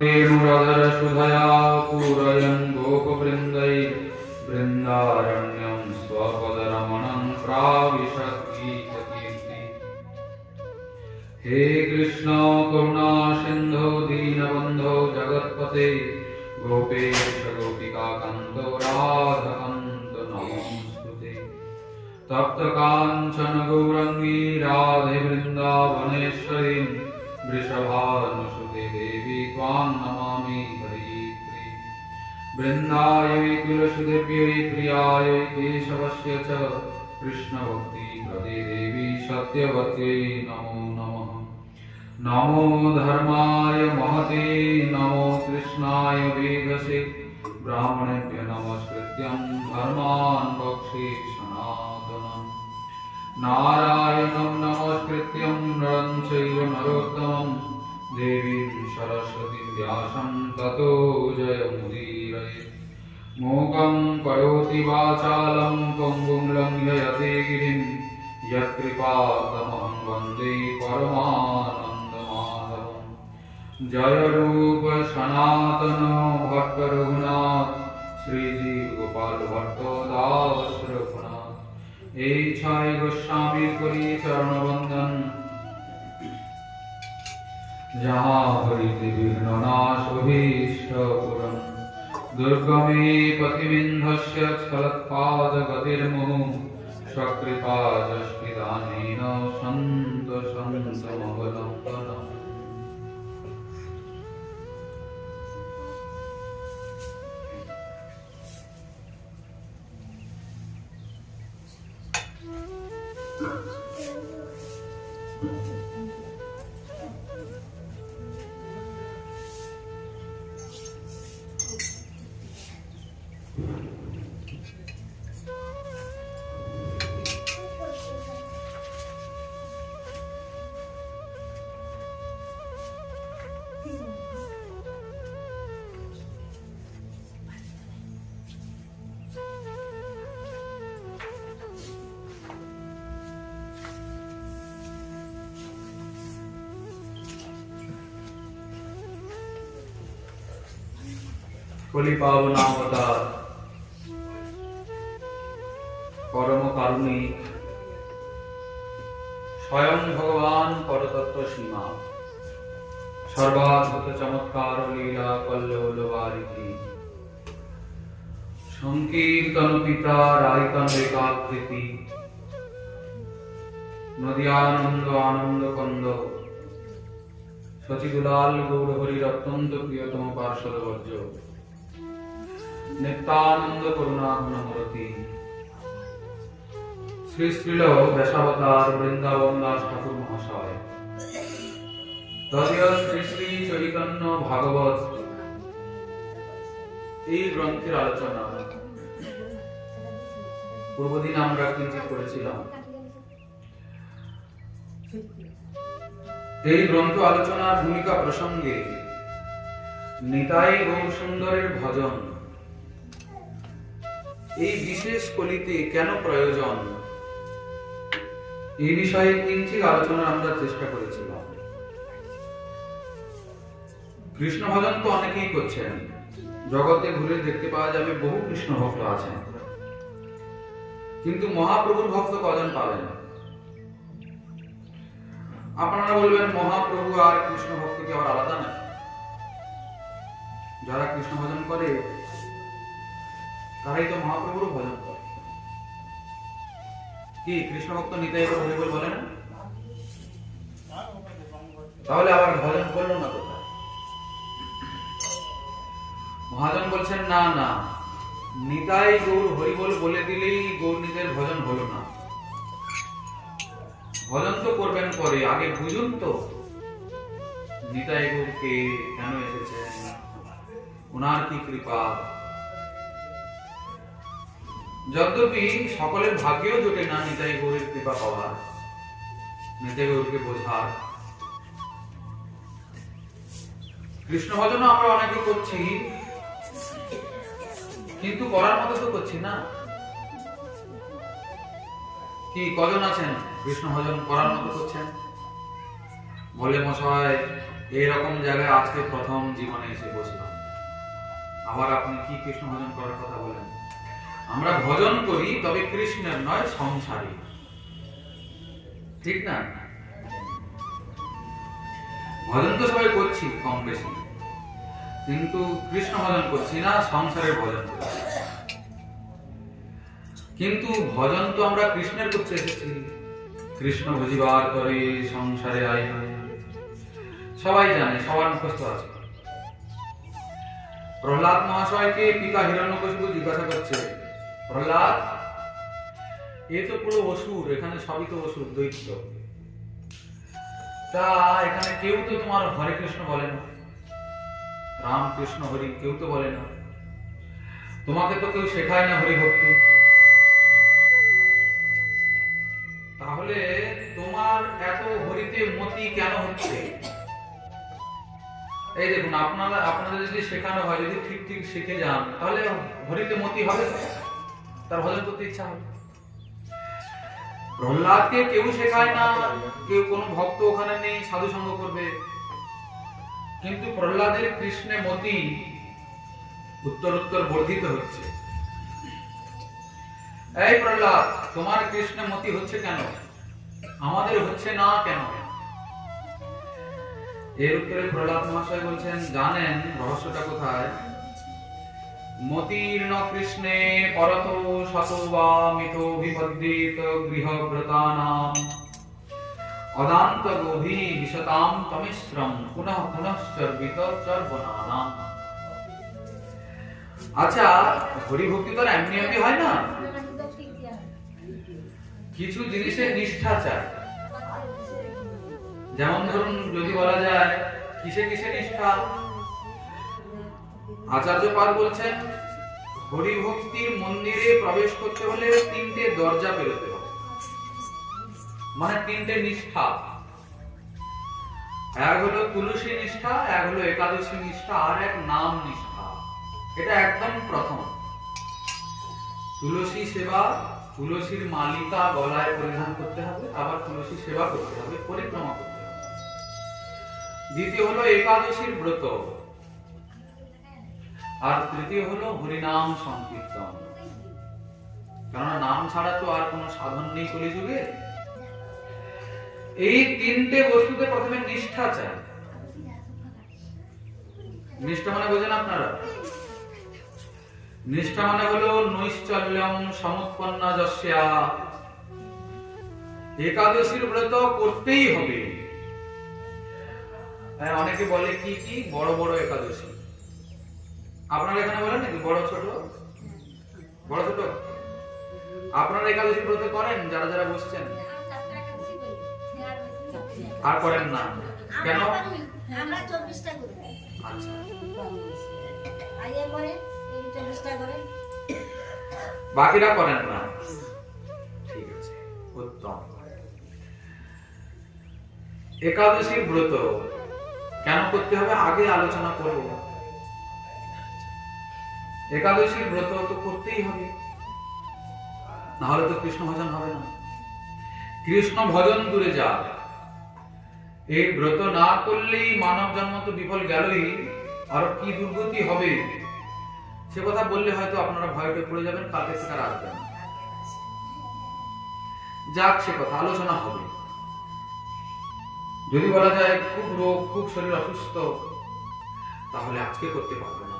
वेणुरधरसुधया पूरयन् गोपवृन्दै वृन्दारण्यं स्वपदरमणं प्राविशद्गीतकीर्ति। हे कृष्ण करुणा सिन्धो दीनबन्धो जगत्पते गोपेश गोपिकान्त राधकान्त नमोऽस्तुते। तप्तकाञ्चन गौरङ्गी राधे वृन्दावनेश्वरी वृषभानुसुते देवी त्वां नमामि हरिप्रिये। वृन्दायै तुलसीदेव्यै प्रियायै केशवस्य च कृष्णभक्तिप्रदे देवी सत्यवत्यै नमो नमः। नमो धर्माय महते नमो कृष्णाय वेदसे ब्राह्मणेभ्यः नमस्कृत्यं धर्मान् वक्षे सनातनम्। नारायणं नमस्कृत्यं नरं चैव नरोत्तमं देवीं सरस्वतीं व्यासं ततो जयमुदीरये। मूकं करोति वाचालं पङ्गुं लङ्घयते गिरिं यत्कृपातमहं वन्दे परमानन्दमाधवम्। जय रूप सनातन भट्ट रघुनाथ श्रीजीव गोपाल भट्ट दास रघुनाथ। এই ছয় গোস্বামীর করি চরণবন্দন, যাহা হরিতে বিঘ্ন নাশ অভীষ্ট পূরণ। দুর্গমে পতিবিন্ধস্য স্খলৎপাদ গতির্মুহু স্বকৃপা যস্মিদানেন সন্ত সন্তমবলম্বনম। কলি পাবনাবতার পরম কারুণিক স্বয়ং ভগবান পরতত্ত্ব সীমা সর্বাদ্ভুত চমৎকার লীলা কল্লোল বারিধি সংকীর্তন পিতা রায়তন রেখাকৃতি নদিয়ানন্দ আনন্দ কন্দ সচিদুলাল গৌরহরির অত্যন্ত প্রিয়তম পার্শ্বদ বর্জ্য নিত্যানন্দ করুণাঘনমূর্তি শ্রী শ্রীল বেশাবতার বৃন্দাবন দাস ঠাকুর মহাশয় তদীয় শ্রী শ্রী চৈতন্য ভাগবত এই গ্রন্থের আলোচনা পূর্বদিন আমরা কিঞ্চিত করেছিলাম। এই গ্রন্থ আলোচনার ভূমিকা প্রসঙ্গে নিতাই গৌর সুন্দরের ভজন এই বিশেষ কলিতে কেন প্রয়োজন এই বিষয়ে কিঞ্চিত আলোচনা আমরা চেষ্টা করেছিলাম। কৃষ্ণ ভজন তো অনেকেই করছেন, জগতে ঘুরে দেখতে পাওয়া যাবে বহু কৃষ্ণ ভক্ত আছেন, কিন্তু মহাপ্রভুর ভক্ত কজন পাবেন? আপনারা বলবেন মহাপ্রভু আর কৃষ্ণ ভক্ত কি আবার আলাদা না? যারা কৃষ্ণ ভজন করে তারাই তো মহাপ্রভুরও ভজন করে। কি কৃষ্ণ ভক্ত নিতাই গৌর হরি বল বলে না? তাহলে আবার ভজন করলো না কোথায়? মহাজন বলছেন না না, নিতাই গৌর হরি বল বলে দিলেই গৌর নিতাইয়ের ভজন হলো না। ভজন তো করবেন পরে, আগে বুঝুন তো নিতাই গৌরকে কেন এসেছেন, ওনার কি কৃপা। যদ্যপি সকলের ভাগ্যেও জোটে না নিতাই গৌরের কৃপা পাওয়ার, নিতাই গৌরকে বোঝার। কৃষ্ণ ভজন আমরা অনেকে করছি, কিন্তু করার মতো তো করছি না। কি কজন আছেন কৃষ্ণ ভজন করার মতো করছেন? বলে মশাই এইরকম জায়গায় আজকে প্রথম জীবনে এসে বসলাম, আবার আপনি কি কৃষ্ণ ভজন করার কথা বলেন? আমরা ভজন করি, তবে কৃষ্ণের নয়, সংসারী, ঠিক না? ভজন তো সবাই করছি কম বেশি, কিন্তু কৃষ্ণ ভজন করছি না, সংসারের ভজন করছি। কিন্তু ভজন তো আমরা কৃষ্ণের করতে এসেছি। কৃষ্ণ বুঝিবার করে সংসারে আই, সবাই জানে, সবার মুখস্থ আছে। প্রহ্লাদ মহাশয়কে পিতা হিরণ্যকশিপু জিজ্ঞাসা করছে, প্রহ্লাদ, এ তো পুরো অসুর, এখানে সবই তো অসুর, দৈত্য, তা এখানে কেউ তো তোমার হরে কৃষ্ণ বলে না, রাম কৃষ্ণ হরি কেউ তো বলে না, তোমাকে তো কেউ শেখায় না হরি ভক্তি, তাহলে তোমার এত হরিতে মতি কেন হচ্ছে? এই দেখুন, আপনাদের যদি শেখানো হয়, যদি ঠিক ঠিক শিখে যান, তাহলে হরিতে মতি হবে, তার ভজন করতে ইচ্ছা হবে। প্রহ্লাদকে কেউ শেখায় না, কেউ কোনো ভক্ত ওখানে নেই সাধু সঙ্গ করবে, কিন্তু প্রহ্লাদের কৃষ্ণে মতি উত্তর বর্ধিত হচ্ছে। এই প্রহ্লাদ, তোমার কৃষ্ণে মতি হচ্ছে কেন, আমাদের হচ্ছে না কেন? এর উত্তরে প্রহ্লাদ মহাশয় বলছেন, জানেন রহস্যটা কোথায়? মতির্ন কৃষ্ণে পরত শতবা মিতো বিপদ্যিত গৃহব্রতানাম অদান্ত গোভি বিশতাম তমিশ্রম পুনঃ পুনশ্চর্বিত চর্বনানাম। আচ্ছা, হরি ভক্তি তো এমনি এমনি হয় না, কিছু জিনিসের নিষ্ঠা চাই। যেমন ধরুন, যদি বলা যায় কিসে কিসে নিষ্ঠা, আচার্যপাদ বলছেন হরি ভক্তির মন্দিরে প্রবেশ করতে হলে 3টে দরজা পেরোতে হবে, মানে 3টে নিষ্ঠা। এক হলো তুলসী নিষ্ঠা, এক হলো একাদশী নিষ্ঠা, আর এক নাম নিষ্ঠা। এটা একদম প্রথম। তুলসী সেবা, তুলসীর মালিকা গলায় পরিধান করতে হবে, আবার তুলসী সেবা করতে হবে, পরিক্রমা করতে হবে। দ্বিতীয় হলো একাদশীর ব্রত, আর তৃতীয় হলো হরিনাম সংকীর্তন। কারণ নাম ছাড়া তো আর কোনো সাধন নেই কলিযুগে। এই 3টে বস্তুতে প্রথমে নিষ্ঠা চাই। নিষ্ঠা মানে বোঝেন আপনারা? নিষ্ঠা মানে হলো নৈশ্চল্যম সমুৎপন্না যস্যা, একাদশীর ব্রত করতেই হবে। অনেকে বলে কি কি বড় বড় একাদশী, আপনারা এখানে বলেন নাকি বড় ছোট? বড় ছোট আপনারা একাদশী ব্রত করেন যারা যারা বসছেন? আর করেন না কেন? আমরা 24টা করি। আচ্ছা, আইয়া করে 24টা করে, বাকিরা করেন না, ঠিক আছে, উত্তম। একাদশীর ব্রত কেন করতে হবে আগে আলোচনা করব। একাদশীর ব্রত তো করতেই হবে, না হলে তো কৃষ্ণ ভজন হবে না। কৃষ্ণ ভজন দূরে যাক, এই ব্রত না করলেই মানব জন্ম তো বিফল গেলই, আর কি দুর্গতি হবে সে কথা বললে হয়তো আপনারা ভয়তে পড়ে যাবেন, কালকে থেকে আর আসবেন। যাক, সে কথা আলোচনা হবে। যদি বলা যায় খুব রোগ, খুব শরীর অসুস্থ, তাহলে আজকে করতে পারবো না।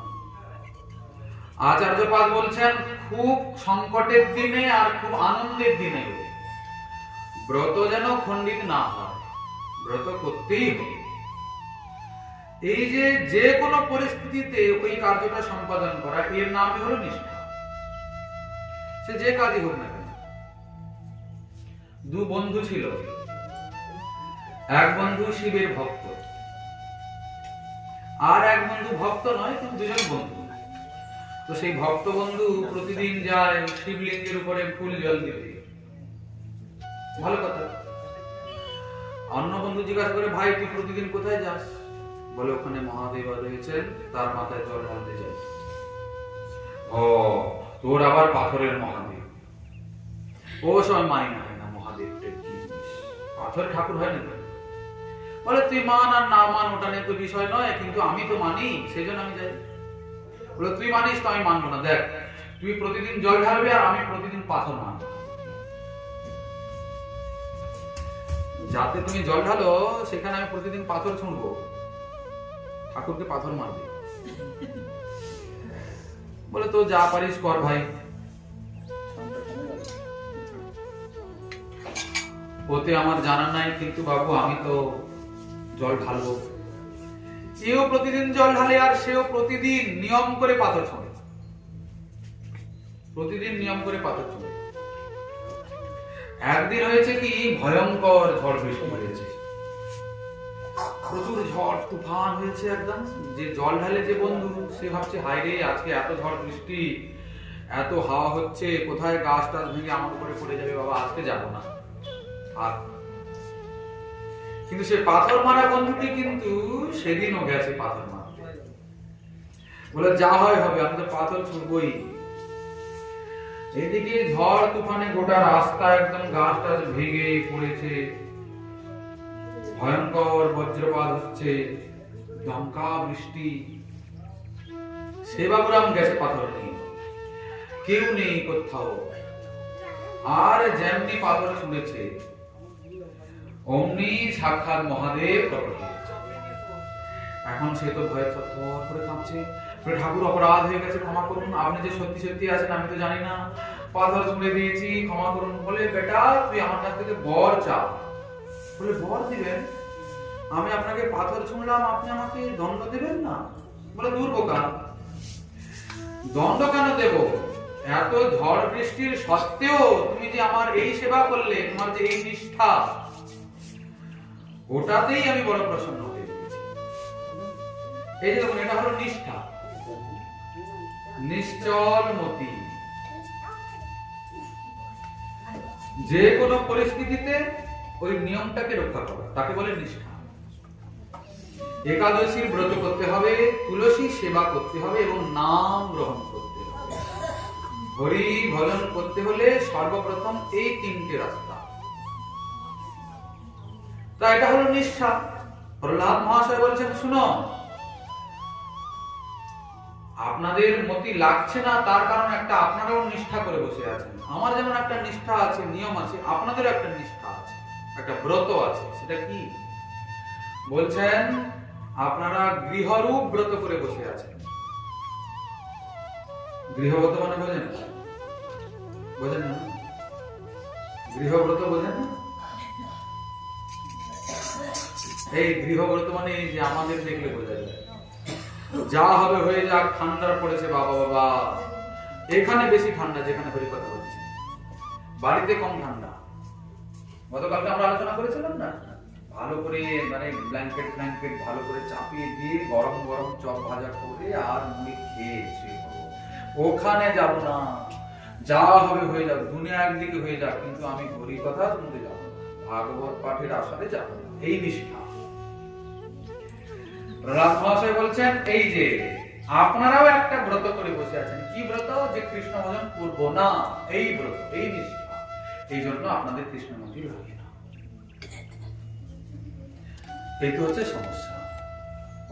আচার্যপাদ বলছেন খুব সংকটের দিনে আর খুব আনন্দের দিনে ব্রত যেন খণ্ডিত না হয়, ব্রত করতেই হবে। এই যে কোনো পরিস্থিতিতে ওই কার্যটা সম্পাদন করা, এর নামই হলো নিষ্ঠা। সে যে কাজই হোক না কেন। 2 বন্ধু ছিল, এক বন্ধু শিবের ভক্ত, আর এক বন্ধু ভক্ত নয়, কিন্তু 2জন বন্ধু। তো সেই ভক্ত বন্ধু প্রতিদিন যায় শিবলিঙ্গের উপরে ফুল জল দিতে, ভালো কথা। অন্য বন্ধু জিজ্ঞাসা করে, ভাই তুই প্রতিদিন কোথায় যাস? বলে ওখানে মহাদেব রয়েছেন, তার মাথায় জল ঢালতে যাই। ও, তোর আবার পাথরের মহাদেব? ও সময় মানি না, মহাদেব পাথরের ঠাকুর হয় না। বলে তুই মান আর না মান ওটা নিয়ে তো বিষয় নয়, কিন্তু আমি তো মানি, সেই জন্য আমি যাই। বলে তুই মানিস তো আমি মানবো না। দেখ, তুই প্রতিদিন জল ঢালবি আর আমি প্রতিদিন পাথর মানবো। যাতে তুমি জল ঢালো সেখানে আমি প্রতিদিন পাথর ছুঁড়বো, ঠাকুরকে পাথর মারবে। বলে তো যা পারিস কর ভাই। ওতে আমার জানা নাই, কিন্তু বাবু আমি তো জল ঢালবো। এও প্রতিদিন জল ঢালে আর সেও প্রতিদিন নিয়ম করে পাথর ছোঁড়ে, প্রতিদিন নিয়ম করে পাথর ছোঁড়ে। একদিন হয়েছে কি, ভয়ঙ্কর ঝড় বৃষ্টি হয়েছে, প্রচুর ঝড় তুফান হয়েছে একদম। যে জল ঢালে যে বন্ধু, সে ভাবছে হায় রে আজকে এত ঝড় বৃষ্টি, এত হাওয়া হচ্ছে, কোথায় গাছ টাছ ভেঙে আমার উপরে পড়ে যাবে, বাবা আজকে যাবো না। আর কিন্তু সে পাথর মারা বন্ধুটি কিন্তু সেদিনও গেছে পাথর মারতে। বলে যা হয় হবে, আমি তো পাথর ছুঁড়বই। এদিকে ঝড় তুফানে গোটা রাস্তা একদম গাছ টাছ ভেঙে পড়েছে, ভয়ঙ্কর বজ্রপাত হচ্ছে, দমকা বৃষ্টি। সেবাগুরাম গেছে পাথর নিয়ে, কেউ নেই কোথাও। আর যেমনি পাথর ছুঁড়েছে অমনি সাক্ষাৎ মহাদেব প্রকট হয়েছে। এখন সে তো ভয়ে থরথর করে কাঁপছে। ঠাকুর অপরাধ হয়ে গেছে, ক্ষমা করুন, আপনি যে সত্যি সত্যি আছেন আমি তো জানি না, পাথর ছুঁড়ে দিয়েছি, ক্ষমা করুন। বলে বেটা তুই আমার কাছ থেকে বর চা। বলে বর দিবেন? আমি আপনাকে পাথর ছুঁড়লাম, আপনি আমাকে দণ্ড দেবেন না? বলে দূর বোকা, দণ্ড কেন দেব? এত ঝড় বৃষ্টির সত্ত্বেও তুমি যে আমার এই সেবা করলে, তোমার যে এই নিষ্ঠা, ওটাতেই আমি বড় প্রসন্ন হয়ে গেছি। এই যে দেখুন, এটা হলো নিষ্ঠা, নিশ্চল মতি। যে কোনো পরিস্থিতিতে ওই নিয়মটাকে রক্ষা করা, তাকে বলে নিষ্ঠা। একাদশীর ব্রত করতে হবে, তুলসী সেবা করতে হবে এবং নাম গ্রহণ করতে হবে। হরি ভজন করতে হলে সর্বপ্রথম এই তিনটে রাস্তা। তা এটা হলো নিষ্ঠা। প্রহ্লাদ মহাশয় বলছেন, শুনো, আপনাদের মতি লাগছে না তার কারণ একটা, আপনারাও নিষ্ঠা করে বসে আছেন। আমার যেমন একটা নিষ্ঠা আছে, নিয়ম আছে, আপনাদেরও একটা নিষ্ঠা আছে, একটা ব্রত আছে। সেটা কি? বলছেন আপনারা গৃহরূপ ব্রত করে বসে আছেন। গৃহব্রত মানে বোঝেন? বোঝেন না? গৃহব্রত বোঝেন না? এই গৃহব্রত মানে এই যে আমাদের দেখলে বোঝা যায়, যা হবে হয়ে যাক, ঠান্ডা পড়েছে বাবা বাবা, এখানে বেশি ঠান্ডা যেখানে হরিকথা হচ্ছে, বাড়িতে কম ঠান্ডা। গতকালকে আমরা আলোচনা করেছিলাম না, ভালো করে মানে ব্ল্যাঙ্কেট ভালো করে চাপিয়ে দিয়ে গরম গরম চপ ভাজা করে আর মুড়ি খেয়ে শুয়ে পড়বো। ওখানে যাব না, যা হবে হয়ে যাক, দুনিয়া একদিকে হয়ে যাক, কিন্তু আমি হরিকথা শুনতে যাব না, ভাগবত পাঠের আশাতে যাব না। এই নিষ্ঠা। প্রহ্লাদ মহাশয় বলছেন, এই যে আপনারাও একটা ব্রত করে বসে আছেন। কি ব্রত? যে কৃষ্ণ ভজন করবো না, এই ব্রত, এই নিষ্ঠা। এই জন্য আপনাদের কৃষ্ণ মন্দির লাগে না। এই তো হচ্ছে সমস্যা।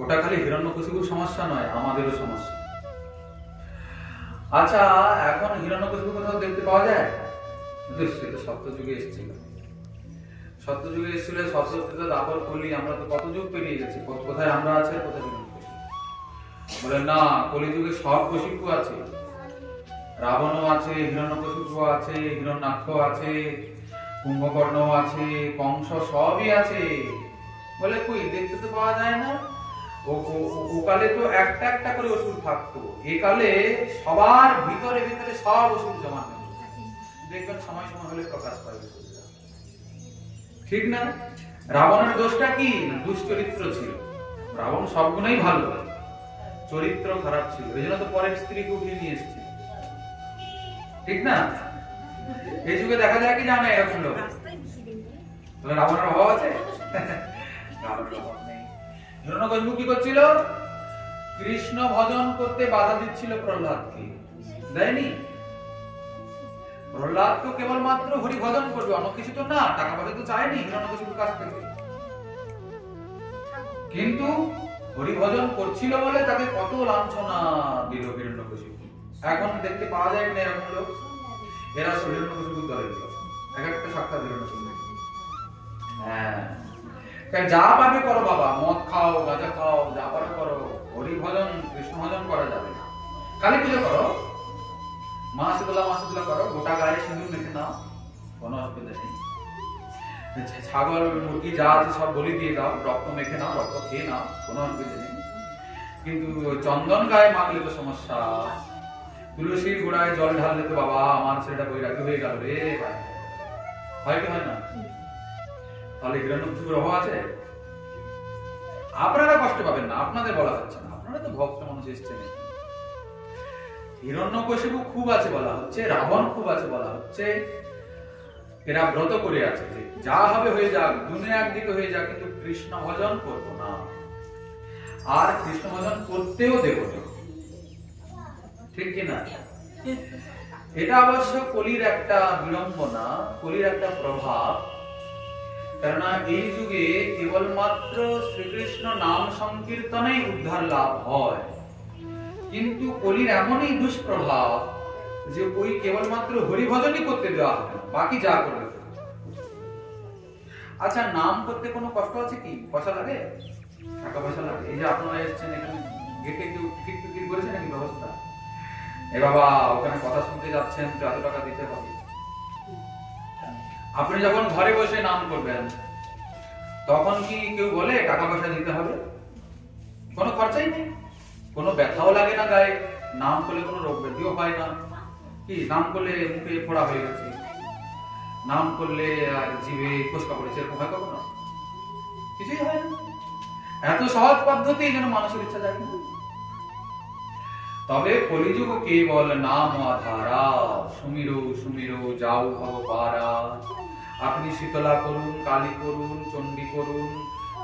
ওটা খালি হিরণ্যকশিপুর সমস্যা নয়, আমাদেরও সমস্যা। আচ্ছা, এখন হিরণ্যকশিপু কোথাও দেখতে পাওয়া যায়? সত্যযুগে এসেছিল, সত্যযুগে এসেছিল, সত্যযুগে দাপর করলি, আমরা তো কত যুগ পেরিয়ে গেছি, কোথায় আমরা আছি আর কোথায় হিরণ্যকশিপু? বলে না, কলিযুগে সব কশিপু আছে, রাবণও আছে, হিরণ্যকশিপু আছে, হিরণ্যাক্ষ আছে, কুম্ভকর্ণ আছে, কংস, সবই আছে। বলে কই দেখতে তো পাওয়া যায় না। ও কালে তো একটা একটা করে অসুর থাকতো, এ কালে সবার ভিতরে ভিতরে সব অসুর জমা হয়ে দেখবেন, সময় সময় হলে প্রকাশ পাবে। ঠিক না? রাবণের দোষটা কি? দুশ্চরিত্র ছিল। রাবণ সব গুণেই ভালো, চরিত্র খারাপ ছিল, এই জন্য তো পরের স্ত্রীকে উঠিয়ে নিয়ে এসেছে। ঠিক না? এই যুগে দেখা যায় কি জানে এরকম লোক? রাবণের অভাব আছে? রাবণের অভাব নেই। হিরণ্যকশিপু কি করছিল? কৃষ্ণ ভজন করতে বাধা দিচ্ছিল প্রহ্লাদকে, দেয়নি? প্রহ্লাদ তো কেবলমাত্র হরি ভজন করবে, অন্য কিছু তো না, টাকা পয়সা তো চায়নি হিরণ্যকশিপুর কাছ থেকে। কিন্তু হরিভজন করছিল বলে তাকে কত লাঞ্ছনা দিল হিরণ্যকশিপু। এখন দেখতে পাওয়া যায় না এরকম লোক, এরা হিরণ্যকশিপুর দলের লোক, এক একটা সাক্ষাৎ হিরণ্যকশিপু। হ্যাঁ, যা পাবে করো বাবা, মদ খাও, গাঁজা খাও, যা পারো করো, হরিভজন কৃষ্ণ ভজন করা যাবে না। কালী পুজো করো, মা শীতলা করো, গোটা গায়ে সিঁদুর মেখে নাও, কোনো অসুবিধা নেই। ছাগল মুরগি যা আছে সব বলি দিয়ে দাও, রক্ত মেখে নাও, রক্ত খেয়ে নাও, কোনো অসুবিধা নেই। কিন্তু চন্দন গায়ে মাখলে তো সমস্যা। তুলসীর গোড়ায় জল ঢাললে তো বাবা আমার ছেলেটা বৈরাগ্য হয়ে গেল রে ভাই, হয় কি হয় না? তাহলে হিরণ্যকশিপুর অভাব আছে? আপনারা কষ্ট পাবেন না, আপনাদের বলা হচ্ছে না, আপনারা তো ভক্ত মানুষ এসছেন। হিরণ্যকশিপু খুব আছে বলা হচ্ছে, রাবণ খুব আছে বলা হচ্ছে। এরা ব্রত করে আছে যে যা হবে হয়ে যাক, দুনিয়া একদিকে হয়ে যাক, কিন্তু কৃষ্ণ ভজন করব না, আর কৃষ্ণ ভজন করতেও দেব না। ঠিক কিনা? এটা অবশ্য কলির একটা বিড়ম্বনা, কলির একটা প্রভাব। কেননা এই যুগে কেবলমাত্র শ্রীকৃষ্ণ নাম সংকীর্তনেই উদ্ধার লাভ হয়, কিন্তু কলির এমনই দুষ্প্রভাব যে ওই কেবলমাত্র হরিভজনই করতে দেওয়া হবে না, বাকি যা করবে। আচ্ছা, নাম করতে কোনো কষ্ট আছে কি? পয়সা লাগে? টাকা পয়সা লাগে? এই যে আপনারা এসেছেন এখানে, গেটে কেউ টিকিট করেছে নাকি ব্যবস্থা? এ বাবা, ওখানে কথা শুনতে যাচ্ছেন তো এত টাকা দিতে হবে। আপনি যখন ঘরে বসে নাম করবেন তখন কি কেউ বলে টাকা পয়সা দিতে হবে? কোনো খরচাই নেই, কোনো ব্যথাও লাগে না গায়ে, নাম করলে কোনো রোগ ব্যাধিও হয় না। কি নাম করলে মুখে ফোড়া হয়ে গেছে, নাম করলে আর জিভে ফোসকা পড়েছে, এরকম হয় কখনো? কিছুই হয় না। এত সহজ পদ্ধতি যেন মানুষের ইচ্ছা যায় না। তবে কলিযুগ কেবল নাম আধারা, সুমিরো সুমিরো যাও ভব পারা। আপনি শীতলা করুন, কালী করুন, চণ্ডী করুন,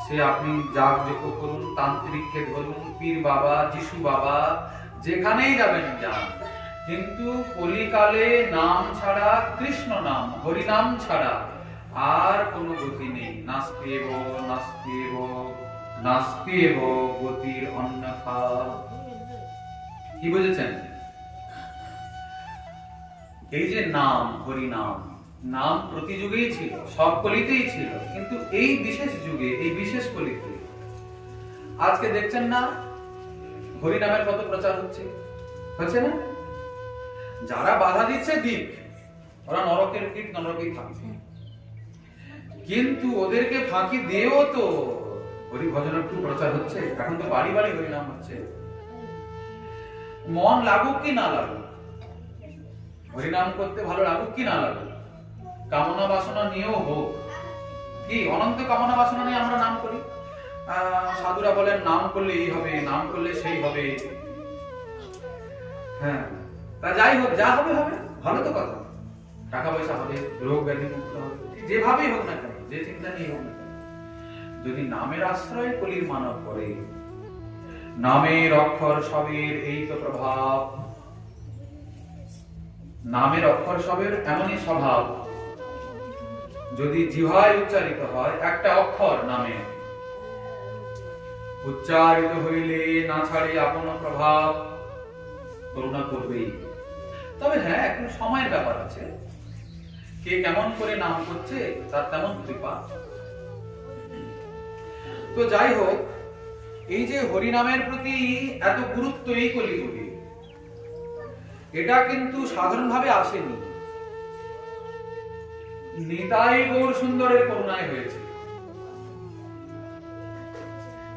সে আপনি যাগযজ্ঞ করুন, তান্ত্রিককে ধরুন, পীর বাবা, যিশু বাবা, যেখানেই যাবেন যান, কিন্তু কলিকালে নাম ছাড়া, কৃষ্ণ নাম হরি নাম ছাড়া আর কোনো গতি নেই। নাস্তিব নাস্তিব নাস্তিব গতির অন্যথা। কি বুঝেছেন? এই যে নাম, হরি নাম, নাম প্রতি যুগেই ছিল, সব কলিতেই ছিল, কিন্তু এই বিশেষ যুগে, এই বিশেষ কলিতে আজকে দেখছেন না হরি নামের কত প্রচার হচ্ছে, হচ্ছে না? যারা বাধা দিচ্ছে দিক, ওরা নরকের কীট, নরকেই থাকছে, কিন্তু ওদেরকে ফাঁকি দিয়েও তো হরি ভজনের খুব প্রচার হচ্ছে। এখন তো বাড়ি বাড়ি হরি নাম হচ্ছে। মন লাগুক কি না লাগুক, হরিনাম করতে ভালো লাগুক কি না লাগুক, কামনা বাসনা নিয়েও হোক, কি অনন্ত কামনা বাসনা নিয়ে আমরা নাম করি। সাধুরা বলেন নাম করলে এই হবে, নাম করলে সেই হবে। হ্যাঁ, তা যাই হোক, যা হবে হবে, ভালো তো কথা, টাকা পয়সা হবে, রোগ ব্যাধি মুক্ত হবে, যেভাবেই হোক না কেন, যে চিন্তা নিয়ে হোক না কেন, যদি নামের আশ্রয় কলির মানব করে, নামের অক্ষর সবের এই তো প্রভাব, নামের অক্ষর সবের এমনই স্বভাব, যদি জিহ্বায় উচ্চারিত হয় একটা অক্ষর নামে, উচ্চারিত হইলে না ছাড়ে আপন প্রভাব, করুণা করবেই। তবে হ্যাঁ, একটু সময়ের ব্যাপার আছে, কে কেমন করে নাম করছে তার তেমন কৃপা। তো যাই হোক, এই যে হরি নামের প্রতি এত গুরুত্ব এই কলিযুগে, এটা কিন্তু সাধারণভাবে আসেনি, নিতাই গৌর সুন্দরের করুণায় হয়েছে।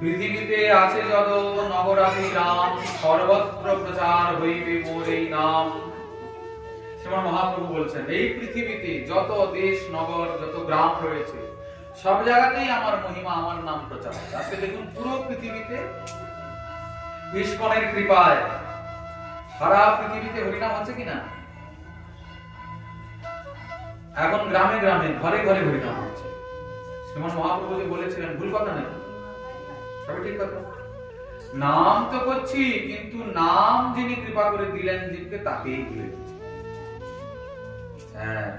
পৃথিবীতে আছে যত নগরাধি রাম, সর্বত্র প্রচার হইবে মোর এই নাম। শ্রীমান মহাপ্রভু বলছেন, এই পৃথিবীতে যত দেশ, নগর, যত গ্রাম রয়েছে, সব জায়গাতেই আমার মহিমা, আমার নাম প্রচার। আজকে দেখুন পুরো পৃথিবীতে ইস্কনের কৃপায় সারা পৃথিবীতে হরিনাম হচ্ছে কিনা? এখন গ্রামে গ্রামে, ঘরে ঘরে হরিনাম হচ্ছে। শ্রীমান মহাপ্রভু যে বলেছিলেন, ভুল কথা নাকি? সবই ঠিক কথা। নাম তো করছি, কিন্তু নাম যিনি কৃপা করে দিলেন জীবকে, তাকেই ভুলে দিচ্ছি। হ্যাঁ,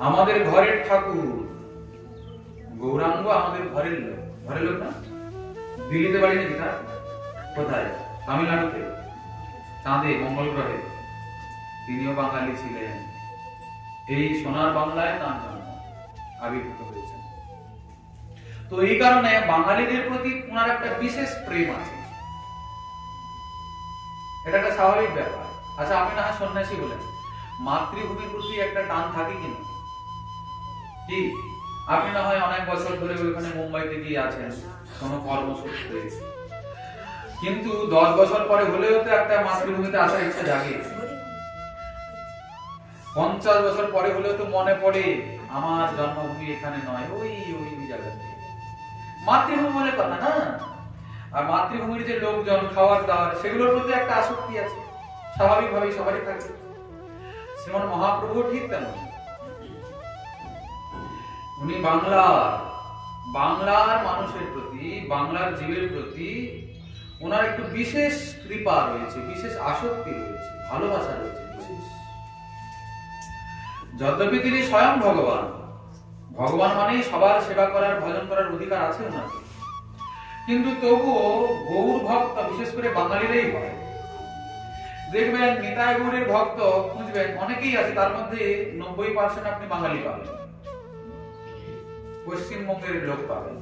আমাদের ঘরের ঠাকুর গৌরাঙ্গ, আমাদের ঘরের লোক, ঘরের লোক না? দিল্লিতে বাড়ি নাকি তার? কোথায়? তামিলনাড়ুতে, চাঁদে, মঙ্গল গ্রহে। তিনিও বাঙালি ছিলেন। এই সোনার বাংলায় তার জন্ম, আবির্ভূত হয়েছেন। তো এই কারণে বাঙালিদের প্রতি ওনার একটা বিশেষ প্রেম আছে। এটা একটা স্বাভাবিক ব্যাপার। আচ্ছা, আপনি না হয় সন্ন্যাসী বলেন, মাতৃভূমির প্রতি একটা টান থাকে কিনা? কি আপনি না হয় অনেক বছর ধরে ওইখানে মুম্বাইতে গিয়ে আছেন কোনো কর্মসূত্রে, কিন্তু 10 বছর পরে হলেও তো একটা মাতৃভূমিতে আসার ইচ্ছা জাগে। 50 বছর পরে হলেও তো মনে পড়ে আমার জন্মভূমি এখানে নয়, ওই ওই জায়গাতে। মাতৃভূমি বলে কথা না। আর মাতৃভূমির যে লোকজন, খাওয়ার দাওয়ার, সেগুলোর প্রতি একটা আসক্তি আছে, স্বাভাবিকভাবেই সবারই থাকে। শ্রীমান মহাপ্রভু ঠিক তেমন। উনি বাংলার মানুষের প্রতি, বাংলার জীবের প্রতি ওনার একটু বিশেষ কৃপা রয়েছে, বিশেষ আসক্তি রয়েছে, ভালোবাসা রয়েছে বিশেষ। যদ্যপি তিনি স্বয়ং ভগবান, ভগবান মানেই সবার সেবা করার, ভজন করার অধিকার আছে ওনার, কিন্তু তবুও গৌর ভক্ত বিশেষ করে বাঙালিরাই হয়। দেখবেন নিতাই গৌরের ভক্ত খুঁজবেন, অনেকেই আছে, তার মধ্যে 90% আপনি বাঙালি পাবেন, পশ্চিমবঙ্গের লোক পাবেন।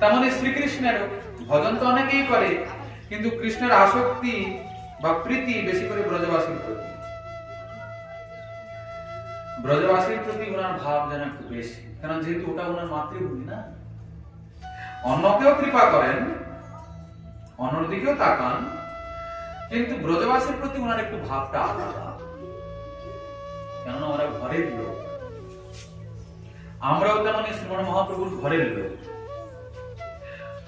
তার মানে শ্রীকৃষ্ণের ভজন তো অনেকেই করে, কিন্তু কৃষ্ণের আসক্তি বা প্রীতি বেশি করে ব্রজবাসীর প্রতি। ব্রজবাসীর প্রতি ওনার ভাব যেন একটু বেশি, কারণ যেহেতু ওটা ওনার মাতৃভূমি না। অন্যকেও কৃপা করেন, অন্যর দিকেও তাকান, কিন্তু ব্রজবাসীর প্রতি ওনার একটু ভাবটা আলাদা, কেননা ওরা ঘরের লোক। আমরাও তেমনি শ্রীমন মহাপ্রভুর ঘরের লোক,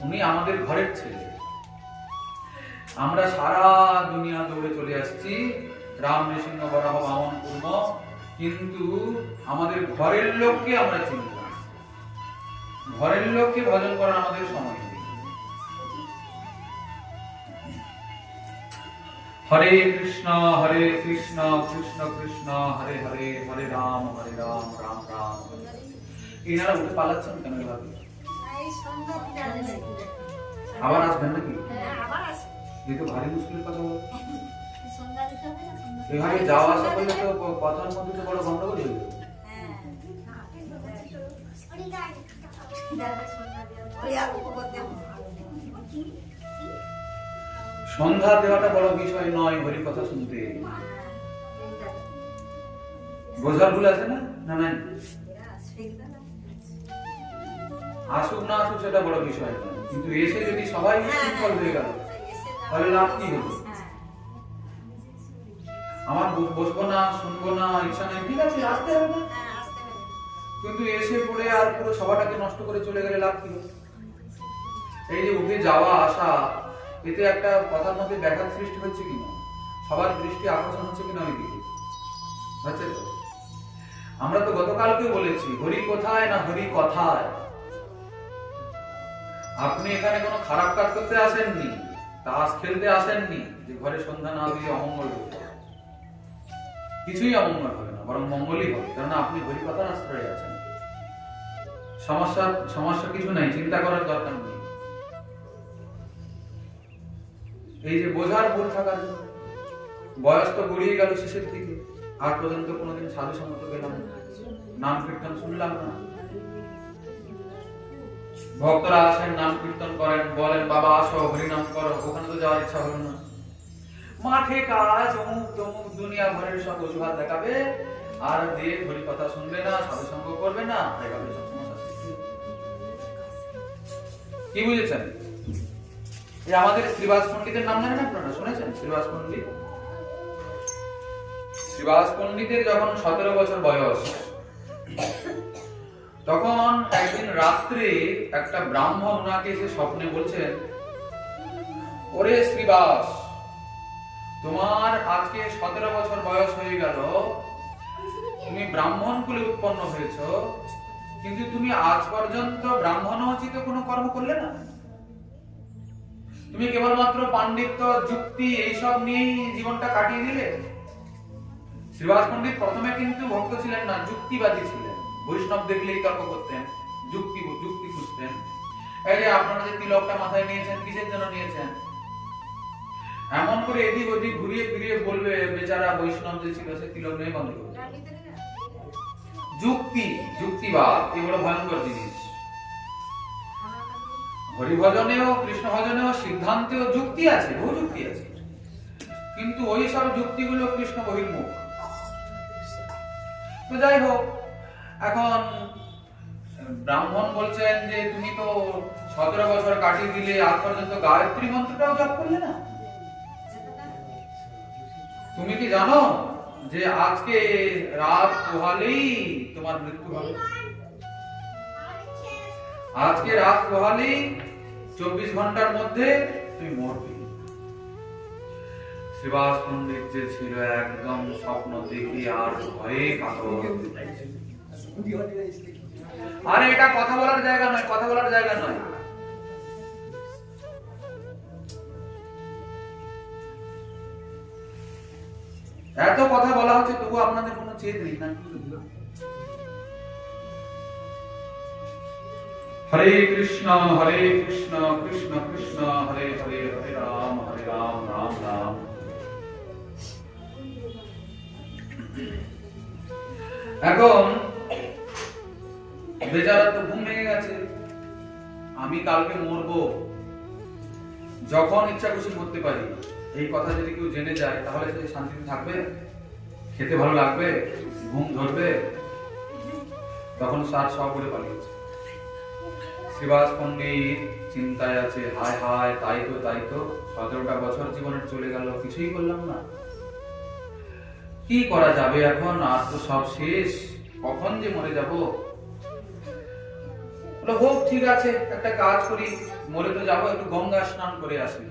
উনি আমাদের ঘরের ছেলে। আমরা সারা দুনিয়া দৌড়ে চলে আসছি, রাম নৃসিংহ বরাহ বামন পূর্ণ, কিন্তু আমাদের ঘরের লোককে আমরা চিনি না। ঘরের লোককে ভজন করার আমাদের সময় নেই। হরে কৃষ্ণ কৃষ্ণ কৃষ্ণ হরে হরে, হরে রাম রাম রাম হরে হরে। এনারা উঠে পালাচ্ছেন কেন এভাবে? আবার আসবেন নাকি? এই তো ভারী মুশকিল কথা বল। এভাবে যাওয়া আসা করলে তো কথার মধ্যে তো বড় গন্ডগোল হয়ে যাবে। সন্ধ্যা দেওয়াটা বড় বিষয় নয় হরি কথা শুনতে। বোঝার ভুল আছে না? না নাই, আসুক না আসুক সেটা বড় বিষয় নয়, কিন্তু এসে যদি সবাই শৃঙ্খল হয়ে গেল তাহলে লাভ কি হলো? আমার বসবো না, শুনবো না, ইচ্ছা নেই, ঠিক আছে আসতে হবে না, কিন্তু এসে পড়ে আর পুরো সভাটাকে নষ্ট করে চলে গেলে লাভ কি হলো? এই যে উঠে যাওয়া আসা, এতে একটা কথার মধ্যে ব্যাঘাত সৃষ্টি হচ্ছে কিনা, সবার দৃষ্টি আকর্ষণ হচ্ছে কিনা ওই দিকে, হচ্ছে তো? আমরা তো গতকালকেও বলেছি, হরি কোথায় না হরি কথায়। আপনি এখানে কোনো খারাপ কাজ করতে আসেননি, তাস খেলতে আসেননি যে ঘরে সন্ধ্যা না দিয়ে অমঙ্গল হবে। কিছুই অমঙ্গল হবে না, বরং মঙ্গলই হবে, কারণ আপনি হরি কথার আশ্রয়ে আছেন। সমস্যা কিছু নাই, চিন্তা করার দরকার নেই। এই যে বোঝার ভুল থাকার জন্য বয়স তো গড়িয়ে গেল শেষের দিকে, আজ পর্যন্ত কোনোদিন সাধু সঙ্গত গেলাম না, নাম কীর্তন শুনলাম না। ভক্তরা আসেন, নাম কীর্তন করেন, বলেন বাবা আসো হরিনাম করো, ওখানে তো যাওয়ার ইচ্ছা হলো না। মাঠে কাজ, অমুক তমুক দুনিয়া ভরের সব অজুহাত দেখাবে, আর দিয়ে হরি কথা শুনবে না, সাধু সঙ্গ করবে না, দেখাবে সব সমস্যা সৃষ্টি। কি বুঝেছেন? এই আমাদের শ্রীবাস পণ্ডিতের নাম জানেন আপনারা? শুনেছেন শ্রীবাস পণ্ডিত? শ্রীবাস পণ্ডিতের যখন 17 বছর বয়স, তখন একদিন রাত্রে একটা ব্রাহ্মণ ওনাকে এসে স্বপ্নে বলছেন, ওরে শ্রীবাস, তোমার আজকে 17 বছর বয়স হয়ে গেল, তুমি ব্রাহ্মণ কুলে উৎপন্ন হয়েছ, কিন্তু তুমি আজ পর্যন্ত ব্রাহ্মণোচিত কোনো কর্ম করলে না। তুমি কেবলমাত্র পাণ্ডিত্য, যুক্তি এইসব নিয়েই জীবনটা কাটিয়ে দিলে। শ্রীবাস পণ্ডিত প্রথমে কিন্তু ভক্ত ছিলেন না, যুক্তিবাদী ছিলেন। বৈষ্ণব দেখলেই তর্ক করতেন, যুক্তি খুঁজতেন। এই যে আপনারা যে তিলকটা মাথায় নিয়েছেন, কিসের জন্য নিয়েছেন? এমন করে এদিক ওদিক ঘুরিয়ে ফিরিয়ে বলবে বেচারা বৈষ্ণব যে ছিল সে তিলক নেই বন্ধ করবে। যুক্তি, যুক্তিবাদ এই বড় ভয়ঙ্কর জিনিস। হরিভজনেও কৃষ্ণ ভজনেও সিদ্ধান্তেও যুক্তি আছে, বহু যুক্তি আছে, কিন্তু ওই সব যুক্তিগুলো কৃষ্ণ বহির্মুখ। তো যাই হোক, এখন ব্রাহ্মণ বলছেন যে তুমি তো 17 বছর কাটিয়ে দিলে, আজ পর্যন্ত গায়ত্রী মন্ত্রটাও জপ করলে না। তুমি কি জানো যে আজকে রাত পোহালেই তোমার মৃত্যু হবে? আজকে রাত পোহালেই 24 ঘন্টার মধ্যে তুমি মরবে। শ্রীবাস পণ্ডিত যে ছিল একদম স্বপ্ন দেখি আর ভয়ে কাতর। আরে এটা কথা বলার জায়গা নয়, কথা বলার জায়গা নয়। এত কথা বলা হচ্ছে তবু আপনাদের কোনো চেদ নেই না। হরে কৃষ্ণ কৃষ্ণ কৃষ্ণ হরে হরে, হরে রাম রাম রাম। এখন বেচারা তো ঘুম ভেঙে গেছে, আমি কালকে মরবো, যখন ইচ্ছা খুশি মরতে পারি, এই কথা যদি কেউ জেনে যায় তাহলে সে শান্তিতে থাকবে? খেতে ভালো লাগবে? ঘুম ধরবে? তখন সার সব বলে পালিয়েছে। শ্রীবাস পণ্ডিত চিন্তায় আছে, হায় হায়, তাই তো 17টা বছর জীবনের চলে গেল, কিছুই করলাম না, কি করা যাবে এখন? আর তো সব শেষ, কখন যে মরে যাব। হোক, ঠিক আছে, একটা কাজ করি, মরে তো যাবো, একটু গঙ্গা স্নান করে আসি।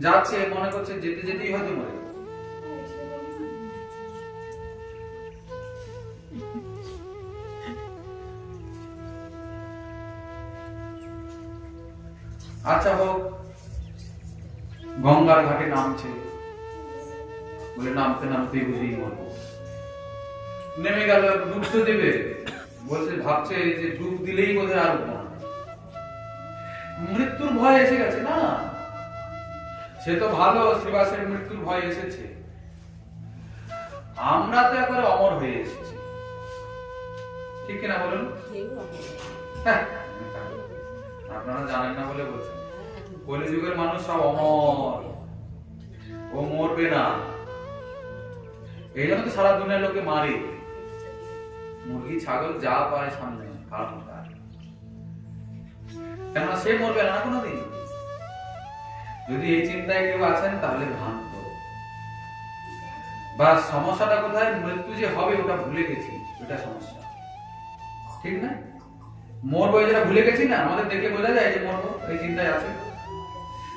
যাচ্ছে, মনে করছে যেতে যেতেই হয়তো মরে। আচ্ছা হোক, গঙ্গার ঘাটে নামছে, বলে নামতে নামতেই বুঝেই মরবো। নেমে গেল, ডুব তো দেবে, বলছে, ভাবছে যে ডুব দিলেই বোধহয় আর উঠবো না। মৃত্যুর ভয় এসে গেছে না, সে তো ভালো, শ্রীবাসের মৃত্যুর ভয় এসেছে, আমরা তো একবারে অমর হয়ে এসেছি, ঠিক কিনা বলুন? হ্যাঁ, আপনারা জানেন না বলে বলছেন, কলিযুগের মানুষ সব অমর, ও মরবে না। এই জন্য তো সারা দুনিয়ার লোকে মারে, মুরগি ছাগল যা পায় সামনে কেননা সে মরবে না কোনোদিন। যদি এই চিন্তায় কেউ আছেন তাহলে ভ্রান্ত। বা সমস্যাটা কোথায়? মৃত্যু যে হবে ওটা ভুলে গেছি, ওটা সমস্যা, ঠিক না? মরবো যেটা ভুলে গেছি না, আমাদের দেখলে বোঝা যায় যে মরবো, এই চিন্তায় আছে।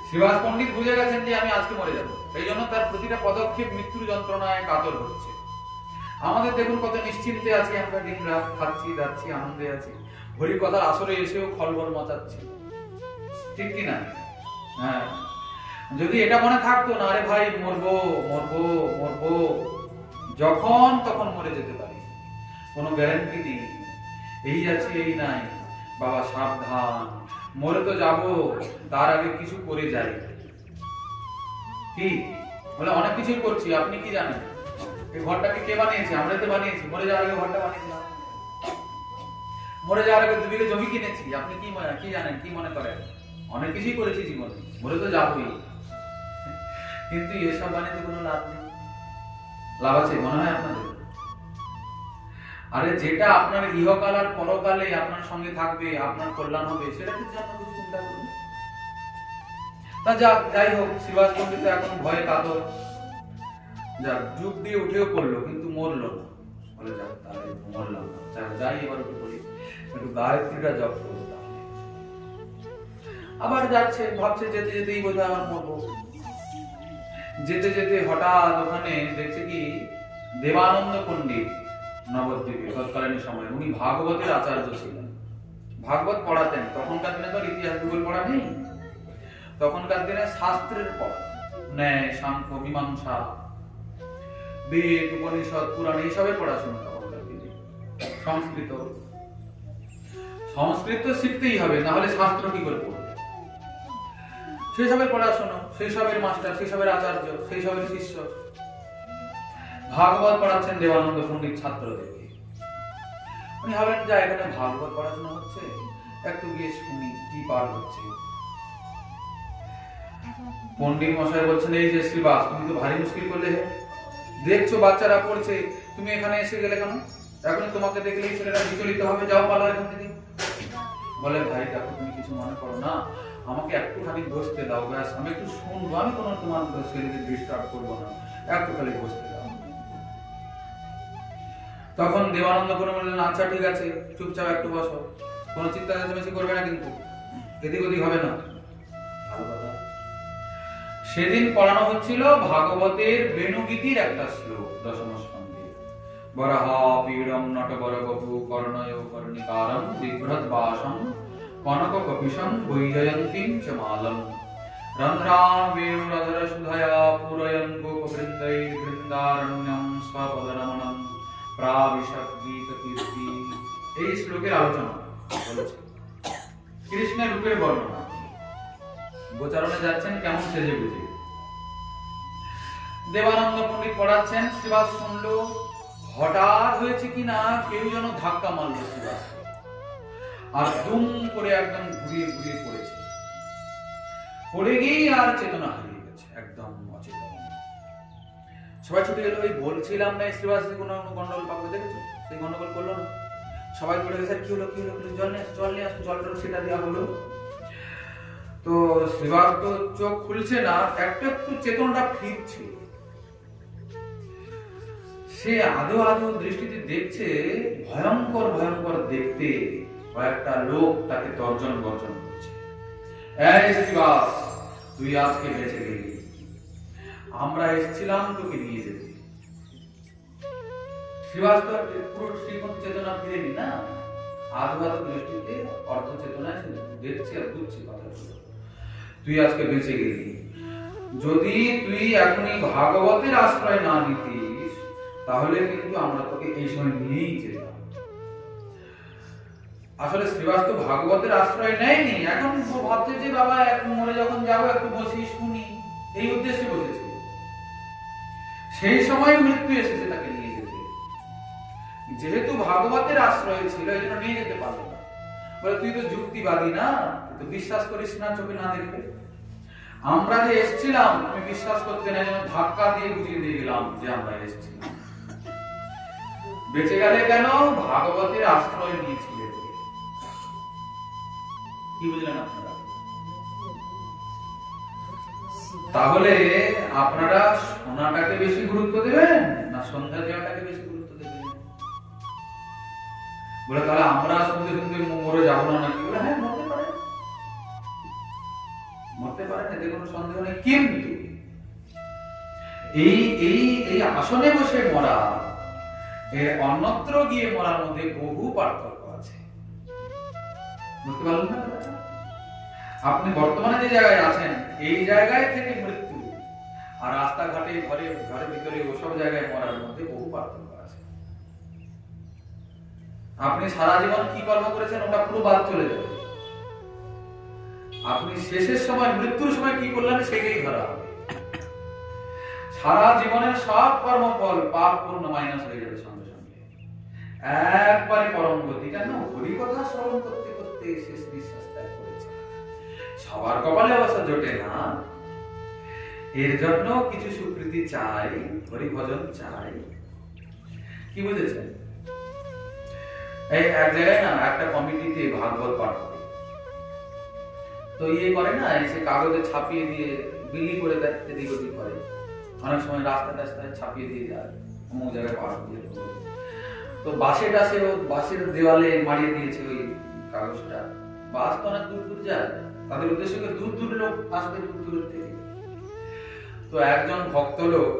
শ্রীবাস পণ্ডিত বুঝে গেছেন যে আমি আজকে মরে যাবো, এই জন্য তার প্রতিটা পদক্ষেপ মৃত্যুর যন্ত্রণায় কাতর হচ্ছে। আমাদের দেখুন কত নিশ্চিন্তে আছি, আমরা দিন রাত খাচ্ছি যাচ্ছি, আনন্দে আছি, হরি কথার আসরে এসেও খলবল মচাচ্ছি, ঠিক কিনা? হ্যাঁ, যদি এটা মনে থাকতো না, আরে ভাই মরবো মরবো মরবো, যখন তখন মরে যেতে পারি, কোনো গ্যারান্টি নেই, এই আছে এই নাই, বাবা সাবধান, মরে তো যাবো, তার আগে কিছু করে যাই। কি বলে? অনেক কিছুই করছি, আপনি কি জানেন? এই ঘরটাকে কে বানিয়েছে? আমরা তো বানিয়েছি। মরে যাওয়ার আগে ঘরটা বানিয়েছিলাম, মরে যাওয়ার আগে 2 বিঘে জমি কিনেছি, আপনি কি জানেন, কি মনে করেন? অনেক কিছুই করেছি জীবনে, মরে তো যাবোই, কিন্তু এসব বানিয়ে কোনো লাভ নেই। লাভ আছে মনে হয় আপনাদের? আরে যেটা আপনার ইহকাল আর পরকালে আপনার সঙ্গে থাকবে, আপনার কল্যাণ হবে, সেটা কিছু আপনার কিছু চিন্তা করুন। তা যাই হোক, শ্রীবাস পণ্ডিত এখন ভয়ে কাতর, যাক যুগ দিয়ে উঠেও পড়লো, কিন্তু মরলো না। বলে যাক তাহলে মরলাম না, যাই এবার উঠে পড়ি, একটু গায়ত্রীটা জপ করবো। আবার যাচ্ছে, ভাবছে যেতে যেতেই বোধহয় আমার মরবো। যেতে যেতে হঠাৎ ওখানে দেখছে কি দেবানন্দ পণ্ডিত নবদ্বীপে তৎকালীন সময়, উনি ভাগবতের আচার্য ছিলেন, ভাগবত পড়াতেন। তখনকার দিনে তো ইতিহাস ভূগোল পড়া নেই, তখনকার দিনে শাস্ত্রের পড়া, ন্যায় সাংখ্য মীমাংসা বেদ উপনিষদ পুরাণ এইসবের পড়াশোনা তখনকার দিনে, সংস্কৃত সংস্কৃত তো শিখতেই হবে, না হলে শাস্ত্র কি করে পড়বে? সেই সবের পড়াশোনা, সেই সবের মাস্টার, সেই সবের আচার্য, সেই সবের শিষ্য ভাগবত পড়াচ্ছেন দেবানন্দ পণ্ডিত ছাত্রদেরকে। উনি ভাবলেন যে এখানে ভাগবত পড়াশোনা হচ্ছে, একটু গিয়ে শুনি কি পাঠ হচ্ছে। পণ্ডিত মশাই বলছেন, এই যে শ্রীবাস, তুমি তো ভারী মুশকিল করলে, দেখছো বাচ্চারা পড়ছে, তুমি এখানে এসে গেলে কেন? এখন তোমাকে দেখলেই ছেলেরা বিচলিত হবে, যাও পালো এখান থেকে। বলে, ভাই দেখো, তুমি কিছু মনে করো না, আমাকে একটুখানি বসতে দাও, ব্যাস আমি একটু শুনবো, আমি কোনো তোমার ছেলেদের ডিস্টার্ব করবো না, একটু খালি বসতে দাও। তখন দেবানন্দ করে বললেন, আচ্ছা ঠিক আছে, চুপচাপ একটু বসো, কোনো চিন্তা চেঁচামেচি করবে না, কিন্তু এদিক ওদিক হবে না। ভালো কথা। সেদিন পড়ানো হচ্ছিল ভাগবতের বেণুগীতির একটা শ্লোক, দশম স্কন্ধে। বরাহা পীড়ম নটবর বপু কর্ণয় কর্ণিকারম বিভ্রত বাসম কনক কপিশম বৈজয়ন্তীম চ মালম রন্ধ্রান বেণুরধর সুধয়া পুরয়ন গোপবৃন্दैर् বৃন্দারণ্যম স্বপদরমণম প্রাবিশত গীত কীর্তি। এই শ্লোকের আলোচনা বলেছে, কৃষ্ণের রূপের বর্ণনা। গোচারণে যাচ্ছেন কেমন সেজে বুঝে। দেবানন্দ পণ্ডিত পড়াচ্ছেন, শ্রীবাস শুনলো। হঠাৎ হয়েছে কিনা কেউ যেন ধাক্কা মারলো শ্রীবাস, আর দুম করে একদম ঘুরিয়ে ঘুরিয়ে পড়েছে। পড়ে গিয়েই আর চেতনা হারিয়ে গেছে, একদম অচেতন। সবাই ছুটে গেল। ওই বলছিলাম না শ্রীবাস কোনো গন্ডগোল পাবে, দেখেছো? সেই গন্ডগোল করলো না, সবাই পড়ে গেছে। কি হলো, কি হলো, জল নিয়ে আসো, জলটা সেটা দেওয়া হলো। তো শ্রীবাস তো চোখ খুলছে না, একটু একটু চেতনাটা ফিরছে। সে আদো আদো দৃষ্টিতে দেখছে, ভয়ঙ্কর ভয়ঙ্কর দেখতে কয়েকটা লোক তাকে তর্জন গর্জন করছে। এই শ্রীবাস, তুই আজকে বেঁচে গেলি, আমরা এসেছিলাম তোকে নিয়ে যেতে। শ্রীবাস তো পুরো শ্রীমত চেতনা ফিরেনি না, আদো আদো দৃষ্টিতে অর্ধ চেতনায় দেখছে আর বুঝছে কথাগুলো। তুই আজকে বেঁচে গেলি, যদি তুই এখনই ভাগবতের আশ্রয় না নিতিস, তাহলে কিন্তু আমরা তোকে এই সময় নিয়েই যেতাম। আসলে শ্রীবাস তো ভাগবতের আশ্রয় নেয়নি, এখন ভাবছে যে বাবা এখন মরে যখন যাবো একটু বসি শুনি, এই উদ্দেশ্যে বসেছে। সেই সময় মৃত্যু এসেছে তাকে নিয়ে যেতে। যেহেতু ভাগবতের আশ্রয় ছিল, এই জন্য নিয়ে যেতে পারলো না। বলে, তুই তো যুক্তিবাদী না, তুই তো বিশ্বাস করিস না চোখে না দেখলে। আমরা যে এসেছিলাম তুমি বিশ্বাস করতে না, যেন ধাক্কা দিয়ে বুঝিয়ে দিয়ে গেলাম যে আমরা এসেছিলাম। বেঁচে গেলে কেন? ভাগবতের আশ্রয় নিয়েছিলেন। কি বুঝলেন আপনারা? তাহলে আপনারা সোনাটাকে বেশি গুরুত্ব দেবেন না সন্ধ্যা দেওয়াটাকে বেশি গুরুত্ব দেবেন? বলে, তাহলে আমরা শুনতে শুনতে মরে যাবো না নাকি? বলে, হ্যাঁ মরতে পারে, মরতে পারে, এতে কোনো সন্দেহ নেই। কিন্তু এই এই এই আসনে বসে মরা, এর অন্যত্র গিয়ে মরার মধ্যে বহু পার্থক্য আছে। বুঝতে পারলেন না? আপনি বর্তমানে যে জায়গায় আছেন, এই জায়গায় থেকে মৃত্যু আর রাস্তাঘাটে ঘরে ঘরের ভিতরে ওসব জায়গায় মরার মধ্যে বহু পার্থক্য আছে। আপনি সারা জীবন কি কর্ম করেছেন ওটা পুরো বাদ চলে যাবে। আপনি শেষের সময়, মৃত্যুর সময় কি করলেন সেটাই ধরা হবে। সারা জীবনের সব কর্মফল পাপ পূর্ণ মাইনাস হয়ে যাবে সঙ্গে সঙ্গে, একবারে পরম গতি। কেন? হরি কথা শ্রবণ করতে করতে শেষ নিঃশ্বাস ত্যাগ করেছে। সবার কপালে অবশ্য জোটে না, এর জন্য কিছু স্বীকৃতি চাই, হরি ভজন চাই। কি বুঝেছেন? এই এক জায়গায় না একটা কমিটিতে ভাগবত পাঠ করে, তো ইয়ে করে না, এসে কাগজে ছাপিয়ে দিয়ে বিলি করে দেয়, এদিক ওদিক করে। অনেক সময় রাস্তায় রাস্তায় ছাপিয়ে দিয়ে যায়, অমুক জায়গায় পাঠ দিয়ে। তো বাসে টাসে বাসের দেওয়ালে মারিয়ে দিয়েছে ওই কাগজটা। বাস তো অনেক দূর দূর যায়, তাদের উদ্দেশ্য করে দূর দূর লোক আসবে, দূর দূর থেকে। তো একজন ভক্ত লোক,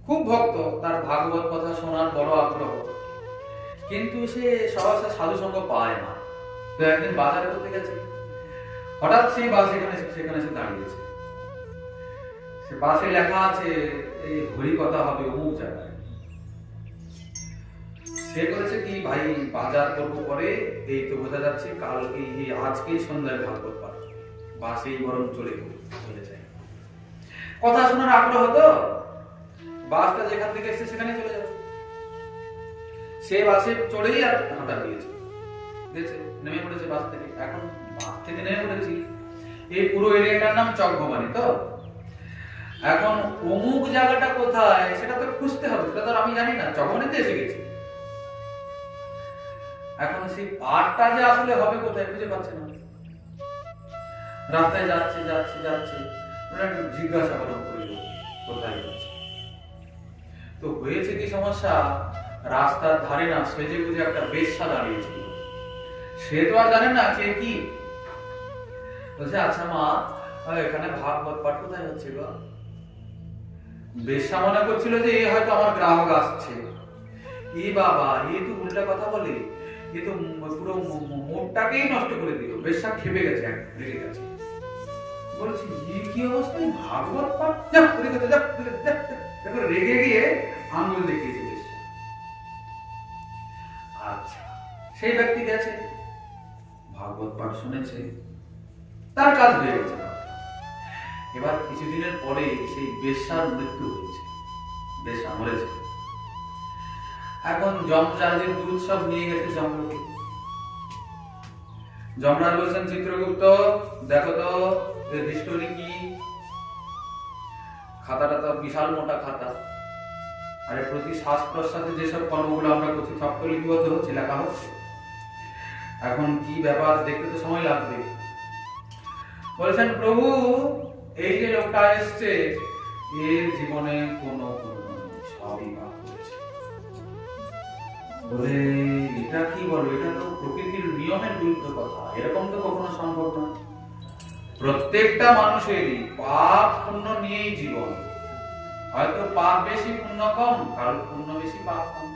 খুব ভক্ত, তার ভাগবত কথা শোনার বড় আগ্রহ, কিন্তু সে সহসা সাধু সঙ্গ পায় না। তো একদিন বাজার করতে গেছে, হঠাৎ সেই বাস সেখানে সে দাঁড়িয়েছে। সে বাসে লেখা আছে এই হরি কথা হবে অমুক জায়গায়। সে করেছে কি, ভাই বাজার করবো পরে, এই তো বোঝা যাচ্ছে কাল এই আজকেই সন্ধ্যায় ভাগবত পাঠ, বাসেই বরং চলে যায়। কথা শোনার আগ্রহ তো, বাসটা যেখান থেকে এসছে সেখানে চলে যাবে। সে বাসে চড়েই আর হাঁটা দিয়েছে, নেমে পড়েছে বাস থেকে। এখন বাস থেকে নেমে পড়েছি, এই পুরো এরিয়াটার নাম চকভবানী তো। এখন অমুক জায়গাটা কোথায় সেটা তো খুঁজতে হবে, সেটা তো আমি জানি না, চকভবানীতে এসে গেছি। এখন সেই পাঠটা যে আসলে হবে কোথায় খুঁজে পাচ্ছে না। রাস্তায় যাচ্ছে যাচ্ছে যাচ্ছে, জিজ্ঞাসা করল কোথায় যাচ্ছে। তো হয়েছে কি সমস্যা, রাস্তার ধারে না সেজে গুজে একটা বেশ্যা দাঁড়িয়েছিল। সে তো আর জানে না কে কি। বলছে, আচ্ছা মা, এখানে ভাগবত পাঠ কোথায় হচ্ছে গো? বেশ্যা মনে করছিল যে এ হয়তো আমার গ্রাহক আসছে। এ বাবা, এ তো উল্টা কথা বলে, এ তো পুরো মোড়টাকেই নষ্ট করে দিল। বেশ্যা খেপে গেছে, রেগে গেছে। বলছি, কি অবস্থায় ভাগবত পাঠ? রেগে গিয়ে আঙ্গুল দেখিয়েছে বেশ্যা। আচ্ছা, সেই ব্যক্তি গেছে, ভাগবত পাঠ শুনেছে, তার কাজ হয়ে গেছে। এবার কিছুদিনের পরে সেই বেশ্যার মৃত্যু হয়েছে, বেশ্যা মরেছে। এখন যমরাজের দূত সব নিয়ে গেছে যমলোকে। যমরাজ বলছেন, চিত্রগুপ্ত দেখো তো হিস্টোরি কি। খাতাটা তো বিশাল মোটা খাতা, আরে প্রতি শ্বাস প্রশ্বাসে যেসব কর্মগুলো আমরা করছি সব তো লিপিবদ্ধ হচ্ছে, লেখা হচ্ছে। এখন কি ব্যাপার দেখতে তো সময় লাগবে। বলছেন, প্রভু এই যে লোকটা এসছে এর জীবনে কোনো সবই পাপ করেছে। বলে, এটা কি বলবো, এটা তো প্রকৃতির নিয়মের বিরুদ্ধ কথা, এরকম তো কখনো সম্ভব নয়। প্রত্যেকটা মানুষেরই পাপ পুণ্য নিয়েই জীবন, হয়তো পাপ বেশি পুণ্য কম, কারণ পুণ্য বেশি পাপ কম।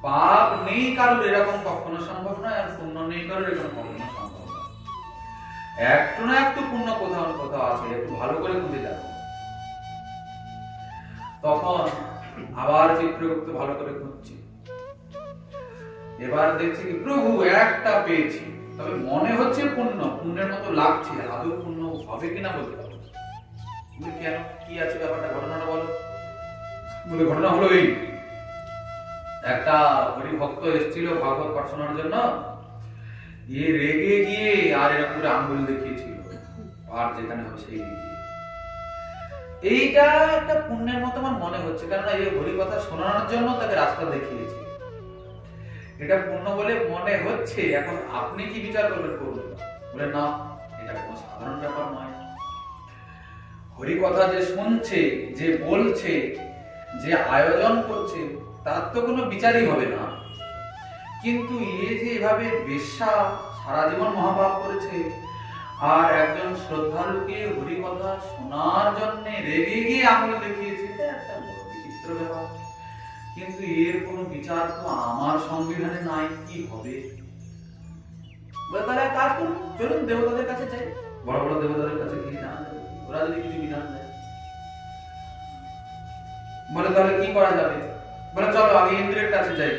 পাপ নেই কারোর এরকম কখনো সম্ভব নয়, আর পুণ্য নেই কারোর এরকম কখনো সম্ভব নয়। একটু না একটু পুণ্য কোথাও না কোথাও আছে, একটু ভালো করে খুঁজে দেখো। তখন আবার চিত্রগুপ্ত ভালো করে খুঁজছি। এবার দেখছি কি, প্রভু একটা পেয়েছি, তবে মনে হচ্ছে পুণ্য, পুণ্যের মতো লাগছে, আদৌ পুণ্য হবে কিনা বলতে পারবো। কেন, কি আছে ব্যাপারটা, ঘটনাটা বলো। বলে, ঘটনা হলো এই, একটা হরিভক্ত এসেছিল ভাগবত পাঠ শোনার জন্য। এ রেগে গিয়ে আর এরকম করে আঙ্গুল দেখিয়েছিল, আর যেখানে হবে সেই দিকে। এইটা একটা পুণ্যের মতো আমার মনে হচ্ছে, কারণ এই হরি কথা শোনানোর জন্য তাকে রাস্তা দেখিয়েছে, এটা পুণ্য বলে মনে হচ্ছে। এখন আপনি কি বিচার করবেন করুন। বলে, না, এটা কোনো সাধারণ ব্যাপার নয়। হরি কথা যে শুনছে, যে বলছে, যে আয়োজন করছে, তার তো কোনো বিচারই হবে না। কিন্তু এ যে এভাবে বেশ্যা সারা জীবন মহাপাপ করেছে, আর একজন শ্রদ্ধালুকে হরি কথা শোনার জন্য রেগে গিয়ে আঙুল দেখিয়েছে, এটা একটা বড় বিচিত্র ব্যাপার। কিন্তু এর কোনো বিচার তো আমার সংবিধানে নাই, কি হবে? বলে, তাহলে কাজ করুন, চলুন দেবতাদের কাছে যাই, বড় বড় দেবতাদের কাছে গিয়ে জানা যাবে, ওরা যদি কিছু বিধান দেয়। বলে, তাহলে কি করা যাবে? বলে, চলো আগে ইন্দ্রের কাছে যাই।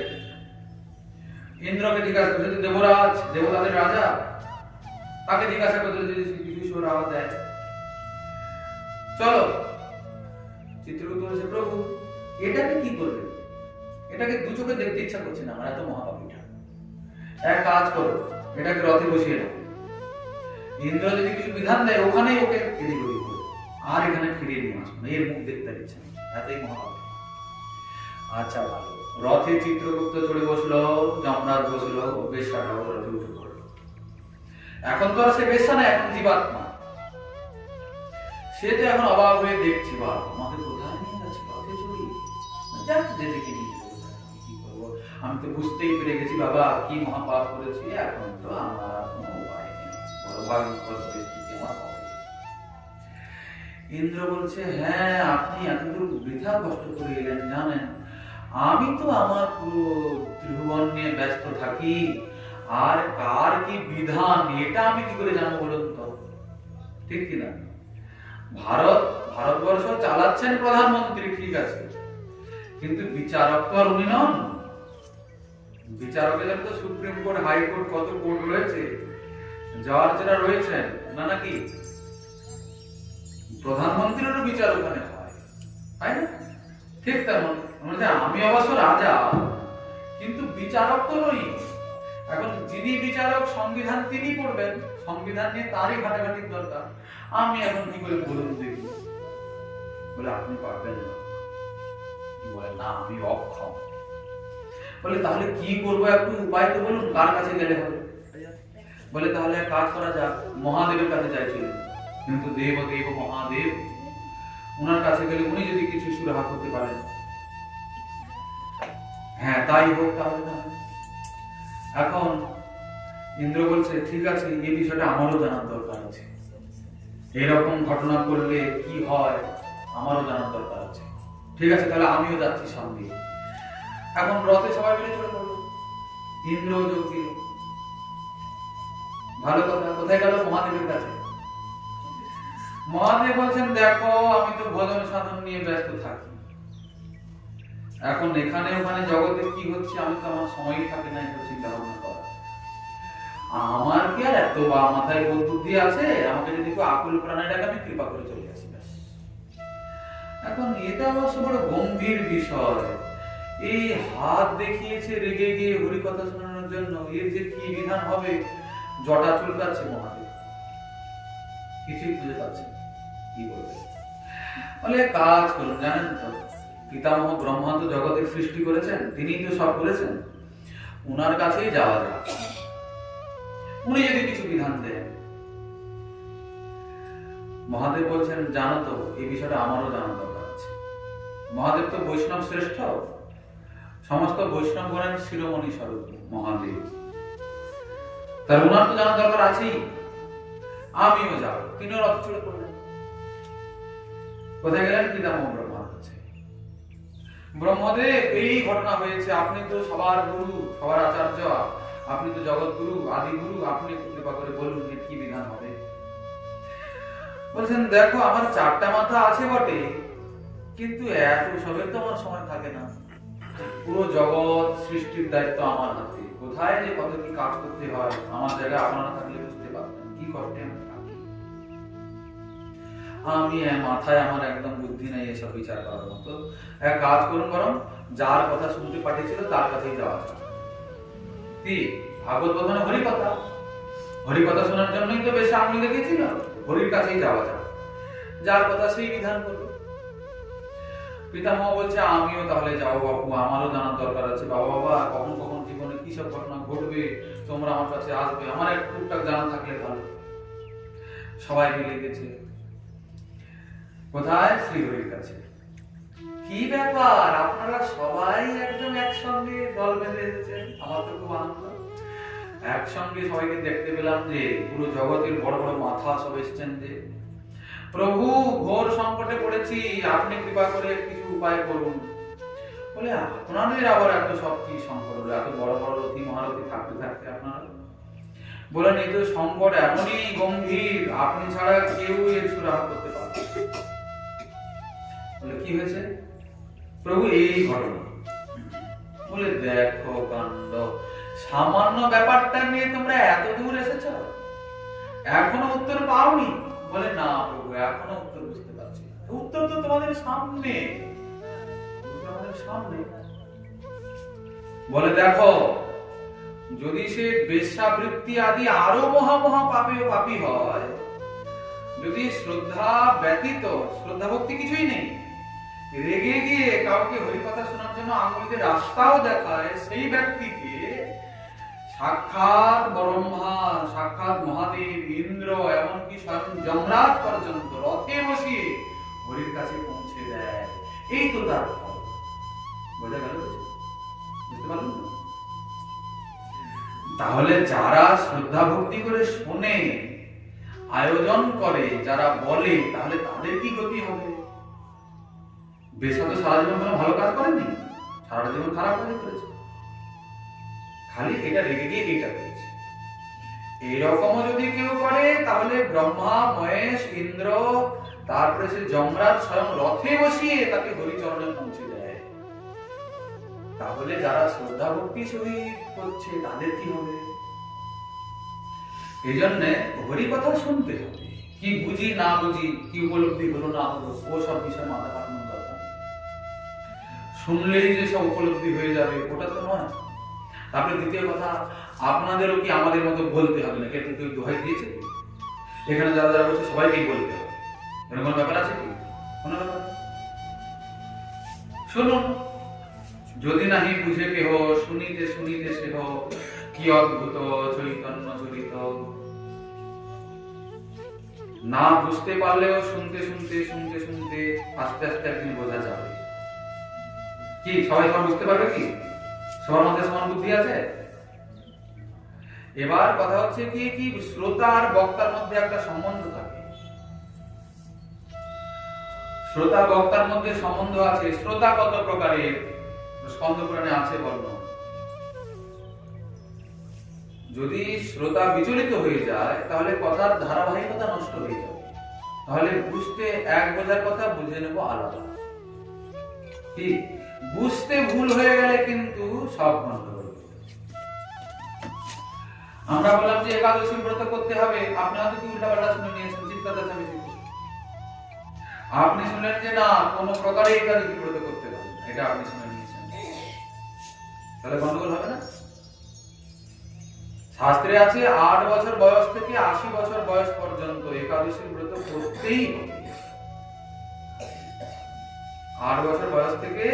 ইন্দ্রকে জিজ্ঞাসা করছে, দেবরাজ, দেবতাদের রাজা, তাকে জিজ্ঞাসা করতে যদি কিছু আওয়াজ দেয়। চলো। চিত্রগুপ্ত বলছে, প্রভু এটাকে কি করবে? এটাকে দু চোখে দেখতে ইচ্ছা করছে না আমার, এত মহাপাপিটা। এক কাজ করো, এটাকে রথে বসিয়ে দাও। ইন্দ্র যদি কিছু বিধান দেয় ওখানেই ওকে এদিক ওদিক করো, আর এখানে ফিরিয়ে নিয়ে আসবো না, এর মুখ দেখতে ইচ্ছা নেই, এতই মহাপাপী। আচ্ছা ভালো। রথে চিত্রগুপ্ত চড়ে বসলো, যমরাজ বসলো, বেশ্যাটাও রথে উঠে পড়লো। এখন তো আর সে বেশ্যা না, এখন জীবাত্মা। সে তো এখন অবাক হয়ে দেখছি, বাবা আমাকে কোথায় নিয়ে যাচ্ছে, রথে চড়ি, যাক যেদিকে নিয়ে কি করবো। আমি তো বুঝতেই পেরে গেছি বাবা কি মহাপাপ করেছি, এখন তো আমার আর কোনো উপায় নেই, বড় ভয়ঙ্কর পরিস্থিতি আমার হবে। ইন্দ্র বলছে, হ্যাঁ আপনি এতদূর বৃথা কষ্ট করে এলেন, জানেন আমি তো আমার পুরো ত্রিভুবন নিয়ে ব্যস্ত থাকি, আর কার কি বিধান এটা আমি কি করে জানবো বলুন তো, ঠিক কিনা? ভারতবর্ষ চালাচ্ছেন প্রধানমন্ত্রী, ঠিক আছে, কিন্তু বিচারক তো আর উনি নন। বিচারকের তো সুপ্রিম কোর্ট, হাইকোর্ট, কত কোর্ট রয়েছে, জজ যারা রয়েছেন না, নাকি প্রধানমন্ত্রীরও বিচার ওখানে হয়, তাই না? ঠিক তেমন আমি অবশ্য রাজা, কিন্তু বিচারক তো নই। এখন যিনি বিচারক সংবিধান তিনি পড়বেন, সংবিধান নিয়ে তারই ঘাটাঘাটির দরকার। আমি এখন কি করে বলুন দেখি? বলে আপনি পারবেন না। বলে না, আমি অক্ষম। বলে তাহলে কি করবো, একটু উপায় তো বলুন, কার কাছে গেলে হবে? বলে তাহলে এক কাজ করা যাক, মহাদেবের কাছে যাইছিল। কিন্তু দেব দেব মহাদেব, উনার কাছে গেলে উনি যদি কিছু সুরাহা করতে পারেন। হ্যাঁ তাই হোক তাহলে না। এখন ইন্দ্র বলছে ঠিক আছে, এই বিষয়টা আমারও জানার দরকার আছে। এরকম ঘটনা করলে কি হয় আমারও জানার দরকার আছে। ঠিক আছে, তাহলে আমিও যাচ্ছি সঙ্গে। এখন রথে সবাই মিলে চলে গেল, ইন্দ্র যোগ দিল। ভালো কথা, কোথায় গেল? মহাদেবের কাছে। মহাদেব বলছেন দেখো, আমি তো ভজন সাধন নিয়ে ব্যস্ত থাকি, এখন এখানে ওখানে জগতে কি হচ্ছে আমি তো, আমার সময়ই থাকে না এটা চিন্তা ভাবনা করা। আমার কি আর এত বা মাথায় বোধ বুদ্ধি আছে? আমাকে যদি কেউ আকুল প্রাণে ডাকে আমি কৃপা করে চলে আসি। এখন এটা অবশ্য বড় গম্ভীর বিষয়। এই হাত দেখিয়েছে রেগে গিয়ে হরি কথা শোনানোর জন্য, এর যে কি বিধান হবে? জটা চুলকাচ্ছে মহাদেব, কিছুই বুঝে পাচ্ছে কি বলবে। বলে কাজ করুন, জানেন তো পিতামহ ব্রহ্মা তো জগতের সৃষ্টি করেছেন, তিনি তো সব করেছেন, উনার কাছেই যাওয়া যায়, উনি যদি কিছু বিধান দেন। মহাদেব বলছেন জানো তো, এই বিষয়টা আমারও জানার দরকার আছে। মহাদেব তো বৈষ্ণব শ্রেষ্ঠ, সমস্ত বৈষ্ণব গণের শিরোমণি স্বরূপ মহাদেব, তার উনার তো জানার দরকার আছেই। আমিও যাব। তিনিও রথ চড়ে পড়লেন। কোথায় গেলেন? পিতামহ ব্রহ্মার কাছে। ব্রহ্মদেব, এই ঘটনা হয়েছে, আপনি তো সবার গুরু, সবার আচার্য, আপনি তো জগৎ গুরু, আদি গুরু, আপনি কৃপা করে বলুন এর কি বিধান হবে? বলছেন দেখো, আমার চারটা মাথা আছে বটে, কিন্তু এত সবের তো আমার সময় থাকে না। পুরো জগৎ সৃষ্টির দায়িত্ব আমার হাতে, কোথায় যে কত কি কাজ করতে হয়, আমার জায়গায় আপনারা থাকলে বুঝতে পারতেন কি করতে আমি থাকি। আমি মাথায় আমার একদম বুদ্ধি নেই এসব বিচার করার মতো। এক কাজ করুন, বরং যার কথা শুনতে পাঠিয়েছিল তার কাছেই যাওয়া যাক। কি ভাগবত বদনে হরিকথা, হরিকথা শোনার জন্যই তো বেশি আঙুল লেগেছিল, হরির কাছেই যাওয়া যাক, যার কথা সেই বিধান করবে। পিতামহ বলছে আমিও তাহলে যাও বাবু, আমারও জানার দরকার আছে। বাবা বাবা, কখন কখন জীবনে কি সব ঘটনা ঘটবে, তোমরা আমার কাছে আসবে, আমার এক টুকটাক জানা থাকলে ভালো। সবাই মিলে গেছে কোথায়? শ্রীহরির কাছে। কি ব্যাপার, আপনারা সবাই একদম একসঙ্গে দল বেঁধে এসেছেন, আমার তো খুব আনন্দ। একসঙ্গে সবাইকে দেখতে পেলাম যে পুরো জগতের বড় বড় মাথা সব এসেছেন। যে প্রভু, ঘোর সংকটে পড়েছি, আপনি কৃপা করে কিছু উপায় করুন। বলে আপনাদের আবার এত সব কি সংকট হলো? এত বড় বড় রথী মহারথী থাকতে থাকতে আপনারা বলেন এই তো সংকট এমনই গম্ভীর, আপনি ছাড়া কেউ এর সুরাহা করতে পারবে। বলে কি হয়েছে? প্রভু এই ঘটনা। বলে দেখো কাণ্ড, সামান্য ব্যাপারটা নিয়ে তোমরা এত দূর এসেছ, এখনো উত্তর পাওনি? বলে না প্রভু, এখনো উত্তর বুঝতে পারছি না। উত্তর তো তোমাদের সামনে, তোমাদের সামনে। বলে দেখো, যদি সে বেশ্যাবৃত্তি আদি আরো মহা মহা পাপী ও পাপী হয়, যদি শ্রদ্ধা ব্যতীত, শ্রদ্ধা ভক্তি কিছুই নেই, রেগে গিয়ে কাউকে হরিকথা শোনার জন্য আঙুলিতে রাস্তাও দেখায়, সেই ব্যক্তিকে সাক্ষাৎ ব্রহ্মা, সাক্ষাৎ মহাদেব, ইন্দ্র, এমনকি স্বয়ং যমরাজ পর্যন্ত রথে বসিয়ে হরির কাছে পৌঁছে দেয়। এই তো তার ফল। বোঝা গেল? বুঝতে পারলেন না? তাহলে যারা শ্রদ্ধা ভক্তি করে শোনে, আয়োজন করে, যারা বলে, তাহলে তাদের কি গতি হবে? বেশা তো সারা জীবন কোনো ভালো কাজ করেনি, সারা জীবন খারাপ কাজ করেছে, খালি এটা রেগে গিয়ে এটা করেছে। এইরকমও যদি কেউ করে, তাহলে ব্রহ্মা, মহেশ, ইন্দ্র, তারপরে সে যমরাজ স্বয়ং রথে বসিয়ে তাকে হরিচরণে পৌঁছে দেয়। তাহলে যারা শ্রদ্ধা ভক্তি সহিত করছে তাদের কি হবে? এই জন্যে হরি কথা শুনতে হবে। কি বুঝি না বুঝি, কি উপলব্ধি হলো না হলো, ও সব বিষয়ে মাথা কাটানোর দরকার। শুনলেই যে সব উপলব্ধি হয়ে যাবে ওটা তো নয়। তারপরে দ্বিতীয় কথা, আপনাদেরও কি আমাদের মতো বলতে হবে না? কেউ কেউ দোহাই দিয়েছে? এখানে যারা যারা বলছে সবাইকেই বলতে হবে, এরকম কোনো ব্যাপার আছে কি? কোনো ব্যাপার নেই। শুনুন, যদি নাহি বুঝে কেহ, শুনিতে শুনিতে সেহ কি অদ্ভুত চৈতন্য চরিত। না বুঝতে পারলেও শুনতে শুনতে শুনতে শুনতে আস্তে আস্তে একদিন বোঝা যাবে। কি সবাই সব বুঝতে পারবে কি? সবার মধ্যে সমান বুদ্ধি আছে? এবার কথা হচ্ছে কি শ্রোতা আর বক্তার মধ্যে একটা সম্বন্ধ থাকে। শ্রোতা বক্তার মধ্যে সম্বন্ধ আছে। শ্রোতা কত প্রকারের? স্কন্দ পুরাণে আছে বর্ণ। যদি শ্রোতা বিচলিত হয়ে যায় তাহলে কথার ধারাবাহিকতা নষ্ট হয়ে যাবে। তাহলে বুঝতে এক বোঝার কথা বুঝে নেব আলাদা। কি বুঝতে ভুল হয়ে গেলে কিন্তু সব বন্ধ হয়ে যাবে। আমরা বললাম যে একাদশী ব্রত করতে হবে, আপনি হয়তো কি উল্টাপাল্টা শুনে নিয়েছেন, চিৎকার চেঁচামেচি। আপনি শুনলেন যে না কোনো প্রকারে একাদশী ব্রত করতে হবে, এটা আপনি শুনে নিয়েছেন, তাহলে গন্ডগোল হবে না? শাস্ত্রে আছে 8 বছর বয়স থেকে 80 বছর বয়স পর্যন্ত একাদশী ব্রত করতেই হবে। 8 বছর বয়স থেকে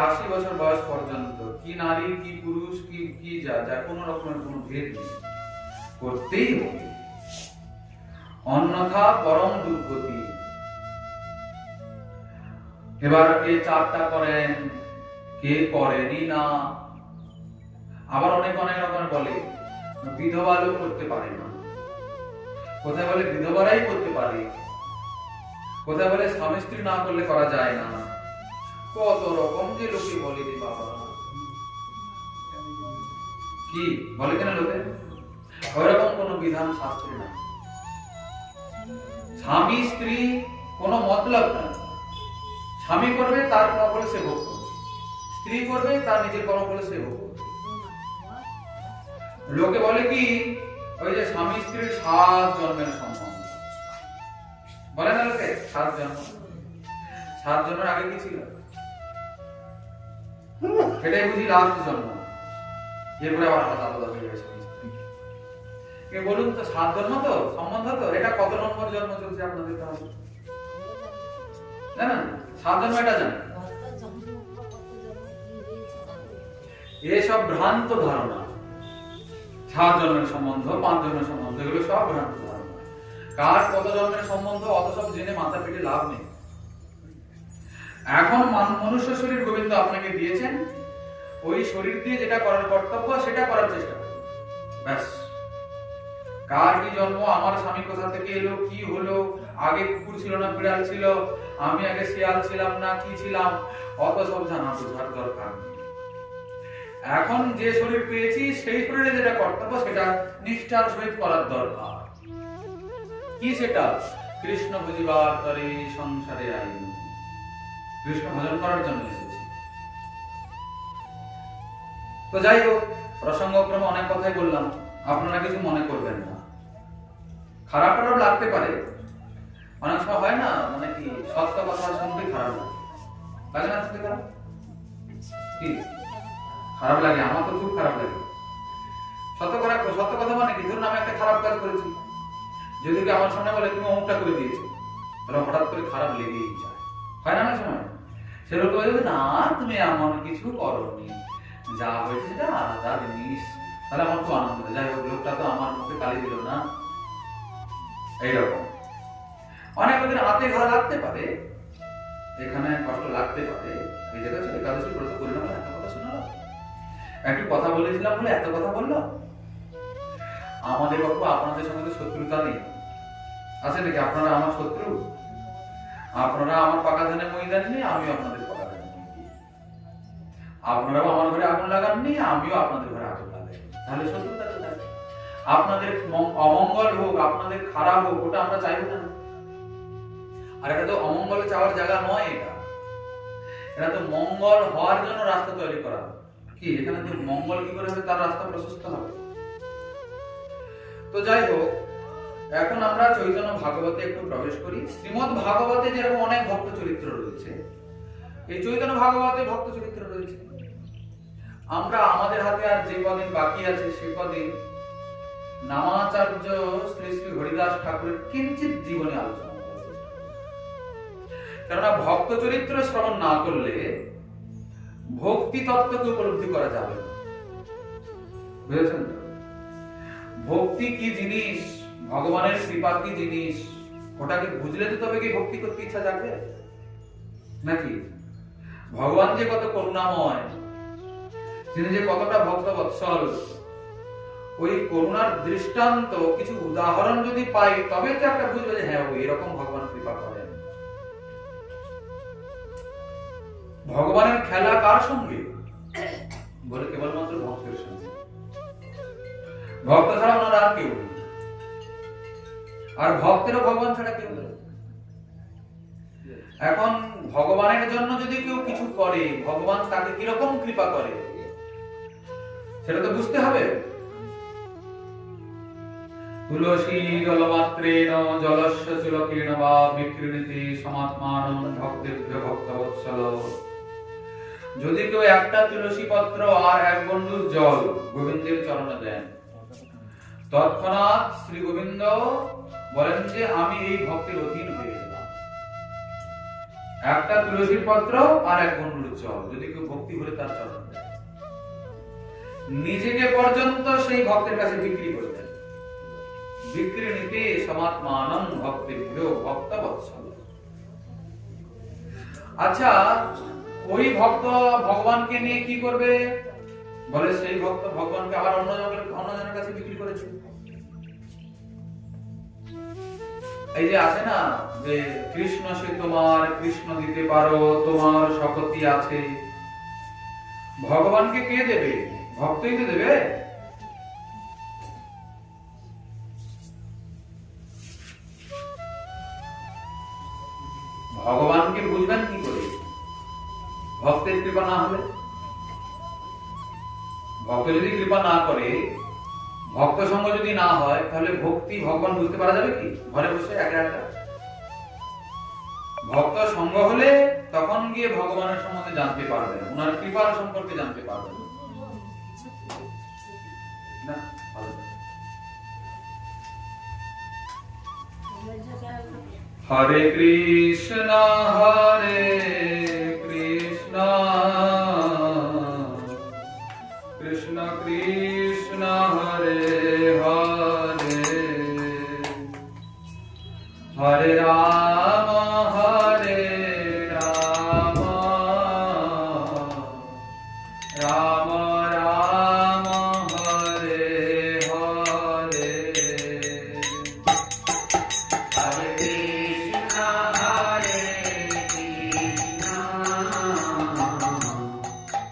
80 বছর বয়স পর্যন্ত কি নারী কি পুরুষ কি যা কোনো রকমের কোনো ভেদ নেই, করতেই হবে। অন্যথা পরম দুর্গতি। এবার কে 4টা করেন, কে করেনি না। আবার অনেক রকমের বলে বিধবা লোক করতে পারে না, কোথায় বলে বিধবারাই করতে পারে, কোথায় বলে স্বামী স্ত্রী না করলে করা যায় না। কত রকম যে লোকে বলে রে বাবা। কি বলে কেন লোকে? ওইরকম কোন বিধান শাস্ত্রে না। স্বামী স্ত্রী কোনো মতলব না। স্বামী করবে তার কর্মফলে সে ভোগ করবে, স্ত্রী করবে তার নিজের কর্মফলে সে ভোগ করবে। লোকে বলে কি ওই যে স্বামী স্ত্রীর 7 জন্মের সম্বন্ধ বলে না লোকে, 7 জন্ম। 7 জন্মের আগে কি ছিল? সেটাই বুঝি লাস্ট জন্ম। এরপরে আবার আলাদা আলাদা হয়ে গেছে। কে বলুন তো 7 জন্ম তো সম্বন্ধ, তো এটা কত নম্বর জন্ম চলছে আপনাদের? তাহলে জানেন 7 জন্ম এটা জানেন? এসব ভ্রান্ত ধারণা। 7 জন্মের সম্বন্ধ, 5 জন্মের সম্বন্ধ, এগুলো সব ভ্রান্ত ধারণা। কার কত জন্মের সম্বন্ধ অত সব জেনে মাথা পেটে লাভ নেই। এখন মনুষ্য শরীর গোবিন্দ আপনাকে দিয়েছেন, ওই শরীর দিয়ে যেটা করার কর্তব্য সেটা করার চেষ্টা করুন, ব্যাস। কার কি জন্ম, আমার স্বামী কোথা থেকে এলো, কি হলো, আগে কুকুর ছিল না বিড়াল ছিল, আমি আগে শিয়াল ছিলাম না কি ছিলাম, অত সব জানা বোঝার দরকার নেই। এখন যে শরীর পেয়েছি সেই শরীরে যেটা কর্তব্য সেটা নিষ্ঠার সহিত করার দরকার। কি সেটা? কৃষ্ণ বুঝিবার তরে সংসারে আইন। কৃষ্ণ ভজন করার জন্য এসেছি। তো যাই হোক, প্রসঙ্গক্রমে অনেক কথাই বললাম, আপনারা কিছু মনে করবেন না। খারাপ লাগতে পারে, অনেক সময় হয় না, মানে কি সত্য কথা শুনতে খারাপ লাগে না? শুনতে খারাপ কি খারাপ লাগে? আমার তো খুব খারাপ লাগে। সত্য কথা মানে কি, ধরুন আমি একটা খারাপ কাজ করেছি, যদি আমার সামনে বলে তুমি অমুকটা করে দিয়েছো, তাহলে হঠাৎ করে খারাপ লেগেই যায়, হয় না সময়? সেরকম বলবে না তুমি এমন কিছু করোনি, যা হয়েছে সেটা আলাদা জিনিস, তাহলে আমার খুব আনন্দ। যাই হোক, লোকটা তো আমার মুখে গালি দিল না, এইরকম। অনেক দিন হাতে ঘা লাগতে পারে, এখানে কষ্ট লাগতে পারে, এই জায়গায় একাদশী ব্রত করলাম এত কথা শোনালো, একটু কথা বলেছিলাম বলে এত কথা বললো। আমাদের বাবু আপনাদের সঙ্গে শত্রুতা নেই, আছে নাকি? আপনারা আমার শত্রু? আপনারা আমার পাকা ধানে মই দেননি, আমিও আপনাদের পাকা ধানে মই দিই। আপনারাও আমার ঘরে আগুন লাগাননি, আমিও আপনাদের ঘরে আগুন লাগাই, তাহলে শত্রুতা কোথায়? আপনাদের অমঙ্গল হোক, আপনাদের খারাপ হোক, ওটা আমরা চাইবো না। আর এটা তো অমঙ্গল চাওয়ার জায়গা নয়। এটা তো মঙ্গল হওয়ার জন্য রাস্তা তৈরি করা, কি এখানে তো মঙ্গল কি করে হবে, তার রাস্তা প্রশস্ত হবে। তো যাই হোক, এখন আমরা চৈতন্য ভাগবতে একটু প্রবেশ করি। শ্রীমদ্ ভাগবতে যেরকম অনেক ভক্ত চরিত্র রয়েছে, এই চৈতন্য ভাগবতে ভক্ত চরিত্র রয়েছে। আমরা আমাদের হাতে আর যে কদিন বাকি আছে সে কদিন নামাচার্য শ্রী শ্রী হরিদাস ঠাকুরের কিঞ্চিত জীবনে আলোচনা করব। কেননা ভক্ত চরিত্র শ্রবণ না করলে ভক্তি তত্ত্বকে উপলব্ধি করা যাবে না, বুঝেছেন তো? ভক্তি কি জিনিস, ভগবানের কৃপা কি জিনিস, ওটাকে বুঝলে তো তবে কি ভক্তি করতে ইচ্ছা জাগবে নাকি? ভগবান যে কত করুণাময়, তিনি যে কতটা ভক্ত বৎসল, ওই করুণার দৃষ্টান্ত কিছু উদাহরণ যদি পাই তবে তো একটা বুঝবে যে হ্যাঁ এরকম ভগবান কৃপা করেন। ভগবানের খেলা কার সঙ্গে বলে কেবলমাত্র ভক্তের সঙ্গে, ভক্ত ছাড়া ওনার আর কেউ নেই, আর ভক্তেরও ভগবান ছাড়া কেউ নেই। এখন ভগবানের জন্য যদি কেউ কিছু করে, ভগবান তাকে কিরকম কৃপা করে সেটা তো বুঝতে হবে। তুলসী জলমাত্রেণ জলস্য চুলকেন বা বিক্রীণীতি সমাত্মানং ভক্তেভ্যো ভক্তবৎসল। যদি কেউ একটা তুলসী পত্র আর এক বন্ধুর জল গোবিন্দের চরণে দেন, তৎক্ষণাৎ শ্রী গোবিন্দ বলেন যে আমি এই ভক্তের অধীন হয়ে গেলাম। একটা তুলসীর পত্র আর এক বন্ধুর জল যদি কেউ ভক্তি করে তার চরণ দেয়, নিজেকে পর্যন্ত সেই ভক্তের কাছে বিক্রি করে দেন। বিক্রীণীতে সমাত্মানং ভক্তেভ্যো ভক্তবৎসল। আচ্ছা, ওই ভক্ত ভগবানকে নিয়ে কি করবে বলে, সেই ভক্ত ভগবানকে আবার অন্যজনের কাছে বিক্রি করেছে। এই যে আছে না যে কৃষ্ণ সে তোমার, কৃষ্ণ দিতে পারো, তোমার শক্তি আছে। ভগবানকে কে দেবে? ভক্তই তো দেবে। ভগবানকে বুঝবেন কি করে ভক্তের কৃপা না হলে? ভক্ত যদি কৃপা না করে, ভক্ত সঙ্গ যদি না হয়, তাহলে ভক্তি ভগবান বুঝতে পারা যাবে কি ঘরে বসে একা একা? ভক্ত সঙ্গ হলে তখন গিয়ে ভগবানের সম্বন্ধে জানতে পারবেন, ওনার কৃপার সম্পর্কে জানতে পারবেন না। হরে কৃষ্ণ হরে কৃষ্ণ কৃষ্ণ কৃষ্ণ হরে হরে, হরে রাম হরে রাম, রাম রাম হরে হরে, হরে কৃষ্ণ হরে কৃষ্ণ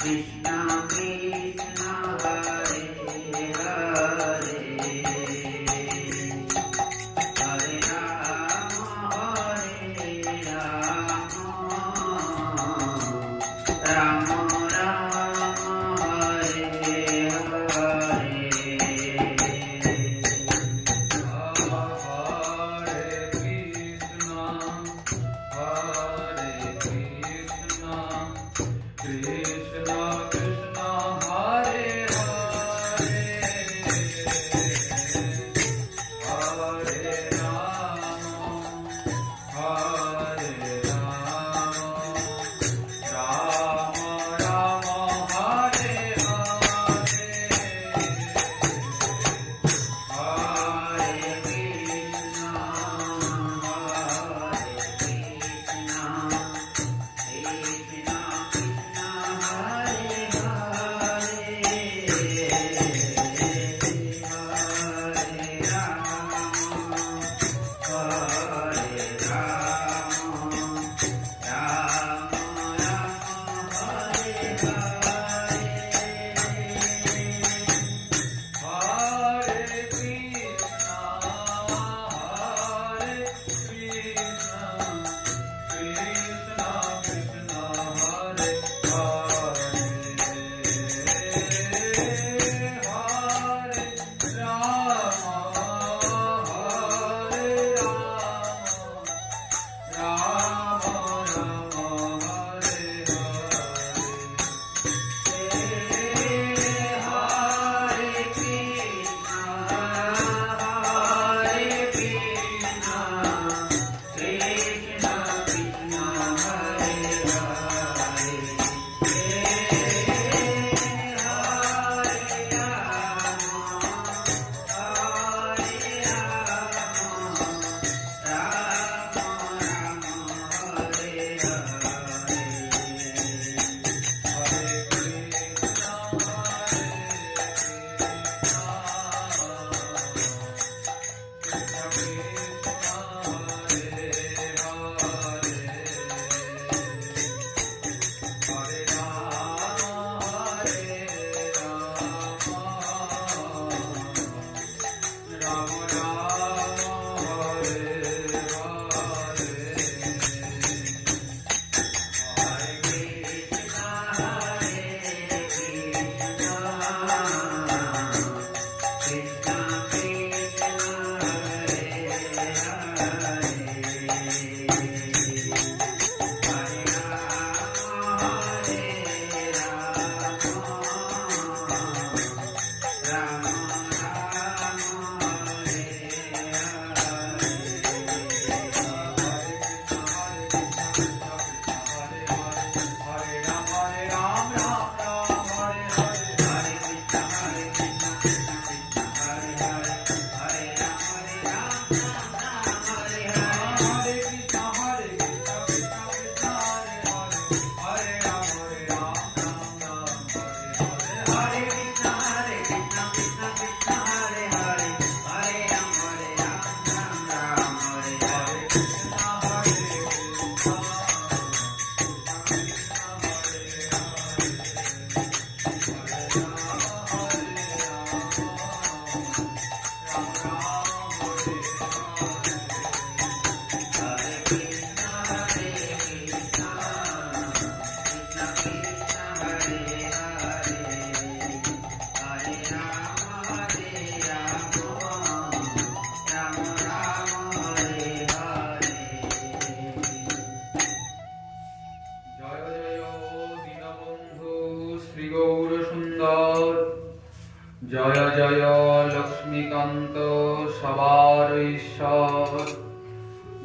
কৃষ্ণ কৃষ্ণ হরে হরে, হরে রাম হরে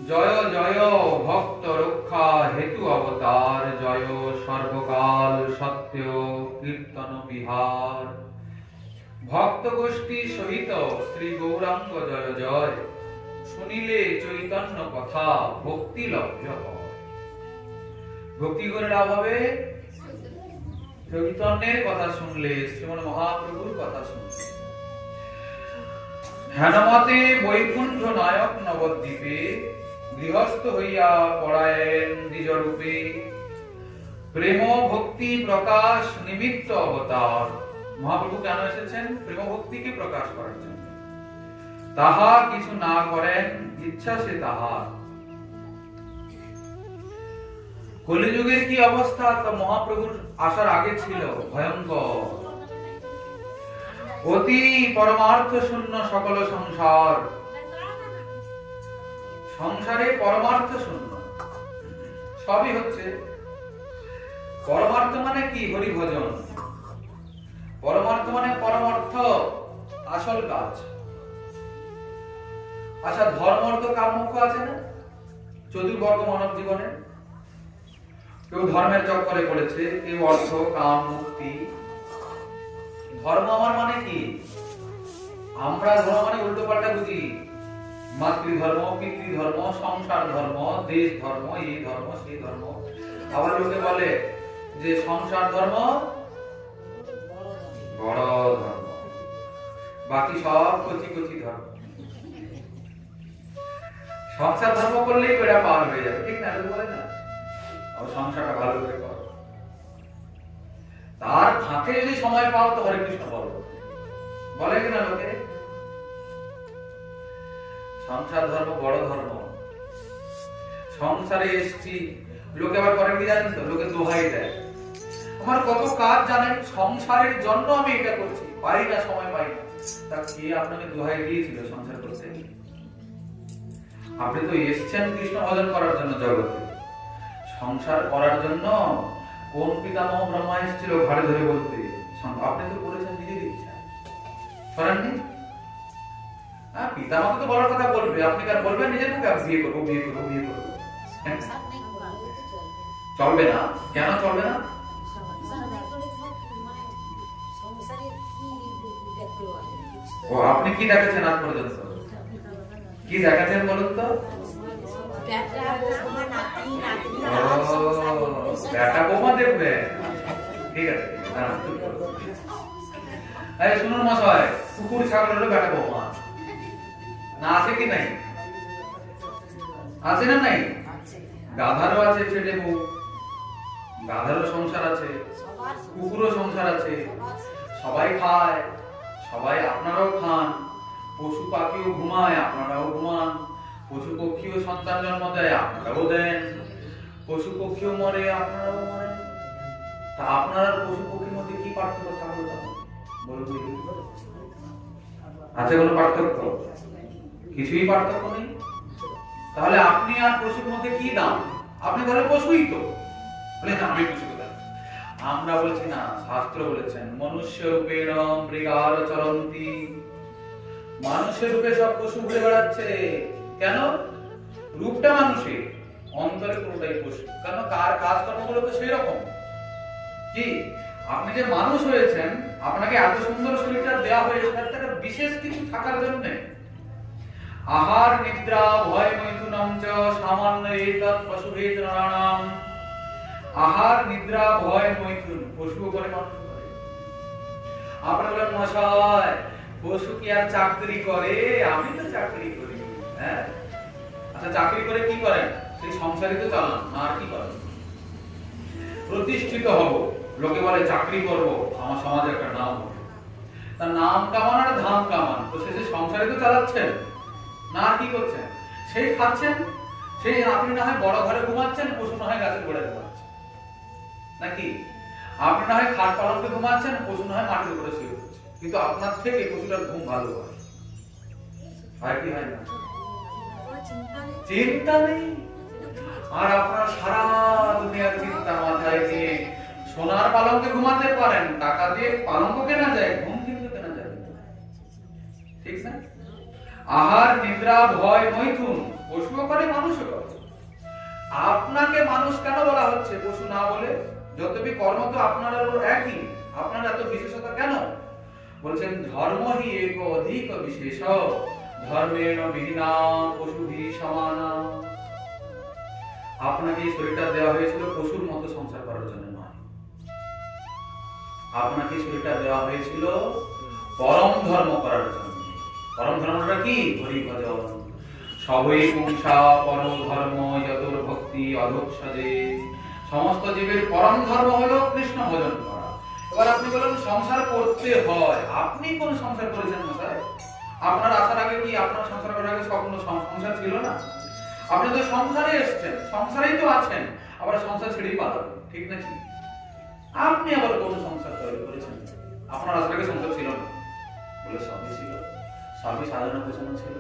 জয় জয় ভক্ত রক্ষা হেতু অবতার, জয় সর্বকাল সত্য কীর্তন বিহার। ভক্ত গোষ্ঠী সহিত শ্রী গৌরাঙ্গ জয় জয়, শুনিলে চৈতন্য কথা ভক্তি লভ্য হয়। ভক্তি করে লাভ হবে, চৈতন্যের কথা শুনলে, শ্রীমন মহাপ্রভুর কথা শুনলে। ধ্যানমতে বৈকুণ্ঠ নায়ক নবদ্বীপে, গৃহস্থ হইয়া পড়ায়েন দ্বিজরূপে। প্রেম ভক্তি প্রকাশ নিমিত্ত অবতার, মহাপ্রভু কেন এসেছেন? প্রেম ভক্তিকে প্রকাশ করার জন্য। তাহা কিছু না করেন, ইচ্ছা সে তাহার। কলিযুগের কি অবস্থা তা মহাপ্রভুর আসার আগে ছিল ভয়ঙ্কর। অতি পরমার্থ শূন্য সকল সংসার, সংসারে পরমার্থ শূন্য, সবই হচ্ছে। পরমার্থ মানে কি? হরি ভজন। পরমার্থ মানে পরমার্থ, আসল কাজ। আচ্ছা, ধর্ম অর্থ কাম মোক্ষ আছে না চতুর্বর্গ মানব জীবনে? কেউ ধর্মের চক্করে পড়েছে, কেউ অর্থ কাম মুক্তি। ধর্ম আমার মানে কি? আমরা ধর্ম মানে উল্টো পাল্টা বুঝি। মাতৃধর্ম, পিতৃধর্ম, সংসার ধর্ম, দেশ ধর্ম, এই ধর্ম সেই ধর্ম। আবার লোকে বলে যে সংসার ধর্ম বড় ধর্ম, বাকি সব কচি কচি ধর্ম। সংসার ধর্ম করলেই বেড়া পার হয়ে যাবে, ঠিক না? বলে না সংসারটা ভালো করে করো, তার ফাঁকে যদি সময় পাও তো হরে কৃষ্ণ বলো, বলে কিনা লোকে? সংসার ধর্ম বড় ধর্ম। সংসারে এসছি, লোকে আবার করে কি জানেন তো? লোকে দোহাই দেয়, আমার কত কাজ জানেন, সংসারের জন্য আমি এটা করছি, পারি না, সময় পাই না। তা কে আপনাকে দোহাই দিয়েছিল সংসার করতে? আপনি তো এসছেন কৃষ্ণ ভজন করার জন্য জগতে, সংসার করার জন্য। কোন পিতামহ ব্রহ্মা এসেছিল ঘাড়ে ধরে বলতে? আপনি তো করেছেন নিজের ইচ্ছা, করেননি? পিতামহ তো বলার কথা বলবে, আপনি কার বলবেন নিজের মুখে বিয়ে করবো বিয়ে করবো বিয়ে করবো? চলবে না। কেন চলবে না? ও, আপনি কি দেখেছেন আজ পর্যন্ত? কি দেখাচ্ছেন বলুন তো? বেটা বৌমা দেখবে? ঠিক আছে, শুনুন মশাই, কুকুর ছাগল হলো বেটা বৌমা, না আছে কি নাই? আছে না নাই? গাধারও আছে ছেলে বউ, গাধারও সংসার আছে, কুকুরও সংসার আছে, সবাই খায়, সবাই, আপনারাও খান। পশু পাখিও ঘুমায়, আপনারাও ঘুমান। পশু পক্ষীও সন্তান জন্ম দেয়, আপনারাও দেন। পশু পক্ষীও মরে, আপনারাও মরেন। তা আপনার পশু পক্ষীর মধ্যে কি পার্থক্য থাকলো? বলবো, আছে কোনো পার্থক্য? কিছুই পার্থক্য নেই। তাহলে আপনি আর পশুর মধ্যে কি দাম? আপনি তাহলে পশুই তো। বলে না, আমি পশু দাম। আমরা বলছি না, শাস্ত্র বলেছেন মনুষ্য রূপেণ মৃগার চরন্তি। মানুষের রূপে সব পশু ঘুরে বেড়াচ্ছে। কেন? রূপটা মানুষের, অন্তরে পুরোটাই পশু। কেন? কার কাজকর্মগুলো তো সেই রকম। কি আপনি যে মানুষ হয়েছেন, আপনাকে এত সুন্দর শরীরটা দেওয়া হয়েছে তার বিশেষ কিছু থাকার জন্য। আহার নিদ্রা ভয় মৈথুনম চ সামান্য এতৎ পশুভেদ নরাণাম। আহার নিদ্রা ভয় মৈথুন, পশু করে মানুষ করে। আপনারা বলেন মশাই, পশু কি আর চাকরি করে? আমি তো চাকরি করি। হ্যাঁ, আচ্ছা, চাকরি করে কি করেন? সেই সংসারই তো চালান, আর কি করেন? প্রতিষ্ঠিত হব, লোকে বলে চাকরি করব, আমার সমাজে একটা নাম হবে। তার নাম কামান আর ধাম কামান, তো শেষে সংসারই তো চালাচ্ছেন, না আর কি করছেন? সেই খাচ্ছেন, সেই আপনি না হয় বড় ঘরে ঘুমাচ্ছেন, পশু না হয় গাছের গোড়ায় ঘুমাচ্ছেন, নাকি? আপনি না হয় খাট পালঙ্কে ঘুমাচ্ছেন, পশু না হয় মাটির উপরে শুয়ে পড়ছে। কিন্তু আপনার থেকে পশুটার ঘুম ভালো হয়, হয় কি হয় না? চিন্তা নেই। আর আপনার সারা দুনিয়ার চিন্তা মাথায় দিয়ে সোনার পালঙ্কে ঘুমাতে পারেন, টাকা দিয়ে পালঙ্ক কেনা যায়, ঘুম কিন্তু কেনা যায়, ঠিক না? আহার নিদ্রা ভয় মৈথুন পশুও করে মানুষও করে। আপনাকে মানুষ কেন বলা হচ্ছে পশু না বলে? যতবি কর্ম তো আপনারও একই, আপনার এত বিশেষতা কেন? বলছেন ধর্ম হি এক অধিক বিশেষ ধর্মেণ বিহিনা পশুভি সমানা। আপনাকে এই শরীরটা দেওয়া হয়েছিল পশুর মতো সংসার করার জন্য নয়, আপনাকে শরীরটা দেওয়া হয়েছিল পরম ধর্ম করার জন্য। পরম ধর্মটা কি? হরি ভজন সবই পুংসা পরম ধর্ম যতর ভক্তি অধোক্ষজে। সমস্ত জীবের পরম ধর্ম হলো কৃষ্ণ ভজন করা। এবার আপনি বলেন সংসার করতে হয়, আপনি কোন সংসার করেছেন মশাই? আপনার আসার আগে কি আপনার সংসার করার আগে স্বপ্ন সংসার ছিল না? আপনি তো সংসারে এসেছেন, সংসারেই তো আছেন, আবার সংসার ছেড়েই পালাবেন, ঠিক নাকি? আপনি আবার কোন সংসার তৈরি করেছেন? আপনার আসার আগে সংসার ছিল না বলে সবই ছিল, সবই সাজানো গোছানো ছিল।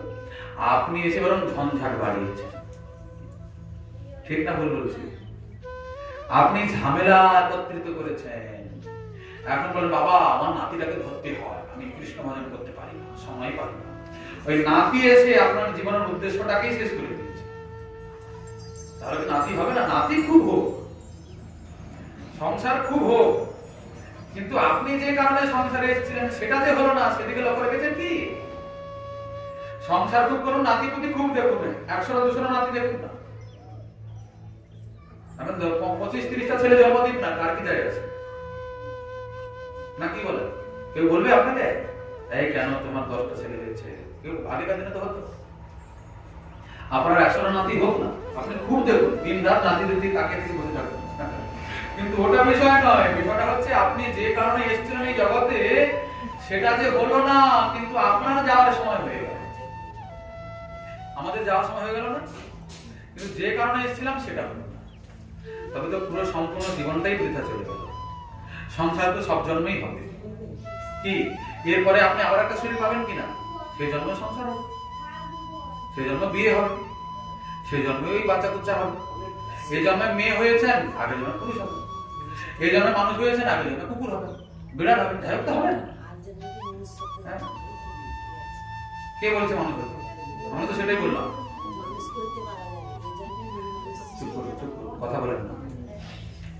আপনি এসে বরং ঝঞ্ঝাট বাড়িয়েছেন, ঠিক না ভুল বলছি? আপনি ঝামেলা একত্রিত করেছেন। এখন বলেন বাবা আমার নাতিটাকে ধরতে হয়, আমি কৃষ্ণ ভজন করতে পারি না, সময় পাই না। ওই নাতি এসে আপনার জীবনের উদ্দেশ্যটাকেই শেষ করে দিয়েছে। তাহলে কি নাতি হবে না? নাতি খুব হোক, সংসার খুব হোক, কিন্তু আপনি যে কারণে সংসারে এসেছিলেন সেটা যে হলো না, সেদিকে লক্ষ্য রেখেছেন কি? সংসার খুব করুন, নাতি পুতি খুব দেখুন, 100-200 নাতি দেখুন না। এখন 25-30টা ছেলে জন্ম দিন না, কার কি যায় আছে? না কি বলে? কেউ বলবে আপনাকে এই কেন তোমার 10টা ছেলে হয়েছে? কেউ আগেকার দিনে তো হতো। আপনার 100টা নাতি হোক না, আপনি খুব দেখুন, দিন রাত নাতিদের দিকে তাকিয়ে থেকে বসে থাকুন। কিন্তু ওটা বিষয় নয়, বিষয়টা হচ্ছে আপনি যে কারণে এসেছিলেন এই জগতে সেটা যে হলো না, কিন্তু আপনার যাওয়ার সময় হয়ে গেল। আমাদের যাওয়ার সময় হয়ে গেল না, কিন্তু যে কারণে এসেছিলাম সেটা হলো না। তবে তো পুরো সম্পূর্ণ জীবনটাই বৃথা চলে গেল। সংসার তো সব জন্মেই হবে কি? এরপরে আপনি আবার একটা শরীর পাবেন কিনা? সেই জন্ম সংসার হবে, সেই জন্ম বিয়ে হবে, সেই জন্মে ওই বাচ্চা কুচ্চা হবে। এই জন্মে মেয়ে হয়েছেন, আগের জন্মে পুরুষ হবে। এই জন্মে মানুষ হয়েছেন, আগের জন্মে কুকুর হবে, বিড়াল হবে, যাই হোক তো হবে না। হ্যাঁ? কে বলছে মানুষ হবে? আমি তো সেটাই বললাম। চুপ করুন, চুপ করুন, কথা বলেন না।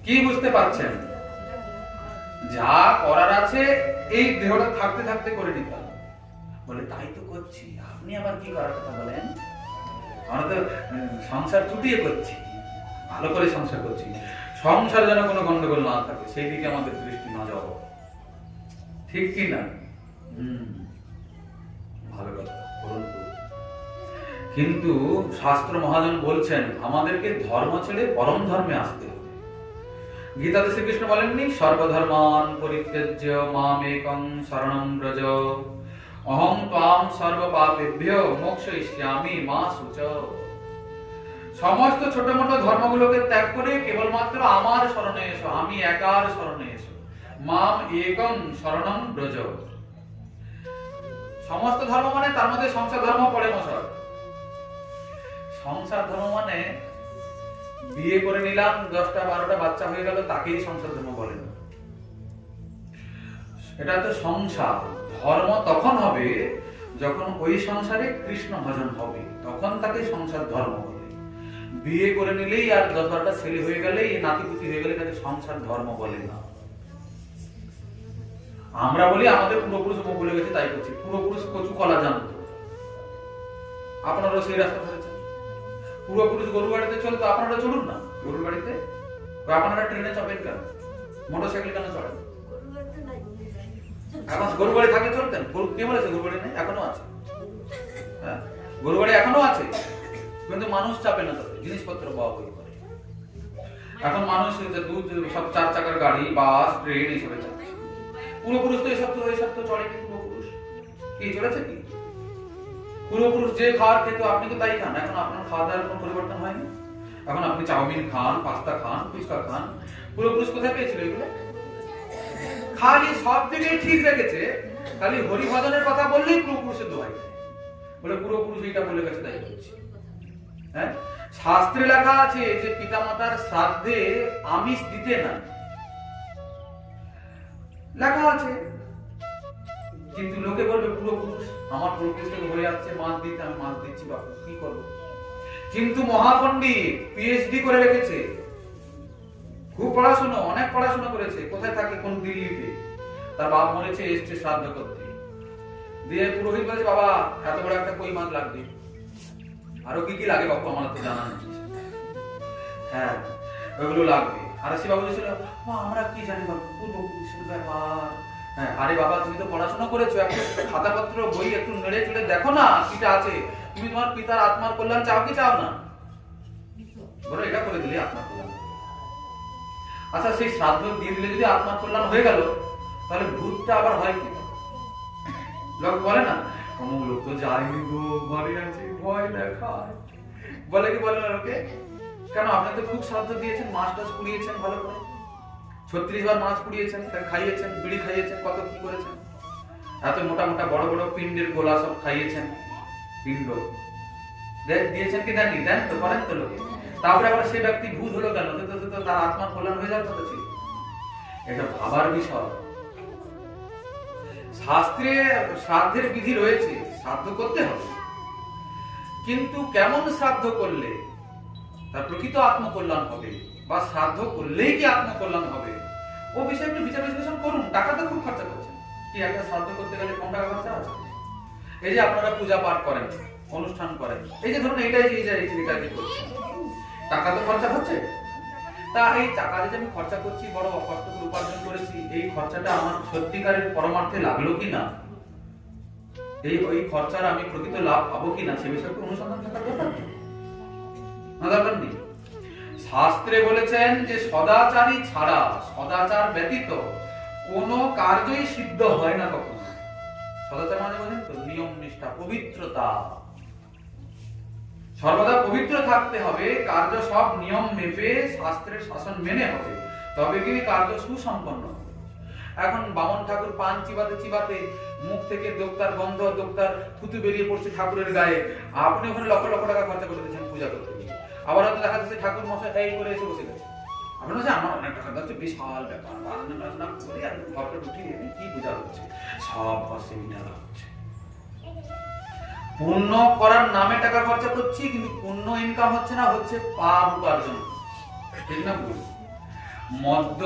কি বুঝতে পারছেন? যা করার আছে এই দেহটা থাকতে থাকতে করে নিতে হবে। বলে তাই তো করছি, আপনি আবার কি করার কথা বলেন? আমরা তো সংসার চুটিয়ে করছি, ভালো করে সংসার করছি, সংসার যেন কোনো গন্ডগোল না থাকে সেই দিকে আমাদের দৃষ্টি না যাওয়া, ঠিক কি না? ভালো কথা বলুন। কিন্তু শাস্ত্র মহাজন বলছেন আমাদেরকে ধর্ম ছেড়ে পরম ধর্মে আসতে হবে। গীতাতে শ্রীকৃষ্ণ বলেননি সর্বধর্মান পরিত্যজ্য মামেকং শরণং ব্রজ অহং ত্বাম সর্বপাপেভ্যো মোক্ষয়িষ্যামি মা শুচো। সমস্ত ছোট মোটো ধর্মগুলোকে ত্যাগ করে কেবলমাত্র আমার শরণে এসো, আমি একার শরণে এসো। মাম একং শরণং ব্রজ। সমস্ত ধর্ম মানে তার মধ্যে সংসার ধর্ম পড়ে মশাই। সংসার ধর্ম মানে বিয়ে করে নিলাম, 10টা-12টা বাচ্চা হয়ে গেল, তাকেই সংসার ধর্ম বলে না। এটা তো সংসার। ধর্ম তখন হবে যখন ওই সংসারে কৃষ্ণ ভজন হবে, তখন তাকে সংসার ধর্ম বলে। বিয়ে করে নিলেই আর 10-12টা ছেলে হয়ে গেলে, নাতিপুতি হয়ে গেলে তাকে সংসার ধর্ম বলে না। আমরা বলি আমাদের পূর্বপুরুষ মুখ ভুলে গেছে তাই করছি। পূর্বপুরুষ কচু কলা জানতো, আপনারাও সেই রাস্তা ধরেছেন। পূর্বপুরুষ গরু গাড়িতে চলতো, আপনারা চলুন না গরুর গাড়িতে। আপনারা ট্রেনে চাপেন কেন? মোটরসাইকেল কেন চড়েন? এখন গরু গাড়ি থাকে চলতেন। কে বলেছে গরু গাড়ি নেই? এখনো আছে। হ্যাঁ, গরু গাড়ি এখনো আছে, কিন্তু মানুষ চাপে না, তাতে জিনিসপত্র বওয়া বই করে। এখন মানুষ দুধ সব 4 চাকার গাড়ি, বাস, ট্রেন এইসবে চাপে। পূর্বপুরুষ তো এসব তো চড়েনি। পূর্বপুরুষ কি চলেছে কি? পূর্বপুরুষ যে খাবার খেত আপনি তো তাই খান। এখন আপনার খাওয়া দাওয়ার কোনো পরিবর্তন হয়নি। এখন আপনি চাউমিন খান, পাস্তা খান, ফুচকা খান। পূর্বপুরুষ কোথায় পেয়েছিল এগুলো? খালি সব দিকেই ঠিক রেখেছে, খালি হরি ভজনের কথা বললেই পূর্বপুরুষের দোহাই দেয়। বলে পূর্বপুরুষ এইটা বলে গেছে তাই করছি। হ্যাঁ, শাস্ত্রে লেখা আছে যে পিতামাতার শ্রাদ্ধে আমিষ দিতে না, লেখা আছে। কিন্তু লোকে বলবে পূর্বপুরুষ। আমার প্রকৃষ্ট হয়ে যাচ্ছে মাছ দিতে, আমি মাছ দিচ্ছি বাপু, কি করবো? কিন্তু মহাপণ্ডিত পিএইচডি করে রেখেছে, খুব পড়াশোনা, অনেক পড়াশোনা করেছে, কোথায় থাকে? কোন দিল্লিতে। তার বাপ মরেছে, এসছে শ্রাদ্ধ করতে, দিয়ে পুরোহিত বলেছে বাবা এত বড় একটা কই মাছ লাগবে, আরো কি কি লাগে বাপু আমার তো জানা নেই। হ্যাঁ ওইগুলো লাগবে। আর সে বাবু বলেছিল আমরা কি জানি বাবু, পূর্বপুরুষের ব্যাপার। হ্যাঁ আরে বাবা তুমি তো পড়াশোনা করেছো, একটু খাতাপত্র বই একটু নেড়ে চড়ে দেখো না কিটা আছে। তুমি তোমার পিতার আত্মার কল্যাণ চাও কি চাও না? বলো এটা করে দিলে আত্মার কল্যাণ। আচ্ছা সেই শ্রাদ্ধ দিয়ে দিলে যদি আত্মার কল্যাণ হয়ে গেল, তাহলে ভূতটা আবার হয় কি? লোক বলে না অমুক লোক তো যায়নি গো, ঘরে আছে, ভয় দেখায়, বলে কি বলে না লোকে? কেন? আপনি তো খুব শ্রাদ্ধ দিয়েছেন, মাছ টাছ পুড়িয়েছেন ভালো করে, 36 বার মাছ পুড়িয়েছেন, খাইয়েছেন, বিড়ি খাইয়েছেন, কত কি করেছেন, এত মোটা মোটা বড় বড় পিণ্ডের গোলা সব খাইয়েছেন, পিণ্ড দিয়েছেন কি দেননি? দেন তো, করেন তো লোকে। তারপরে আবার সে ব্যক্তি ভূত হলো কেন? তো তার আত্মার কল্যাণ হয়ে যাওয়ার কথা ছিল। এটা ভাবার বিষয়। শাস্ত্রে শ্রাদ্ধের বিধি রয়েছে, শ্রাদ্ধ করতে হবে, কিন্তু কেমন শ্রাদ্ধ করলে তার প্রকৃত আত্মকল্যাণ হবে, বা শ্রাদ্ধ করলেই কি আত্মকল্যাণ হবে, ও বিষয়ে একটু বিচার বিশ্লেষণ করুন। টাকা তো খুব খরচা করছেন, কি একটা শ্রাদ্ধ করতে গেলে কম টাকা খরচা আছে? এই যে আপনারা পূজা পাঠ করেন, অনুষ্ঠান করেন, এই যে ধরুন এইটাই যে করছেন, টাকা তো খরচা হচ্ছে। তা এই টাকা যে আমি খরচা করছি, বড় কষ্ট করে উপার্জন করেছি, এই খরচাটা আমার সত্যিকারের পরমার্থে লাগলো কিনা, ওই খরচার আমি প্রকৃত লাভ পাবো কিনা, সে বিষয়ে অনুসন্ধান থাকার দরকার নেই, না দরকার নেই। শাস্ত্রে বলেছেন যে সদাচারী ছাড়া, সদাচার ব্যতীত কোন কার্যই সিদ্ধ হয় না কখনো। সদাচার মানে বলেন তো নিয়ম নিষ্ঠা, পবিত্রতা, সর্বদা পবিত্র থাকতে হবে, কার্য সব নিয়ম মেপে শাস্ত্রের শাসন মেনে হবে, তবে কি কার্য সুসম্পন্ন হবে। এখন বামন ঠাকুর পান চিবাতে চিবাতে মুখ থেকে দোক্তার গন্ধ, দোক্তার থুতু বেরিয়ে পড়ছে ঠাকুরের গায়ে, আপনি ওখানে লক্ষ লক্ষ টাকা খরচা করে দিচ্ছেন পূজা করতে গিয়ে। আবার হয়তো দেখা যাচ্ছে ঠাকুর মশাই এই করে এসে বসে গেছে, আপনার হচ্ছে আমার অনেক টাকা যাচ্ছে, বিশাল ব্যাপার, বাজনা করে আর ঘরটা ঢুকিয়ে কি পূজা হচ্ছে, সব বসে মিটারা হচ্ছে। পুণ্য করার নামে টাকা খরচা করছি, কিন্তু পুণ্য ইনকাম হচ্ছে না, হচ্ছে পাপ উপার্জন, ঠিক না? মদ্য,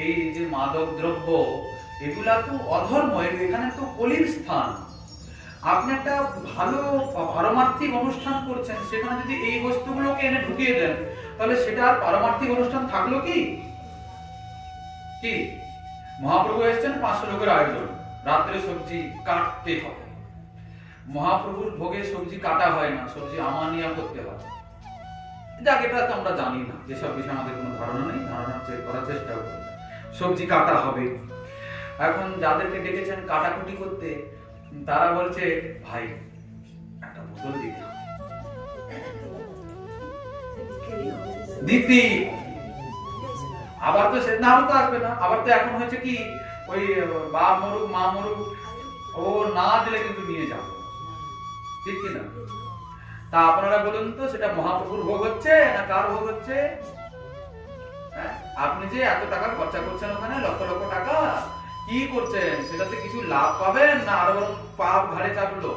এই যে মাদক দ্রব্য, এগুলা তো অধর্ম, এখানে তো কলির স্থান। আপনি একটা ভালো পারমার্থিক অনুষ্ঠান করছেন, সেখানে যদি এই বস্তুগুলোকে এনে ঢুকিয়ে দেন, তাহলে সেটা আর পারমার্থিক অনুষ্ঠান থাকলো কি? কি মহাপ্রভু এসেছেন, 500 লোকের আয়োজন, রাত্রে সবজি কাটতে হবে। মহাপ্রভুর ভোগে সবজি কাটা হয় না, সবজি আমানিয়া করতে হয়। যাক, এটা তো আমরা জানি না, যেসব বিষয়ে আমাদের কোনো ধারণা নেই, ধারণা করার চেষ্টা করি। সবজি কাটা হবে, এখন যাদেরকে ডেকেছেন কাটাকুটি করতে, তারা বলছে ভাই একটা বোতল দিতে দিতি, আবার তো সে নাম তো আসবে না। আবার তো এখন হয়েছে কি, ওই বাপ মরুক মা মরুক, ও না দিলে কিন্তু নিয়ে যাবো, ঠিক কিনা? তা আপনারা বলুন তো, সেটা মহাপ্রভুর ভোগ হচ্ছে না কার ভোগ হচ্ছে? আপনি যে এত টাকা খরচা করছেন ওখানে, লক্ষ লক্ষ টাকা, কি করছেন? সেটাতে কিছু লাভ পাবেন না আরো পাপ ঘাড়ে চাপলো?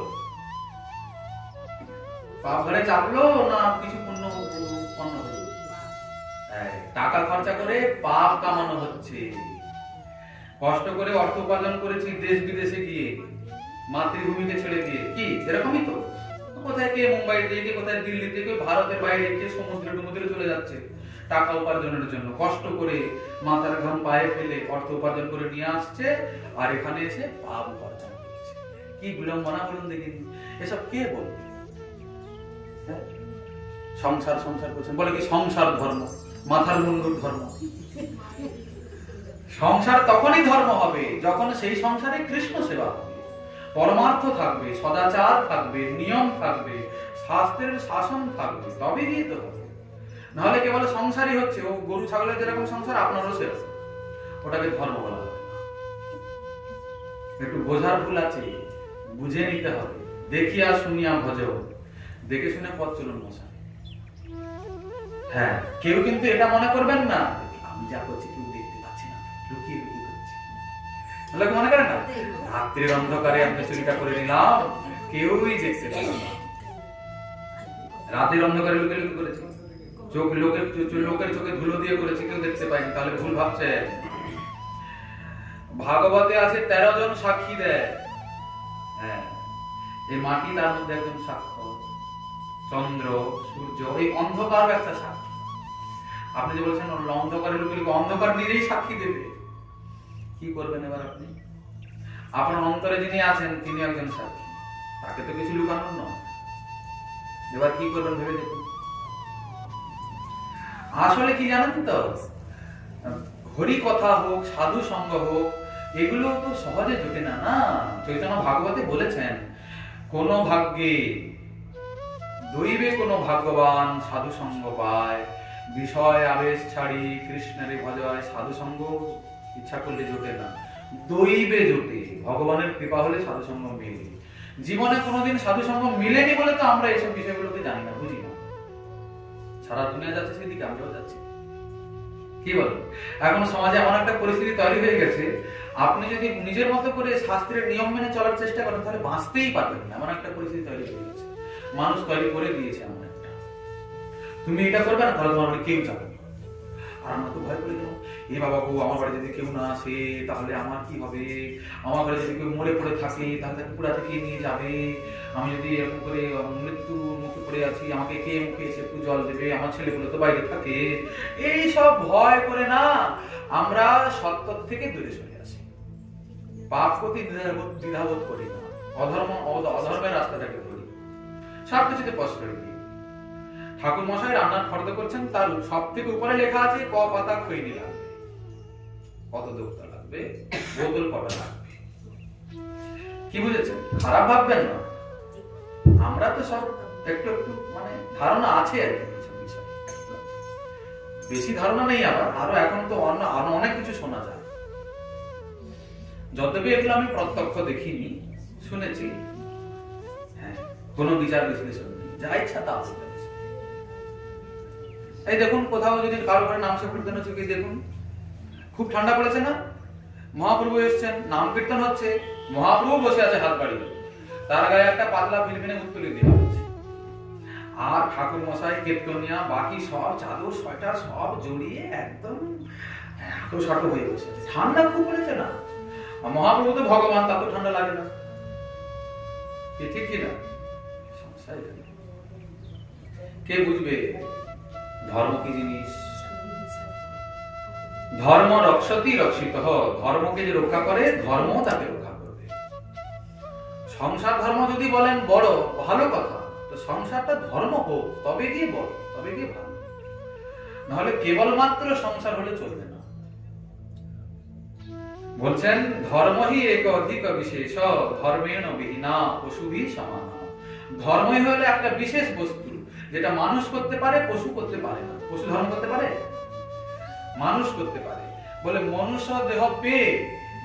পাপ ঘাড়ে চাপলো না কিছু পুণ্য উৎপন্ন হলো? টাকা খরচা করে পাপ কামানো হচ্ছে। কষ্ট করে অর্থ উপার্জন করেছি দেশ বিদেশে গিয়ে, মাতৃভূমিকে ছেড়ে দিয়ে, কি এরকমই তো? কোথায় কে মুম্বাই থেকে, কোথায় দিল্লি থেকে, ভারতের বাইরে কে সমুদ্রে চলে যাচ্ছে টাকা উপার্জনের জন্য, কষ্ট করে মাথার ঘাম পায়ে ফেলে অর্থ উপার্জন করে নিয়ে আসছে, আর এখানে এসে পাপ উপার্জন করছে। কি বিড়ম্বনা বলুন দেখি, এসব কে বলবে? সংসার সংসার করছেন, বলে কি সংসার ধর্ম, মাথার মুন্ডুর ধর্ম। সংসার তখনই ধর্ম হবে যখন সেই সংসারে কৃষ্ণ সেবা হবে, পরমার্থ থাকবে, সদাচার থাকবে, নিয়ম থাকবে, শাস্ত্রের শাসন থাকবে, তবেই গিয়ে তো হবে। নাহলে কেবল সংসারই হচ্ছে, ও গরু ছাগলের যেরকম সংসার আপনারও সেরকম, ওটাকে ধর্ম বলা হবে। একটু বোঝার ভুল আছে, বুঝে নিতে হবে। দেখিয়া শুনিয়া ভজ, দেখে শুনে পথ চলুন মশাই। হ্যাঁ, কেউ কিন্তু এটা মনে করবেন না আমি যা করছি কেউ দেখতে পাচ্ছি না, লুকিয়ে লুকিয়ে করছি, লোক মনে করে না রাত্রির অন্ধকারে আপনি চুরিটা করে নিলাম, কেউই দেখতে পেল না। রাতের অন্ধকারে লুকে লুকে করেছে, লোকের চোখে ধুলো দিয়ে করেছে, কেউ দেখতে পায়নি, তাহলে ভুল ভাবছে। ভাগবতে আছে 13 জন সাক্ষী দেয়। হ্যাঁ, এই মাটি তার মধ্যে একজন সাক্ষ্য, চন্দ্র সূর্য এই অন্ধকার একটা সাক্ষী। আপনি যে বলছেন অন্ধকারে লুকে লুকে, অন্ধকার নিজেই সাক্ষী দেবে। কি করবেন এবার আপনি? আপনার অন্তরে যিনি আছেন তিনি একজন সাক্ষী, তাকে তো কিছু লুকানোর নয়। এবার কি করবেন ভেবে দেখুন। আসলে কি জানেন তো, হরি কথা হোক, সাধু সঙ্গ হোক, এগুলো তো সহজে জোটে না। না, চৈতন্য ভাগবতে বলেছেন, কোন ভাগ্যে দৈবে কোন ভাগ্যবান সাধু সঙ্গ পায়, বিষয় আবেশ ছাড়ি কৃষ্ণের ভজয়। সাধু সঙ্গ ইচ্ছা করলে জোটে না, দৈবে জোটে। ভগবানের কৃপা হলে সাধু সঙ্গ মেলে। জীবনে কোনোদিন সাধু সঙ্গ মিলেনি বলে তো আমরা এইসব বিষয়গুলোকে জানি না, বুঝি না। সারা দুনিয়া যাচ্ছে সেদিকে, আমরাও যাচ্ছি। কি বলেন? এখন সমাজে এমন একটা পরিস্থিতি তৈরি হয়ে গেছে, আপনি যদি নিজের মতো করে শাস্ত্রের নিয়ম মেনে চলার চেষ্টা করেন তাহলে বাঁচতেই পারবেন না। এমন একটা পরিস্থিতি তৈরি হয়ে গেছে, মানুষ তৈরি করে দিয়েছে এমন একটা। তুমি এটা করবে না তাহলে তোমার বাড়ি কেউ যাবে। আর আমরা তো ভয় করে যাবো, এ বাবা গো, আমার বাড়ি যদি কেউ না আসে তাহলে আমার কি হবে, আমার বাড়ি যদি কেউ মরে পড়ে থাকে তাহলে তাকে পুরা থেকে নিয়ে যাবে, আমি যদি এরকম করে মৃত্যু মুখে পড়ে আছি আমাকে কে মুখে এসে একটু জল দেবে, আমার ছেলেগুলো তো বাইরে থাকে। এই সব ভয় করে না আমরা সত্য থেকে দূরে সরে আসি, পাপ প্রতি দ্বিধাবোধ করি না, অধর্মের রাস্তাটাকে ধরি, সবকিছুতে প্রশ্রয় দিই। ঠাকুর মশাই রান্নার ফর্দ করছেন, তার সব থেকে উপরে লেখা আছে ক পাতা খৈনি লাগবে, কত দোক্তা লাগবে, বোতল কটা লাগবে। কি বুঝেছেন? খারাপ ভাববেন না, আমরা তো সব একটু একটু মানে ধারণা আছে আর কি, বেশি ধারণা নেই। আবার আরো এখন তো আরো অনেক কিছু শোনা যায়, যতবি এগুলো আমি প্রত্যক্ষ দেখিনি, শুনেছি। হ্যাঁ, কোনো বিচার বিশ্লেষণ নেই, যা ইচ্ছা তা বলতে। এই দেখুন, কোথাও যদি কারো ঘরে নাম সংকীর্তন হচ্ছে, কি দেখুন, খুব ঠান্ডা পড়েছে না, মহাপ্রভু এসেছেন, নাম কীর্তন হচ্ছে, মহাপ্রভু বসে আছে হাত বাড়িয়ে, তার গায়ে একটা পাতলা ফিলফিনে উত্তোলি দেওয়া হচ্ছে, আর ঠাকুর মশাই কীর্তনিয়া বাকি সব চাদর সোয়েটার সব জড়িয়ে একদম আঁটো হয়ে বসে আছে। ঠান্ডা খুব পড়েছে না, মহাপ্রভু তো ভগবান, তা তো ঠান্ডা লাগে না। ঠিক কিনা? কে বুঝবে ধর্ম কি জিনিস? ধর্ম রক্ষতি রক্ষিত, ধর্মকে যে রক্ষা করে ধর্ম তাকে রক্ষা করবে। সংসার ধর্ম যদি বলেন বড় ভালো কথা, তো সংসারটা ধর্ম হোক, তবে গিয়ে বড়, তবে গিয়ে ভালো, নাহলে কেবলমাত্র সংসার হলে চলবে না। বলছেন ধর্মহি এক অধিক বিশেষ, ধর্মেণ বিহীনা পশুভি সমান। ধর্মই হলো একটা বিশেষ বস্তু, যেটা মানুষ করতে পারে, পশু করতে পারে না। পশু ধর্ম করতে পারে, মানুষ করতে পারে। বলে মনুষ্য দেহ পেয়ে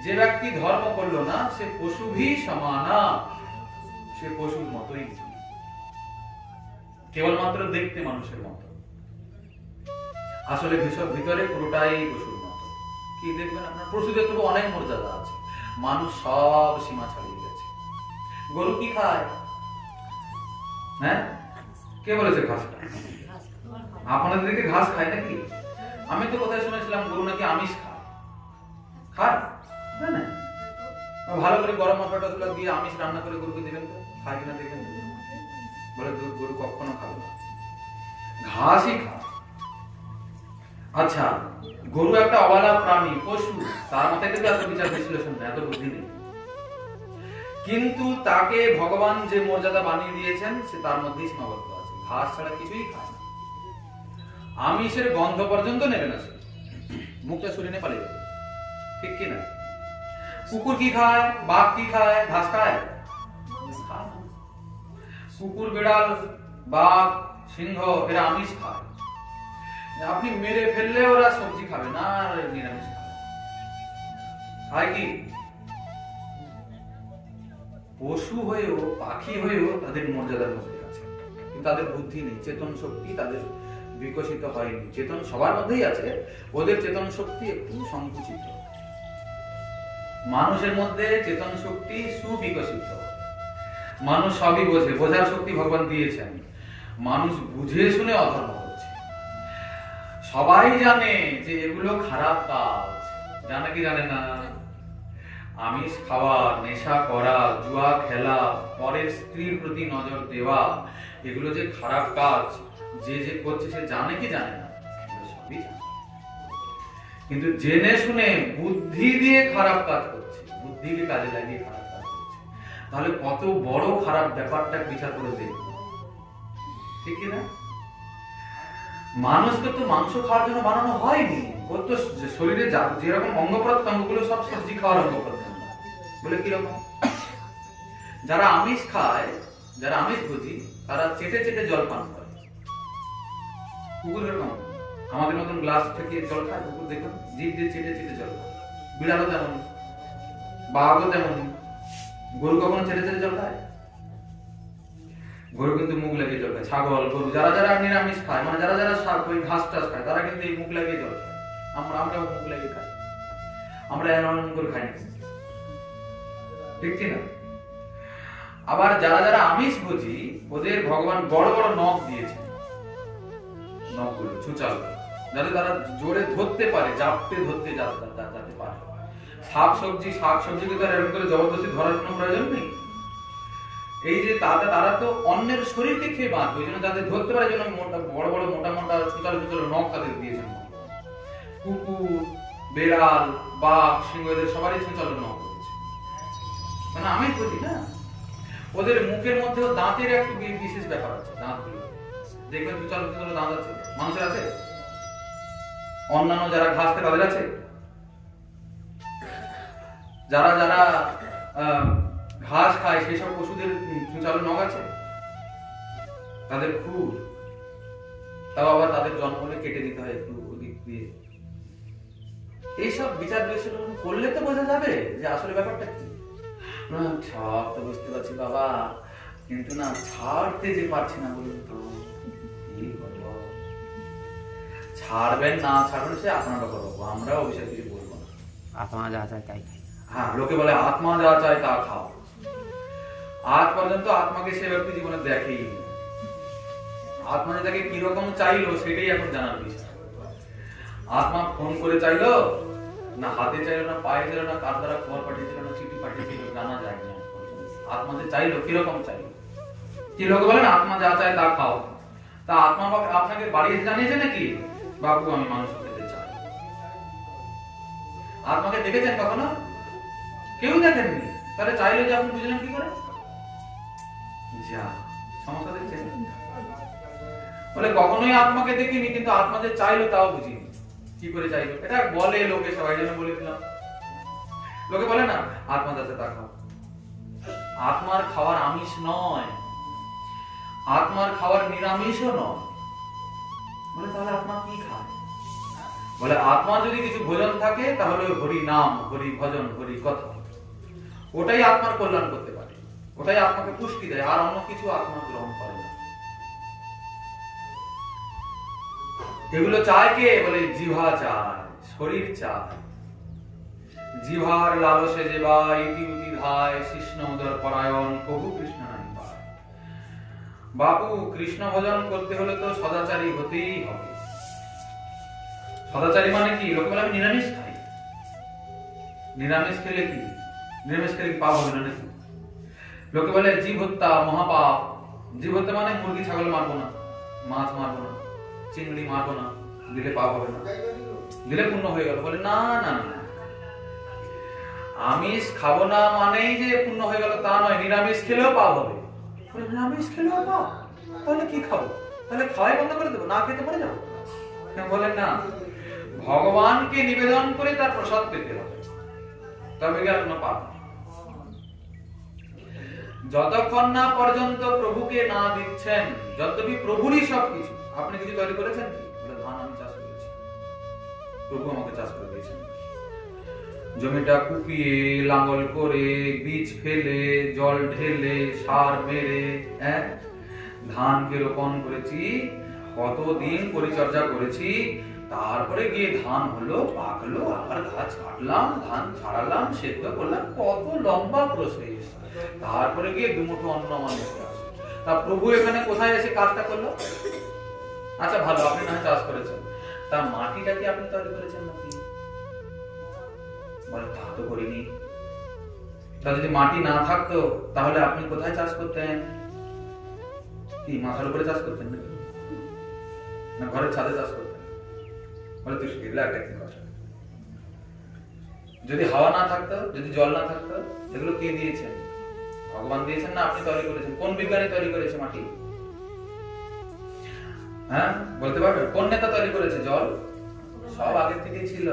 যে ব্যক্তি ধর্ম করলো না, সে পশুভি সমানা, সে পশুর মতোই, কেবলমাত্র দেখতে মানুষের মতো, আসলে ভিতরে পুরোটাই পশুর মতো। কি দেখবেন আপনার, পশুদের তো অনেক মর্যাদা আছে, মানুষ সব সীমা ছাড়িয়ে গেছে। গরু কি খায়? হ্যাঁ, কে বলেছে ঘাস খায়? আপনাদের দিকে ঘাস খায় নাকি? আমি তো কোথায় শুনেছিলাম গরু নাকি আমিষ খায়। খায় না? ভালো করে গরম মশলা টসলা দিয়ে আমিষ রান্না করে গরুকে দেবেন, তো খায় কিনা দেখবেন। বলে গরু কখনো খাবে না, ঘাসই খায়। আচ্ছা, গরু একটা অবলা প্রাণী, পশু, তার মাথায় কিন্তু এত বিচার বিশ্লেষণ নেই, এত বুদ্ধি নেই, কিন্তু তাকে ভগবান যে মর্যাদা বানিয়ে দিয়েছেন সে তার মধ্যেই সীমাবদ্ধ আছে। ঘাস ছাড়া কিছুই খায় না, আমিষের গন্ধ পর্যন্ত নেবে না, সে মুখটা সরিয়ে পালিয়ে যাবে। ঠিক কিনা? কুকুর কি খায়, বাঘ কি খায়? ঘাস খায়? কুকুর, বিড়াল, বাঘ, সিংহ এরা আমিষ খায়। আপনি মেরে ফেললে ওরা সবজি খাবে না, আর নিরামিষ খাবে। খায় কি? পশু হয়েও, পাখি হয়েও তাদের মর্যাদার মধ্যে আছে, কিন্তু তাদের বুদ্ধি নেই, চেতন শক্তি তাদের বিকশিত হয়নি। চেতন সবার মধ্যেই আছে, ওদের চেতন শক্তি একটু সংকুচিত। মানুষের মধ্যে চেতন শক্তি সুবিকশিত, মানুষ সবই বোঝে, বোঝার শক্তি ভগবান দিয়েছেন, মানুষ বুঝে শুনে অধর্ম করছে। সবাই জানে যে এগুলো খারাপ কাজ, জানে কি জানে না? আমিষ খাওয়া, নেশা করা, জুয়া খেলা, পরের স্ত্রীর প্রতি নজর দেওয়া, এগুলো যে খারাপ কাজ, যে যে করছে সে জানে কি জানে না? সবই জানে, কিন্তু জেনে শুনে বুদ্ধি দিয়ে খারাপ কাজ করছে, বুদ্ধিকে কাজে লাগিয়ে খারাপ কাজ করছে। তাহলে কত বড় খারাপ ব্যাপারটা বিচার করে দেখব, ঠিক কি না? মানুষকে তো মাংস খাওয়ার জন্য বানানো হয়নি, ওর তো শরীরে যেরকম অঙ্গ প্রত্যঙ্গ গুলো সব সবজি খাওয়ার অঙ্গ প্রত্যঙ্গ। বলে কিরকম? যারা আমিষ খায়, যারা আমিষ ভোজি, তারা চেটে চেটে জল পান করে। কুকুর এরকম আমাদের মতন গ্লাস থেকে জল খায়, কুকুর দেখুন জিভ দিয়ে চেটে চেটে জল খায়। বিড়ালও তেমন, বাঘও তেমন। গরু কখনো চেটে চেটে জল খায়? গরু কিন্তু মুখ লাগিয়ে জল খায়। ছাগল, গরু, যারা যারা নিরামিষ খায়, মানে যারা যারা ওই ঘাস টাস খায়, তারা কিন্তু এই মুখ লাগিয়ে জল খায়। আমরাও মুখ লাগিয়ে খাই, আমরা এমন করে খাই না, ঠিক কি না? আবার যারা যারা আমিষ ভোজি, ওদের ভগবান বড় বড় নখ দিয়েছেন, নখগুলো ছুচাল, যাতে তারা জোরে ধরতে পারে, জাপটে ধরতে যাতে পারে। শাক সবজিকে তো এরকম করে জবরদস্তি ধরার কোনো প্রয়োজন নেই। এই যে তারা তো অন্যের শরীরকে খেয়ে বাঁচবে, ওই জন্য যাতে ধরতে পারে, জন্য বড় বড় মোটা মোটা ছুচাল নখ তাদের দিয়েছেন। কুকুর, বেড়াল, বাঘ, সিংহ, এদের সবারই ছুচাল নখ রয়েছে, মানে আমি বুঝি না। ওদের মুখের মধ্যেও দাঁতের একটু বিশেষ ব্যাপার আছে, দাঁতগুলো দেখবেন ছুচাল দাঁত আছে, মানুষের আছে, অন্যান্য যারা ঘাস খায় তাদের আছে, যারা যারা ঘাস খায় সেই সব পশুদের ছুচালো নখ আছে, তাদের খুব, তাও আবার তাদের জন্ম হলে কেটে দিতে হয় একটু ওদিক দিয়ে। এইসব বিচার বিশ্লেষণ করলে তো বোঝা যাবে যে আসলে ব্যাপারটা কি। না সব তো বুঝতে পারছি বাবা, কিন্তু না ছাড়তে যে পারছি না, বলুন তো কি করবো? ছাড়বেন না ছাড়বেন সে আপনার ব্যাপার বাবু, আমরা অবশ্যই কিছু বলবো না। আত্মা যা চায় তাই খায়। হ্যাঁ, লোকে বলে আত্মা যা চায় তা খাও। আজ পর্যন্ত আত্মাকে সে ব্যক্তি জীবনে দেখেই, আত্মা যে তাকে কিরকম চাইলো সেটাই এখন জানার বিষয়। আত্মা ফোন করে চাইলো না, হাতে চাইলো না, পায়ে চাইলো না, কার দ্বারা খবর পাঠিয়েছিল না, চিঠি পাঠিয়েছিল, জানা যায় না। আত্মা যে চাইলো কিরকম চাইলো, কি লোক বলেন আত্মা যা চায় তা খাও, তা আত্মা আপনাকে বাড়ি এসে জানিয়েছে নাকি বাবু আমি মানুষ খেতে চাই? আত্মাকে দেখেছেন কখনো? কেউ দেখেননি। তাহলে চাইলে যে আপনি বুঝলেন কি করে? যা সমস্যা দেখছেন, বলে কখনোই আত্মাকে দেখিনি, কিন্তু আত্মা যে চাইলো তাও বুঝিনি। কি করে চাইলো? এটা বলে লোকে, সবাই জন্য বলে দিলাম। লোকে বলে না আত্মা যাতে তা খাও। আত্মার খাওয়ার আমিষ নয়, আত্মার খাওয়ার নিরামিষও নয়। বলে তাহলে আত্মা কি খায়? বলে আত্মা যদি কিছু ভোজন থাকে তাহলে হরি নাম, হরি ভজন, হরি কথা, ওটাই আত্মার কল্যাণ করতে পারে, ওটাই আত্মাকে পুষ্টি দেয়, আর অন্য কিছু আত্মা গ্রহণ করে না। এগুলো চায় কে? বলে জিহ্বা চায়, শরীর চায়। জিহ্বার লালসে যেবা ইতি উতি ধায়, কৃষ্ণ উদর পরায়ণ প্রভু কৃষ্ণ নাই পায়। বাপু কৃষ্ণ ভজন করতে হলে তো সদাচারী হতেই হবে। সদাচারী মানে কি? লোকে বলে আমি নিরামিষ খাই। নিরামিষ খেলে কি? নিরামিষ খেলে পাপ হবে না নাকি? লোকে বলে জীব হত্যা মহাপাপ। জীব হত্যা মানে মুরগি ছাগল মারবো না, মাছ মারবো না, চিংড়ি মারবো না, দিলে পাপ হবে না, দিলে পুণ্য হয়ে গেল। বলে না না না, আমিষ খাবো না মানেই যে পুণ্য হয়ে গেল তা নয়, নিরামিষ খেলেও পাপ হবে। নিরামিষ খেলেও পাপ? তাহলে কি খাবো? তাহলে খাওয়াই বন্ধ করে দেবো, না খেতে পারে যাবো? বলেন না, ভগবানকে নিবেদন করে তার প্রসাদ পেতে হবে, তবে কি আর কোনো পাপ? যতক্ষণ না পর্যন্ত প্রভুকে না দিচ্ছেন, যতবি প্রভুরই সবকিছু। আপনি কিছু তৈরি করেছেন কি? বলে ধান আমি চাষ করেছি, প্রভু আমাকে চাষ করে দিয়েছেন। জমিটা কুপিয়ে, লাঙ্গল করে, বীজ ফেলে, জল ঢেলে, সার মেরে ধানকে রোপণ করেছি। কতদিন পরিচর্যা করেছি, তারপরে গিয়ে ধান হলো, পাকলো, আবার গাছ কাটলাম, ধান ছাড়ালাম, সেদ্ধ করলাম, কত লম্বা প্রসেস। তারপরে গিয়ে দুমুঠো অন্ন আমার মুখে আসে। তা প্রভু এখানে কোথায় এসে কাজটা করলো? আচ্ছা ভালো, আপনি না হয় চাষ করেছেন, তা মাটিটা কি আপনি তৈরি করেছেন নাকি? বলে তা তো করিনি। তা যদি মাটি না থাকতো তাহলে আপনি কোথায় চাষ করতেন? কি মাথার উপরে চাষ করতেন নাকি, না ঘরের ছাদে চাষ করতেন? বলে তুই শিখলে একটা কি কথা। যদি হাওয়া না থাকতো, যদি জল না থাকতো, এগুলো কে দিয়েছেন? ভগবান দিয়েছেন না আপনি তৈরি করেছেন? কোন বিজ্ঞানী তৈরি করেছে মাটি? হ্যাঁ বলতে পারবে? কোন নেতা তৈরি করেছে জল? সব আগে থেকেই ছিল।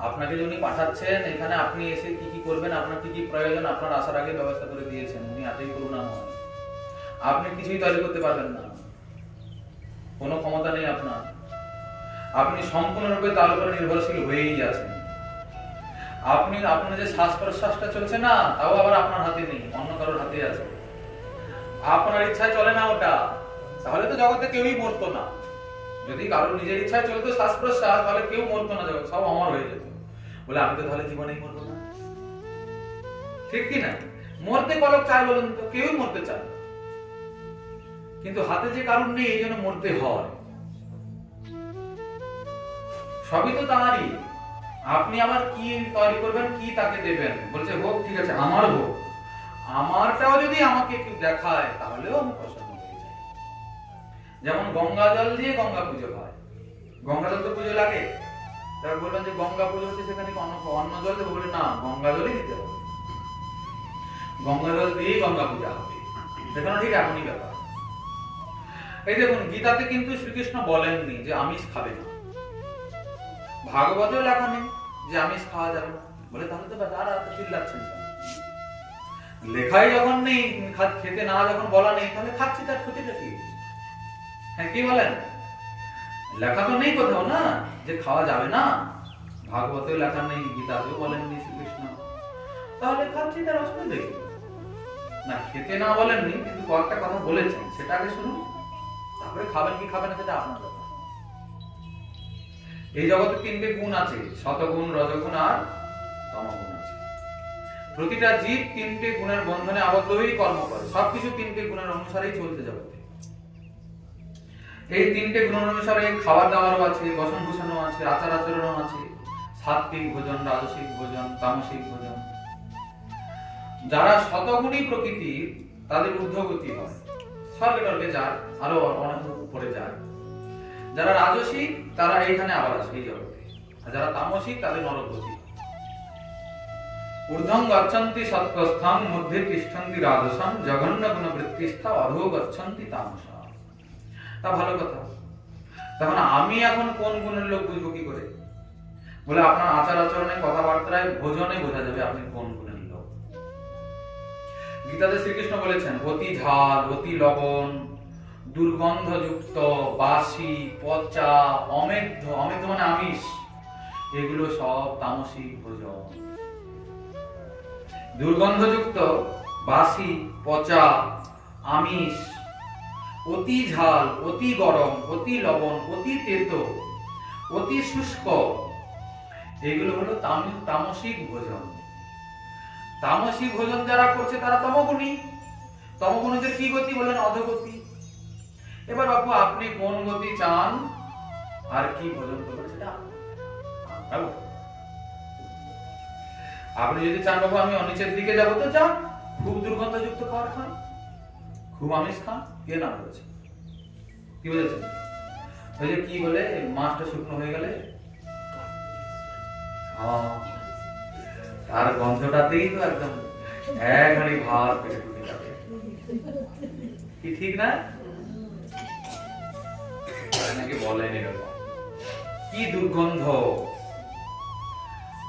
আপনাকে যিনি পাঠাচ্ছেন এখানে, আপনি এসে কি কি করবেন, আপনার কি কি প্রয়োজন, আপনার আসার আগে ব্যবস্থা করে দিয়েছেন। উনি এতই করুণাময়, আপনি কিছুই তৈরি করতে পারবেন না, কোনো ক্ষমতা নেই আপনার। আপনি সম্পূর্ণরূপে তার উপরে নির্ভরশীল হয়েই আছেন। আপনি আপনার যে শ্বাস প্রশ্বাসটা চলছে না, তাও আবার আপনার হাতে নেই, অন্য কারোর হাতে আছে। আপনার ইচ্ছায় চলে না ওটা, তাহলে তো জগতে কেউই মরতো না। যদি কারোর নিজের ইচ্ছায় চলতো শ্বাস প্রশ্বাস, তাহলে কেউ মরতো না, জগৎ সব অমর হয়ে যেত। বলে আমি তো তাহলে জীবনেই মরবো না, ঠিক কি না? মরতে কলক চায় বলুন তো? কেউই মরতে চায়, কিন্তু হাতে যে কারণ নেই এই জন্য মরতে হয়। সবই তো তাঁরই। আপনি আবার কি তৈরি করবেন, কি তাকে দেবেন? বলছে হোক, ঠিক আছে আমার হোক, আমারটাও যদি আমাকে কেউ দেখায় তাহলেও আমি প্রসন্ন হয়ে যাই। যেমন গঙ্গা জল দিয়ে গঙ্গা পুজো হয়, গঙ্গা জল তো পুজো লাগে। তারপর বলবেন যে গঙ্গা পুজো হচ্ছে, সেখানে অন্য জল দেবো? বলে না, গঙ্গা জলই দিতে হবে, গঙ্গা জল দিয়েই গঙ্গা পূজা হবে। সেখানে ঠিক এমনই ব্যাপার। এই দেখুন, গীতাতে কিন্তু শ্রীকৃষ্ণ বলেননি যে আমিষ খাবে না, ভাগবতেও লেখা নেই যে আমিষ খাওয়া যাবে না। বলে তাহলে তো তারা এত চিল্লাচ্ছেন কেন? লেখাই যখন নেই, খেতে না যখন বলা নেই, তাহলে খাচ্ছি, তার ক্ষতিটা কি? হ্যাঁ কি বলেন? লেখা তো নেই কোথাও না যে খাওয়া যাবে না, ভাগবতেও লেখা নেই, গীতাতেও বলেননি শ্রীকৃষ্ণ, তাহলে খাচ্ছি, তার অসুবিধা কি? না খেতে না বলেননি, কিন্তু কয়েকটা কথা বলেছেন, সেটা আগে শুনুন, তারপরে খাবেন কি খাবেন না সেটা আপনার ব্যাপার। এই জগতে তিনটে গুণ আছে, সতগুণ, রজগুণ আর তমগুণ আছে। প্রতিটা জীব তিনটে গুণের বন্ধনে আবদ্ধ হয়েই কর্ম করে, সবকিছু তিনটে গুণের অনুসারেই চলতে জগতে। এই তিনটে গুণ অনুসারে খাবার দাবারও আছে, বসন ভূষণও আছে, আচার আচরণও আছে, সাত্বিক ভোজন, রাজসিক ভোজন, তামসিক ভোজন। যারা শতগুণী প্রকৃতির, তাদের ঊর্ধ্বগতি হয়, স্বর্গে টর্গে যায়, আরো অনেক উপরে যায়। যারা রাজসিক তারা এইখানে আবার আসে এই জগতে, আর যারা তামসিক তাদের নরকগতি। ঊর্ধ্বং গচ্ছন্তি সত্ত্বস্থাং, মধ্যে তিষ্ঠন্তি রাজসং, জঘন্য গুণ বৃত্তিস্থা, অধো গচ্ছন্তি তামসা। তা ভালো কথা। তখন আমি এখন কোন গুণের লোক বুঝবো কি করে? বলে আপনার আচার আচরণে, কথাবার্তায়, ভোজনে বোঝা যাবে আপনি কোন গুণের লোক। গীতাতে শ্রীকৃষ্ণ বলেছেন অতি ঝাল, অতি লবণ, দুর্গন্ধযুক্ত, বাসি, পচা, অমেধ্য, অমেধ্য মানে আমিষ, এগুলো সব তামসিক ভোজন। দুর্গন্ধযুক্ত, বাসি, পচা, আমিষ, অতি ঝাল, অতি গরম, অতি লবণ, অতি তেতো, অতি শুষ্ক, এগুলো হলো তামসিক ভোজন। তামসিক ভোজন যারা করছে তারা তমগুণী। তমগুণীদের কি গতি বলেন? অধোগতি। এবার বাপু আপনি কোন গতি চান আর কি ভোজন করবেন সেটা আপনি যদি চান বাবু আমি অনিচের দিকে যাবো, তো যান, খুব দুর্গন্ধযুক্ত খাবার খান, খুব আমিষ খান, কে না বলেছে? কি বলেছেন? ওই যে কি বলে, মাছটা শুকনো হয়ে গেলে তার গন্ধটাতেই তো একদম এক হাঁড়ি ভাত পেটে ঢুকে যাবে, কি ঠিক না? নাকি বলেন এরকম কি দুর্গন্ধ,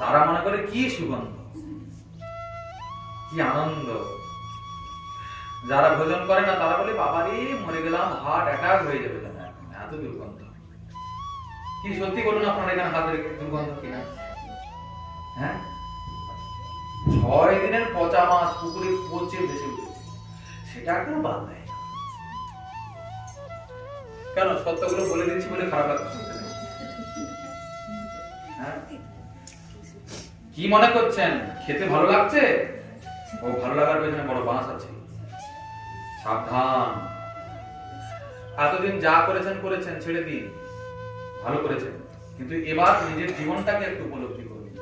তারা মনে করে কি সুগন্ধ, কি আনন্দ। যারা ভোজন করে না তারা বলে বাবারে মরে গেলাম, হার্ট অ্যাটাক হয়ে যাবে, এত দুর্গন্ধ। কি সত্যি বলুন আপনার এখানে হাত রেখে দুর্গন্ধ কিনা? হ্যাঁ, 6 দিনের পচা মাছ পুকুরে পচে ভেসে উঠেছে, সেটা কেউ বাদ দেয়। কেন সত্যগুলো বলে দিচ্ছি বলে খারাপ লাগছে? হ্যাঁ? কি মনে করছেন খেতে ভালো লাগছে? ও ভালো লাগার পেছনে বড় বাঁশ আছে। সাবধান, এতদিন যা করেছেন করেছেন, ছেড়ে দিন, ভালো করেছেন, কিন্তু এবার নিজের জীবনটাকে একটু উপলব্ধি করুন।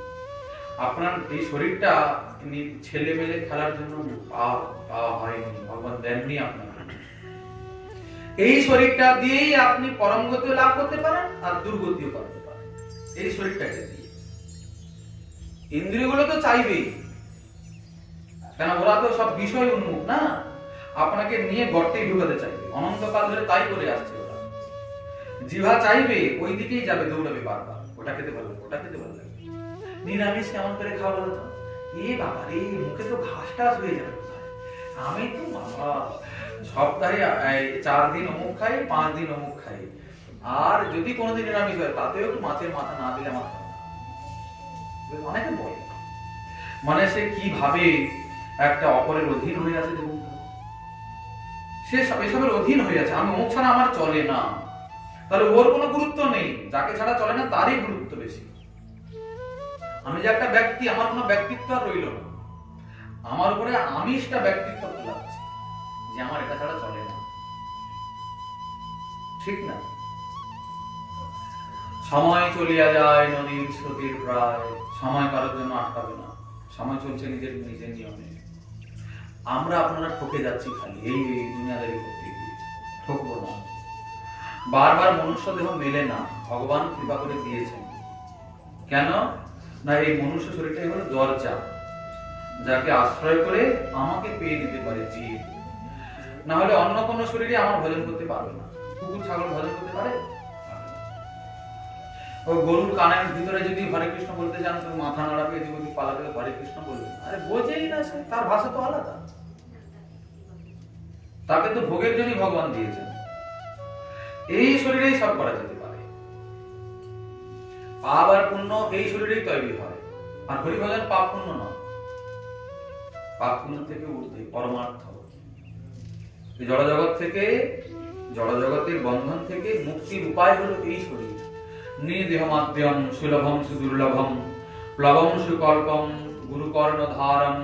আপনার এই শরীরটা ছেলে মেলে খেলার জন্য পাওয়া হয়নি, ভগবান দেননি আপনার। এই শরীরটা দিয়েই আপনি পরম গতিও লাভ করতে পারেন আর দুর্গতিও করতে পারেন, এই শরীরটাকে দিয়ে। ইন্দ্রিয়গুলো তো চাইবেই, কেন ওরা তো সব বিষয় উন্মুখ না, আপনাকে নিয়ে গর্তেই ঢুকাতে চাইবে, অনন্তকাল ধরে তাই করে আসছে ওরা। জিহ্বা চাইবে ওই দিকেই যাবে, দৌড়াবে বারবার, ওটা খেতে ভালো লাগে, ওটা খেতে ভালো লাগে। নিরামিষ কেমন করে খাওয়া বলো তো? এ বাবা রে, মুখে তো ঘাস টাস হয়ে যাবে কোথায়। আমি তো বাবা সপ্তাহে 4 দিন অমুক খাই, 5 দিন অমুক খাই, আর যদি কোনোদিন নিরামিষ হয় তাতেও একটু মাছের মাথা না দিলে আমার খাওয়া না। অনেকে বলে, মানে সে কিভাবে একটা অপরের অধীন হয়ে আছে, দেখুন সে এসবের অধীন হয়ে আছে। আমি অমুক ছাড়া আমার চলে না, তাহলে ওর কোনো গুরুত্ব নেই, যাকে ছাড়া চলে না তারই গুরুত্ব বেশি। আমি যে একটা ব্যক্তি, আমার কোনো ব্যক্তিত্ব আর রইল না, আমার উপরে আমিষটা ব্যক্তিত্ব লাগছে যে আমার এটা ছাড়া চলে না, ঠিক না? সময় চলিয়া যায় নদীর স্রোতের প্রায়, সময় কারোর জন্য আটকাবে না, সময় চলছে নিজের নিজের নিয়মে। আমরা আপনারা ঠকে যাচ্ছি খালি এই দুনিয়াদারি করতে গিয়ে, ঠকবো না। বারবার মনুষ্য দেহ মেলে না, ভগবান কৃপা করে দিয়েছেন। কেন না, এই মনুষ্য শরীরটাই হলো দরজা, যাকে আশ্রয় করে আমাকে পেয়ে নিতে পারে জীব। না হলে অন্য কোনো শরীরে আমার ভজন করতে পারবে না। কুকুর ছাগল ভজন করতে পারে? ও গরুর কানের ভিতরে যদি হরে কৃষ্ণ বলতে চান তো মাথা নাড়াবে, যদি পালাবে হরে কৃষ্ণ বলবে, আরে বোঝেই না সে, তার ভাষা তো আলাদা। তাকে তো ভোগের জন্য ভগবান দিয়েছেন। এই শরীরেই সব করা যেতে পারে। পাপ আর পুণ্য এই শরীরেই তৈরি হয়, আর হরিভজন পাপ পুণ্য নয়, পাপ পুণ্য থেকে ঊর্ধ্বে পরমার্থ। জড়জগৎ থেকে, জড়জগতের বন্ধন থেকে মুক্তির উপায় হলো এই শরীর। নিদেহ মাধ্যম সুলভম সুদুর্লভম প্লবম সুকল্পম গুরুকর্ণধারম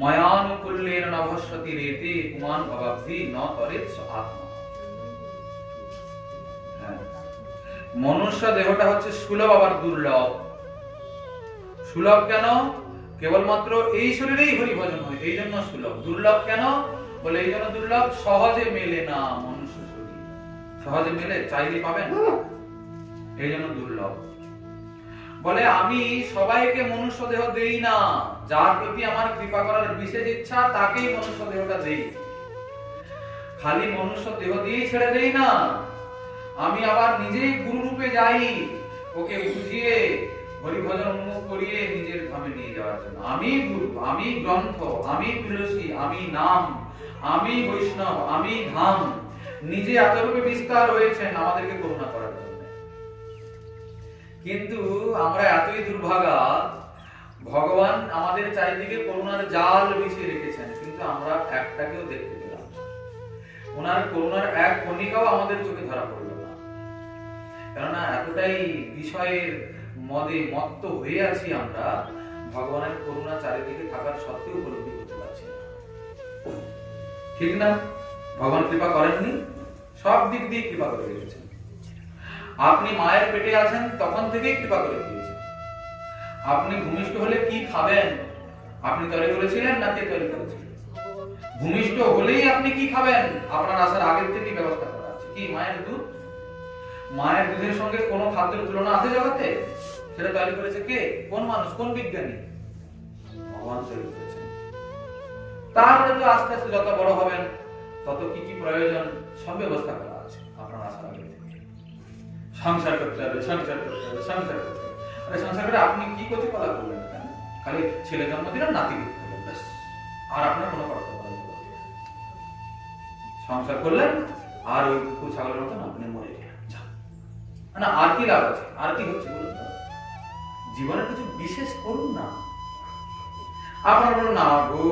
ময়ানুকূল্যেন নভস্বতি রেতে কুমান ভবাব্ধি ন তরেৎ আত্মা। মনুষ্য দেহটা হচ্ছে সুলভ আবার দুর্লভ। সুলভ কেন? কেবলমাত্র এই শরীরেই হরিভজন হয়, এই জন্য সুলভ। দুর্লভ কেন বলে, এই জন্য দুর্লভ, সহজে মেলে না মনুষ্য শরীর, সহজে মেলে চাইলে পাবেন, এই জন্য দুর্লভ। বলে আমি সবাইকে মনুষ্য দেহ দেই না, যার প্রতি আমার কৃপা করার বিশেষ ইচ্ছা তাকেই মনুষ্য দেহটা দেই। খালি মনুষ্য দেহ দিয়েই ছেড়ে দেই না, আমি আবার নিজেই গুরু রূপে যাই, ওকে বুঝিয়ে হরিভজন উন্মুখ করিয়ে নিজের ধামে নিয়ে যাওয়ার জন্য। আমি গুরু, আমি গ্রন্থ, আমি তুলসী, আমি নাম, আমি বৈষ্ণব, আমি ধাম, নিজে এতরূপে বিস্তার হয়েছেন আমাদেরকে করুণা করার জন্য। কিন্তু আমরা এতই দুর্ভাগা, ভগবান আমাদের চারিদিকে করুণার জাল বিছিয়ে রেখেছেন, কিন্তু আমরা একটাকেও দেখতে পেলাম না। ওনার করুণার এক কণিকাও আমাদের চোখে ধরা পড়ল না, কেননা এতটাই বিষয়ের মদে মত্ত হয়ে আছি আমরা, ভগবানের করুণা চারিদিকে থাকার সত্ত্বেও উপলব্ধি করতে পারছি না। ঠিক না? ভগবান কৃপা করেননি? সব দিক দিয়ে কৃপা করে রেখেছেন। আপনি মায়ের পেটে আছেন তখন থেকেই কৃপা করে দিয়েছেন। আপনি ভূমিষ্ঠ হলে কি খাবেন আপনি তৈরি করেছিলেন না কে তৈরি করেছিলেন? ভূমিষ্ঠ হলেই আপনি কি খাবেন আপনার আসার আগের থেকেই ব্যবস্থা করা আছে। কি মায়ের দুধ? মায়ের দুধের সঙ্গে কোনো খাদ্যের তুলনা আছে জগতে? সেটা তৈরি করেছে কে? কোন মানুষ, কোন বিজ্ঞানী? ভগবান তৈরি করেছেন। তারপরে তো আস্তে আস্তে যত বড় হবেন তত কি কি প্রয়োজন সব ব্যবস্থা করা আছে আপনার আসার আগে থেকে। সংসার করতে হবে, সংসার করতে হবে, সংসার করতে হবে। আরে সংসার করে আপনি কি করতে কলা করলেন কেন? খালি ছেলে জন্ম দিলেন, নাতি দিতে হলেন, ব্যাস, আর আপনার কোনো কর্তব্য নেই। সংসার করলেন আর ওই কুকুর ছাগলের মতন আপনি মরে গেলেন, না আর কি লাভ আছে? আর কি হচ্ছে বলুন তো? জীবনে কিছু বিশেষ করুন না। আপনার বলুন না গো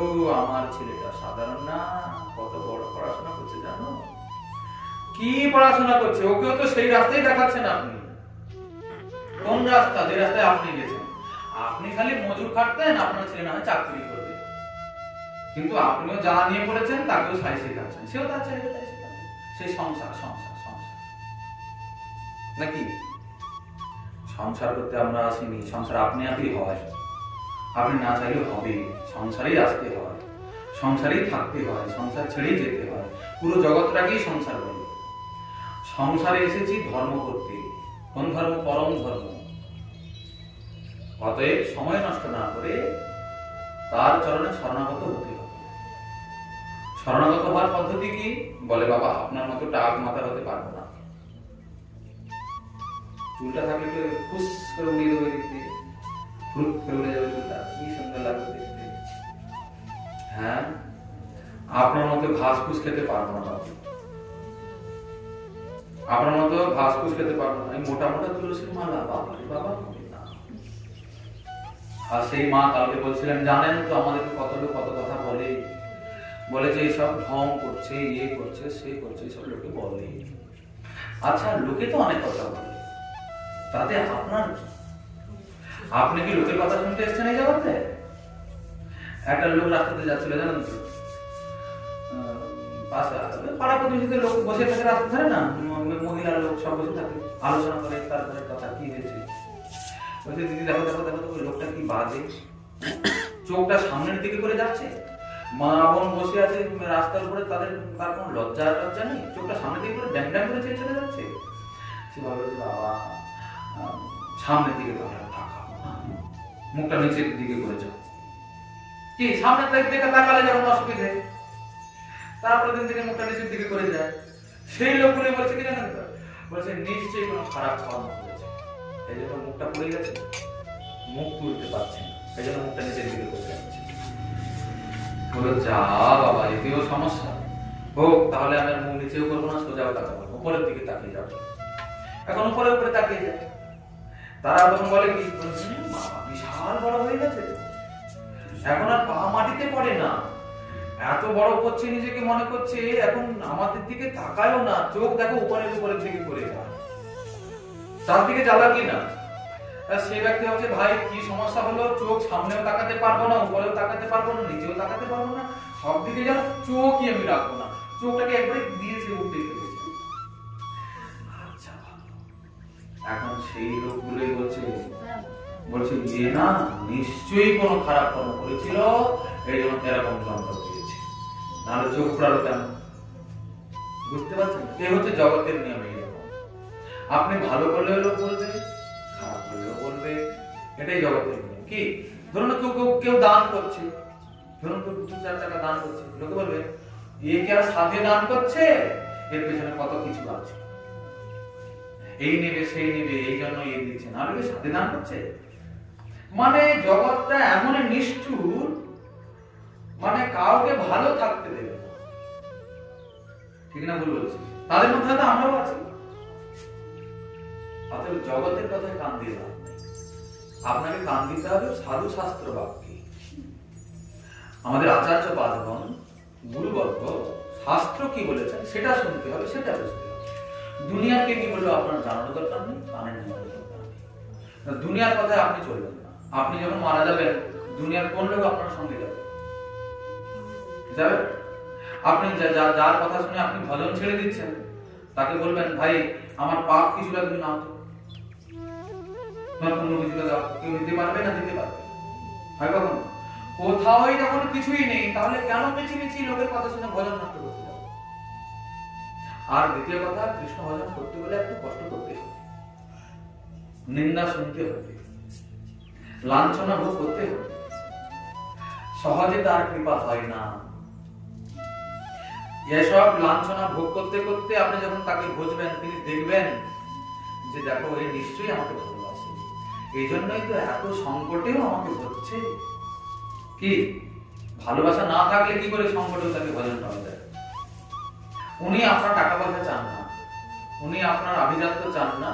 আমার ছেলেটা সাধারণ না, কত বড় পড়াশোনা করছে জানো, কি পড়াশোনা করছে? ওকেও তো সেই রাস্তায় দেখাচ্ছেন আপনি। কোন রাস্তা? যে রাস্তায় আপনি গেছেন। আপনি খালি মজুর খাটতেন, আপনার ছেলে না হয় চাকরি করবে, কিন্তু আপনিও যা নিয়ে পড়েছেন তাকেও সাই শেখাচ্ছেন, সেও তার ছেলেকে তাই শেখাবে। সেই সংসার সংসার সংসার নাকি? সংসার করতে আমরা আসিনি, সংসার আপনি আপনি হয়, আপনি না চাইলেও হবে। সংসারেই আসতে হয়, সংসারেই থাকতে হয়, সংসার ছেড়েই যেতে হয়। পুরো জগৎটাকেই সংসার বলে। সংসারে এসেছি ধর্ম করতে। কোন ধর্ম? পরম ধর্ম। অতএব সময় নষ্ট না করে তার চরণে শরণাগত হতে হবে। শরণাগত হওয়ার পদ্ধতি কি? বলে, বাবা আপনার মতো টাক মাথা হতে পারবো না। চুলটা থাকলে তো ফুস করে উড়িয়ে দেবে, দেখতে ফুট করে উড়ে যাবে চুলটা, কি সুন্দর লাগবে দেখতে। হ্যাঁ, আপনার মতো ঘাস ফুস খেতে পারবো না বাবা, আপনার মতো ঘাস ফুস খেতে পারবো না। মোটা মোটা তুলসীর মালা, বাবা রে বাবা, না। আর সেই মা কালকে বলছিলেন, জানেন তো আমাদেরকে কত লোক কত কথা বলে, বলে যে এইসব ঢং করছে, ইয়ে করছে, সে করছে, এইসব লোকে বলে। আচ্ছা, লোকে তো অনেক কথা বলে, তাতে আপনার কি? আপনি কি লোকের কথা শুনতে এসছেন এই জগতে? একটা লোক রাস্তাতে যাচ্ছিল, জানেন তো, পাশে পাড়া প্রতিবেশীতে লোক বসে থাকে রাস্তা ধারে, না মহিলা লোক সব বসে থাকে, আলোচনা করে তারপরে কথা কি হয়েছে। বলছে, দিদি দেখো দেখো দেখো তো, ওই লোকটা কি বাজে, চোখটা সামনের দিকে করে যাচ্ছে। মা বোন বসে আছে রাস্তার উপরে, তার কোনো লজ্জা লজ্জা নেই, চোখটা সামনের দিকে করে ড্যাং ড্যাং করে চেয়ে চলে যাচ্ছে। সে ভাবলো যে বাবা সামনের দিকে তাকাবো না, মুখটা নিচের দিকে করে যাও। কি সামনের দিকে তাকালে যখন অসুবিধে, তারপরে দিন থেকে মুখটা নিচের দিকে করে যায়। সেই লোকগুলো বলছে কি জানেন তো, বলছে নিশ্চয়ই কোনো খারাপ কর্ম করেছে, এই জন্য মুখটা পড়ে গেছে, মুখ তুলতে পারছে না, এই জন্য মুখটা নিচের দিকে করে যাচ্ছে। বলো, যা বাবা, এতেও সমস্যা হোক, তাহলে আমি আর মুখ নিচেও করবো না, সোজাও তাকাবো, উপরের দিকে তাকিয়ে যাবো। এখন উপরে উপরে তাকিয়ে যায়। তারা তখন বলে কি, বাবা বিশাল বড় হয়ে গেছে, এখন আর পা মাটিতে পড়ে না, এত বড় করছে নিজেকে, মনে করছে এখন আমাদের দিকে তাকায়ও না, চোখ দেখো উপরের দিকে করে যায়, তার দিকে জ্বালাবি না। সে ব্যক্তি হচ্ছে, ভাই কি সমস্যা হলো, চোখ সামনেও তাকাতে পারবো না, উপরেও তাকাতে পারবো না, নিচেও তাকাতে পারবো না, সব দিকে যেন চোখই আমি রাখবো না, চোখটাকে একবারে দিয়েছে উঠে ফেলেছে। আচ্ছা, এখন সেই লোকগুলোই বলছে যে না, নিশ্চয়ই কোনো খারাপ কর্ম করেছিল, এই জন্য এরকম যন্ত্র দিয়েছে, নাহলে চোখ পড়ালো কেন? বুঝতে পারছেন? এই হচ্ছে জগতের নিয়ম। এইরকম আপনি ভালো করলেও লোক বলবে, খারাপ করলেও বলবে, এটাই জগতের নিয়ম। কি ধরুন কেউ দান করছে, ধরুন 2-4 টাকা দান করছে, লোকে বলবে এ কি আর সাধে দান করছে, এর পেছনে কত কিছু আছে, এই নেবে সেই নেবে, এই জন্য এই দিচ্ছে, না হলে সাথে দান করছে। মানে জগৎটা এমন নিষ্ঠুর, মানে কাউকে ভালো থাকতে দেবে না, ঠিক না ভুল বলছি? তাদের মধ্যে তো আমরাও আছি। অতএব জগতের কথায় কান দিয়ে লাভ নেই, আপনাকে কান দিতে হবে সাধু শাস্ত্র বাক্যে। আমাদের আচার্য পাদগণ, গুরুবর্গ শাস্ত্র কি বলেছেন সেটা শুনতে হবে, সেটা বুঝতে হবে। দুনিয়াকে কি বললো আপনার জানার দরকার নেই, কানে নেওয়ার দরকার নেই। দুনিয়ার কথায় আপনি চলবেন না। আপনি যখন মারা যাবেন, দুনিয়ার কোন লোক আপনার সঙ্গে যাবে? আপনি যার কথা শুনে আপনি ভজন ছেড়ে দিচ্ছেন, তাকে বলবেন, ভাই আমার পাপ কিছুটা তুমি নাও তো, তোমার পুণ্য কিছুটা দাও, কেউ দিতে পারবে না? দিতে পারবে? হয় কখনো? কোথাওই যখন কিছুই নেই, তাহলে কেন মিছিমিছি লোকের কথা শুনে ভজন নষ্ট করতে যাবো? আর দ্বিতীয় কথা, কৃষ্ণ ভজন করতে গেলে একটু কষ্ট করতে হবে, নিন্দা শুনতে হবে, লাঞ্ছনা ভোগ করতে হবে, সহজে তার কৃপা হয় না। এসব লাঞ্ছনা ভোগ করতে করতে আপনি যখন তাকে বুঝবেন, তিনি দেখবেন যে দেখো এই নিশ্চয়ই আমাকে ভালোবাসে, এই জন্যই তো এত সংকটেও আমাকে ধরছে। কি ভালোবাসা না থাকলে কি করে সংকটেও তাকে ভজন করা যায়? উনি আপনার টাকা পয়সা চান না, উনি আপনার আভিজাত্য চান না,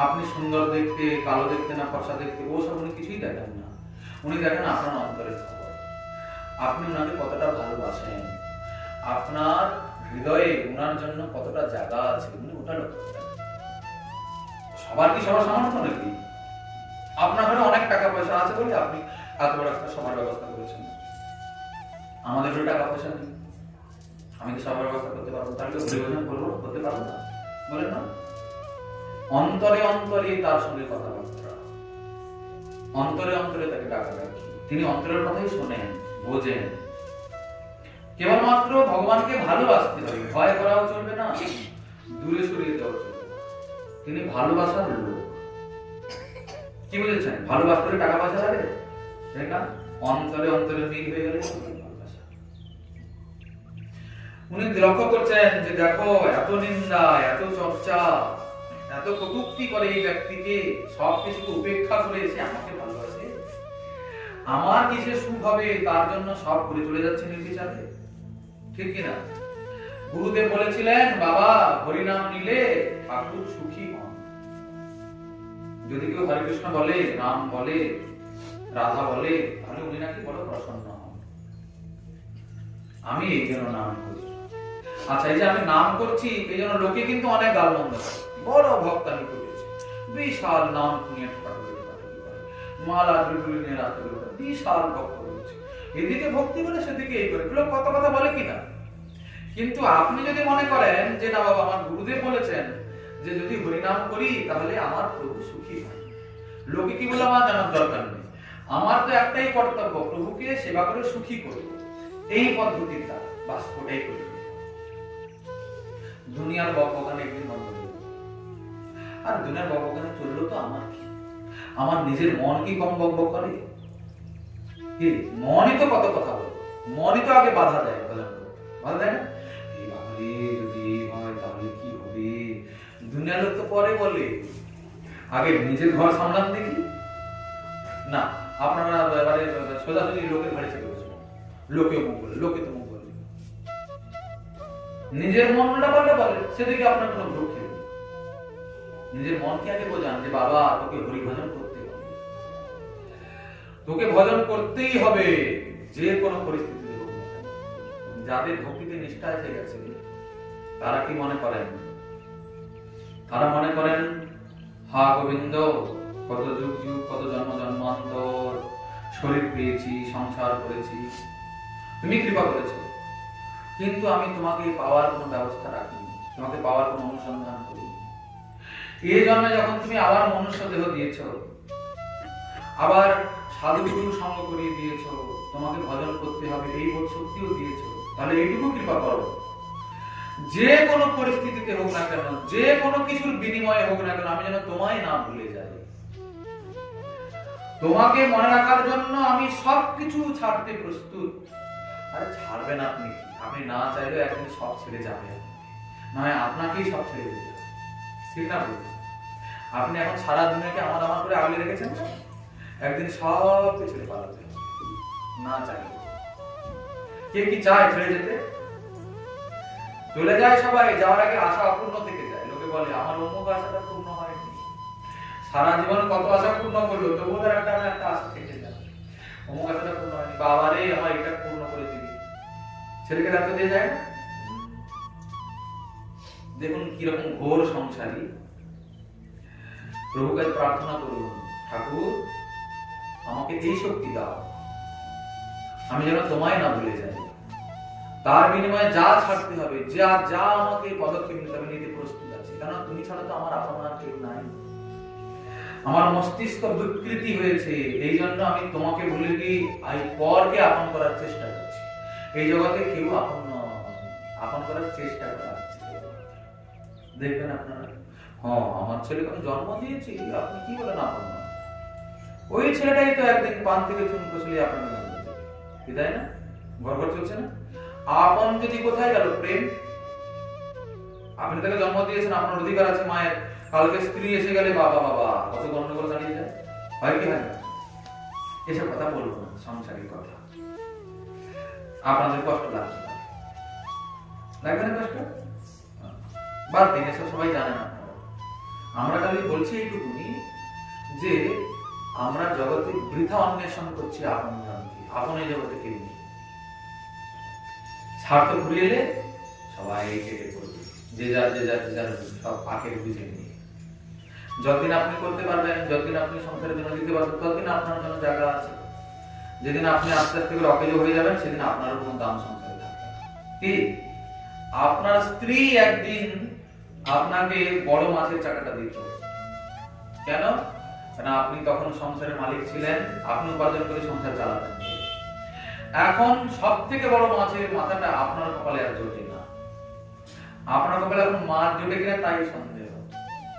আপনি সুন্দর দেখতে, কালো দেখতে না ফর্সা দেখতে, ওসব উনি কিছুই দেখেন না। উনি দেখেন আপনার অন্তরের খবর, আপনি ওনাকে কতটা ভালোবাসেন, আপনার হৃদয়ে ওনার জন্য কতটা জায়গা আছে উনি ওটা লক্ষ্য করেন। সবার কি সবার সামর্থ্য নাকি? আপনার ঘরে অনেক টাকা পয়সা আছে বলে আপনি এত বড় একটা সবার ব্যবস্থা করেছেন। আমাদের ঘরে টাকা পয়সা নেই, আমি তো সবার ব্যবস্থা করতে পারবো, তাহলে পরিবর্তন করবো করতে পারবো না, বলেন না? অন্তরে অন্তরে তার সঙ্গে কথাবার্তা, অন্তরে অন্তরে তাকে ডাকা ডাকি, তিনি অন্তরের কথাই শোনেন, বোঝেন। কেবলমাত্র ভগবানকে ভালোবাসতে হবে, ভয় করাও চলবে না, দূরে সরিয়ে দেওয়া চলবে না। তিনি ভালোবাসার লোক। কি বুঝেছেন? ভালোবাসতে টাকা পয়সা লাগে, তাই না? অন্তরে অন্তরে মিল হয়ে গেলে ভালোবাসা। উনি লক্ষ্য করছেন যে দেখো এত নিন্দা, এত চর্চা, এত কটূক্তি করে এই ব্যক্তিকে, সবকিছুকে উপেক্ষা করে এসে আমাকে ভালোবাসে, আমার কিসে সুখ হবে তার জন্য সব করে চলে যাচ্ছে নির্বিচারে, ঠিক কিনা? গুরুদেব বলেছিলেন বাবা হরিনাম নিলে ঠাকুর সুখী হন। যদি কেউ হরে কৃষ্ণ বলে, নাম বলে, রাধা বলে, তাহলে উনি নাকি বড় প্রসন্ন হন। আমি এই জন্য নাম করি। আচ্ছা, এই যে আমি নাম করছি এই জন্য লোকে কিন্তু অনেক গালমন্দ করে, বড় ভক্তানি করেছে, বিশাল নাম নিয়ে ঠকাঠকি করে, মালা জুড়ে নিয়ে রাখতে করে, বিশাল ভক্ত রয়েছে, এদিকে ভক্তি করে সেদিকে এই করে, লোক কত কথা বলে কিনা। কিন্তু আপনি যদি মনে করেন যে না বাবা আমার গুরুদেব বলেছেন যে যদি হরিনাম করি তাহলে আমার প্রভু সুখী হয়, লোকে কি বলে আমার জানার দরকার নেই, আমার তো একটাই কর্তব্য প্রভুকে সেবা করে সুখী করব, এই পদ্ধতিটা বাস ওটাই করি। দুনিয়ার বকবকানে একদিন বন্ধ হয়ে যাবে। আর দুনিয়ার বকবকানে চললো তো আমার কি, আমার নিজের মন কি কম বকবক করে? কি মনই তো কত কথা বলে, মনই তো আগে বাধা দেয়, বাধা দেয় না? এই বাবারে যদি হয় তাহলে কি হবে, দুনিয়ার লোক তো পরে বলে, আগে নিজের ঘর সামলান দেখি না। আপনারা এবারে সোজাসুজি লোকের ঘরে চেপে বসে, লোকে মুখ বলে, লোকে তো মুখ বলে, নিজের মনটা বলে বলে, সেদিকে আপনার কোনো ভ্রুক্ষেপ নেই। নিজের মনকে আগে বোঝান যে বাবা তোকে হরি ভজন করতে হবে, তোকে ভজন করতেই হবে যে কোনো পরিস্থিতিতে হোক না কেন। যাদের ভক্তিতে নিষ্ঠা এসে গেছে তারা কি মনে করেন? তারা মনে করেন হা গোবিন্দ কত যুগ যুগ কত জন্ম জন্মান্তর শরীর পেয়েছি, সংসার করেছি, তুমি কৃপা করেছো, কিন্তু আমি তোমাকে পাওয়ার কোনো ব্যবস্থা রাখিনি, তোমাকে পাওয়ার কোনো অনুসন্ধান করিনি। এই জন্মে যখন তুমি আবার মনুষ্য দেহ দিয়েছো, আবার সাধুগুরু সঙ্গ করিয়ে দিয়েছো, তোমাকে ভজন করতে হবে এই বোধ শক্তিও দিয়েছো, তাহলে এইটুকু কৃপা করো, যে কোনো পরিস্থিতিতে হোক না কেন, যে কোনো কিছুর বিনিময়ে হোক না কেন, আমি যেন তোমায় না ভুলে যাই। তোমাকে মনে রাখার জন্য আমি সবকিছু ছাড়তে প্রস্তুত। আরে ছাড়বেন আপনি, আপনি না চাইলেও একদিন সব ছেড়ে যাবে, নয় আপনাকেই সব ছেড়ে যেতে হবে, ঠিক না? আপনি এখন সারা দুনিয়াকে আমার আমার করে আগলে রেখেছেন, একদিন সব ছেড়ে পালাতে হবে, না চাইলে। কে কি চায় ছেড়ে যেতে? চলে যায় সবাই, যাওয়ার আগে আশা অপূর্ণ থেকে যায়, লোকে বলে আমার অমুক আশাটা পূর্ণ হয়নি, সারা জীবন কত আশা পূর্ণ করলো তবুও তার একটা না একটা আশা থেকে যায়, অমুক আশাটা পূর্ণ হয়নি, বাবারে আমার এটা পূর্ণ করে দিবি, ছেলেকে দায়িত্ব দিয়ে যায় না? দেখুন কিরকম ঘোর সংসারী। প্রভুকে প্রার্থনা করুন, ঠাকুর আমাকে এই শক্তি দাও, আমি যেন তোমায় না ভুলে যাই, তার বিনিময়ে যা ছাড়তে হবে, যা যা আমাকে পদক্ষেপ নিতে হবে নিতে প্রস্তুত আছি, কারণ তুমি ছাড়া তো আমার আপন আর কেউ নাই, আমার মস্তিষ্ক বিকৃতি হয়েছে, এই জন্য আমি তোমাকে ভুলে গিয়ে এই পরকে আপন করার চেষ্টা করছি, এই জগতে কেউ আপন নয়, আপন করার চেষ্টা করা হচ্ছে। দেখবেন আপনারা, হ্যাঁ আমার ছেলেকে আমি জন্ম দিয়েছি, আপনি কি বলেন আপন নয়? ওই ছেলেটাই তো একদিন পান থেকে চুন কষলে আপনাকে জন্ম দেবে, কি তাই না? ঘর ঘর চলছে না? আপন যদি কোথায় গেল প্রেম? আপনি তাকে জন্ম দিয়েছেন, আপনার অধিকার আছে মায়ের, কালকে স্ত্রী এসে গেলে বাবা বাবা কত গন্ডগোল দাঁড়িয়ে যায়, হয় কি হয় না? এসব কথা বলবো না, সংসারিক কথা, আপনাদের কষ্ট লাগবে না, লাগবে না কষ্ট? বাদ দিন, এসব সবাই জানে না। আমরা খালি বলছি এইটুকুনি যে আমরা জগতে বৃথা অন্বেষণ করছি আপন জনকে, আপন এই জগতে কেউ নেই, স্বার্থ ঘুরিয়ে এলে সবাই কেটে পড়বে, যে যার সব পাখের বুঝে নিয়ে। যতদিন আপনি করতে পারবেন, যতদিন আপনি সংসারের জন্য দিতে পারবেন, ততদিন আপনার জন্য জায়গা আছে। যেদিন আপনি আস্তে আস্তে করে অকেজো হয়ে যাবেন, সেদিন আপনার কোনো দাম সংসারে থাকবে না। কি আপনার স্ত্রী একদিন আপনাকে বড় মাছের চাকাটা দিত, কেন? কারণ আপনি তখন সংসারের মালিক ছিলেন, আপনি উপার্জন করে সংসার চালাতেন। এখন সব থেকে বড় মাছের মাথাটা আপনার কপালে আর জোটে না। আপনার কপালে এখন মাছ জোটে কিনা তাই সন্দেহ,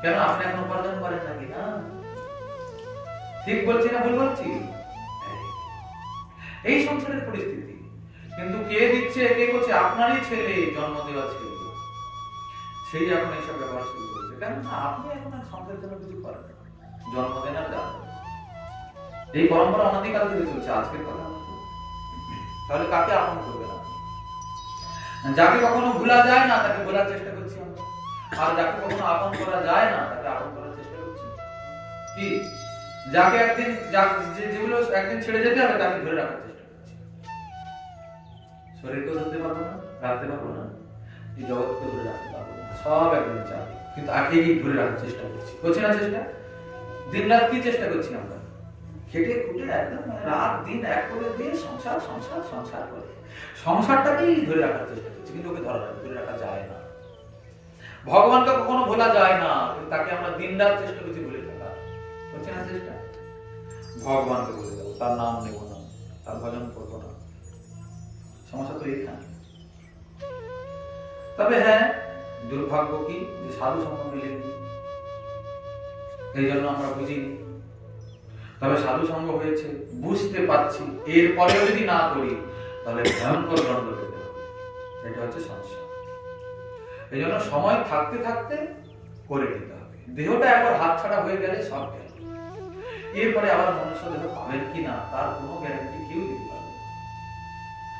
কেন? আপনি এখন উপার্জন করেন নাকি না? ঠিক বলছি না ভুল বলছি? এই সংসারের পরিস্থিতি। কিন্তু কে দিচ্ছে, কে করছে? আপনারই ছেলে, জন্ম দেওয়া ছেলে, সেই এখন এইসব ব্যবহার শুরু করেছে। কেন? আপনি এখন আর সংসারের জন্য কিছু করেন না, জন্ম দেন আর যান। এই পরম্পরা অনাদিকাল থেকে চলছে, আজকের কথা না। তাহলে কাকে আপন করবে না? যাকে কখনো ভোলা যায় না তাকে ভোলার চেষ্টা করছি আমরা, আর যাকে কখনো আপন করা যায় না তাকে আপন করার চেষ্টা করছি। কি যাকে একদিন যেগুলো একদিন ছেড়ে যেতে হবে তাকে ধরে রাখার চেষ্টা করছি। শরীরকেও ধরতে পারবো না, রাখতে পারবো না, এই জগৎকে ধরে রাখতে পারবো না, সব একদিন যাবে, কিন্তু আগেই ধরে রাখার চেষ্টা করছি। করছি না চেষ্টা? দিন রাত কি চেষ্টা করছি আমরা? খেটে খুটে একদম রাত দিন এক করে দিয়ে সংসার সংসার সংসার করে সংসারটাকেই ধরে রাখার চেষ্টা করছি, কিন্তু ওকে ধরে রাখা যায় না। ভগবানকে কখনো ভোলা যায় না, কিন্তু তাকে আমরা দিন রাত চেষ্টা করছি ভুলে থাকা। করছি না চেষ্টা? ভগবানকে ভুলে যাবো, তার নাম নেব না, তার ভজন করবো না। সমস্যা তো এইখানে। তবে হ্যাঁ, দুর্ভাগ্য কি যে সাধু সঙ্গ মিলেনি, এই জন্য আমরা বুঝিনি। তবে সাধু সঙ্গ হয়েছে, বুঝতে পারছি, এরপরেও যদি না করি তাহলে ভয়ঙ্কর দণ্ড পেতে হবে। এটা হচ্ছে সমস্যা। এই জন্য সময় থাকতে থাকতে করে নিতে হবে। দেহটা একবার হাত ছাড়া হয়ে গেলে সব গেল। এরপরে আবার মনুষ্য দেহ পাবেন কিনা তার কোনো গ্যারান্টি কেউ দিতে পারবে না।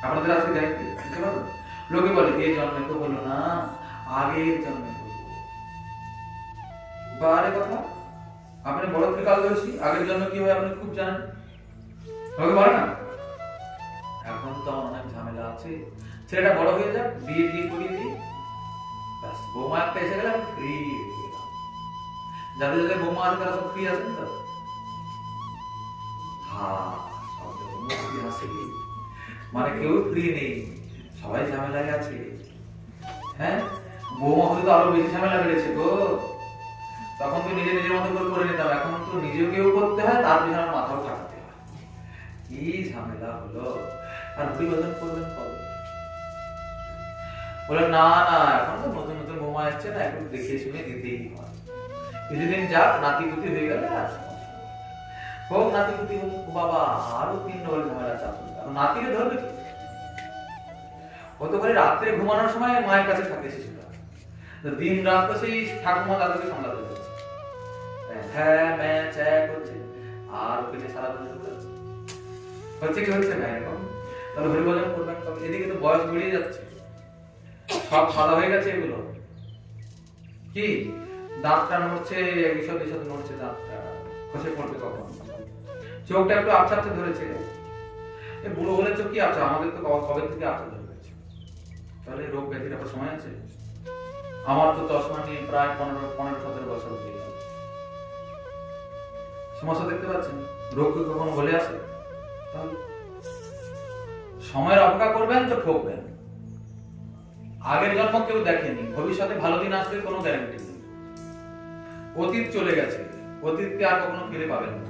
আপনাদের আজকে গ্যারান্টি দিতে পারবেন? লোকে বলে এই জন্মে তো হলো না, আগের জন্মে হলো। বারে কথা, আপনি বড় ত্রিকাল ধরেছি, আগের জন্য কি হয় আপনি খুব জানেন। লোকে বলে না এখন তো অনেক ঝামেলা আছে, ছেলেটা বড় হয়ে যাক, বিয়ে দিয়ে করিয়ে দিই, ব্যাস বৌমা একটা এসে গেলে আমি ফ্রি হয়ে গেলাম। যাদের যাদের বৌমা আছে তারা সব ফ্রি আছেন তো? মানে কেউ ফ্রি নেই, সবাই ঝামেলায় আছে। হ্যাঁ, বৌমা হতে তো আরো বেশি ঝামেলা বেড়েছে গো। তখন তো নিজে নিজের মতো করে নিতাম, এখন তো নিজেকেও করতে হয়, তার পিছনে মাথাও খাটাতে হয়। কি ঝামেলা হলো। আর পরিবর্তন করবেন কবে? বলে না না, এখন তো নতুন নতুন বৌমা আসছে না, একটু দেখে শুনে দিতেই হয়। কিছুদিন যাক, নাতিপুতি হয়ে গেলে আর হোক, নাতিপুতি হলো বাবা আরো 3 ডবল ঝামেলা চাপ। নাতিকে ধরবে কি? কত করে রাত্রে ঘুমানোর সময় মায়ের কাছে থাকে শিশুটা, দিন রাত তো সেই ঠাকুমা দাদুকে সামলাতে হচ্ছে। হ্যাঁ ম্যাঁ চ্যাঁ করছে, আর ওকে সারা দিন হচ্ছে কি হচ্ছে না এরকম। তাহলে হরিভজন করবেন তবে। এদিকে তো বয়স বেড়ে যাচ্ছে, সব সাদা হয়ে গেছে এগুলো। কি দাঁতটা নড়ছে, এইসব এইসব নড়ছে, দাঁতটা খসে পড়বে কখন। চোখটা একটু আবছা আবছা ধরেছে, বুড়ো হলে চোখ কি আবছা? আমাদের তো কবে থেকে আবছা ধরেছে। তাহলে রোগ ব্যাধির আবার সময় আছে। আমার তো চশমা নিয়ে প্রায় 15-17 বছর হয়ে গেল। সমস্যা দেখতে পাচ্ছেন? রোগ কি কখনো বলে আসে? তাহলে সময়ের অপেক্ষা করবেন তো ঠকবেন। আগের জন্ম কেউ দেখেনি, ভবিষ্যতে ভালো দিন আসবে কোনো গ্যারান্টি নেই। অতীত চলে গেছে, অতীতকে আর কখনো ফিরে পাবেন না।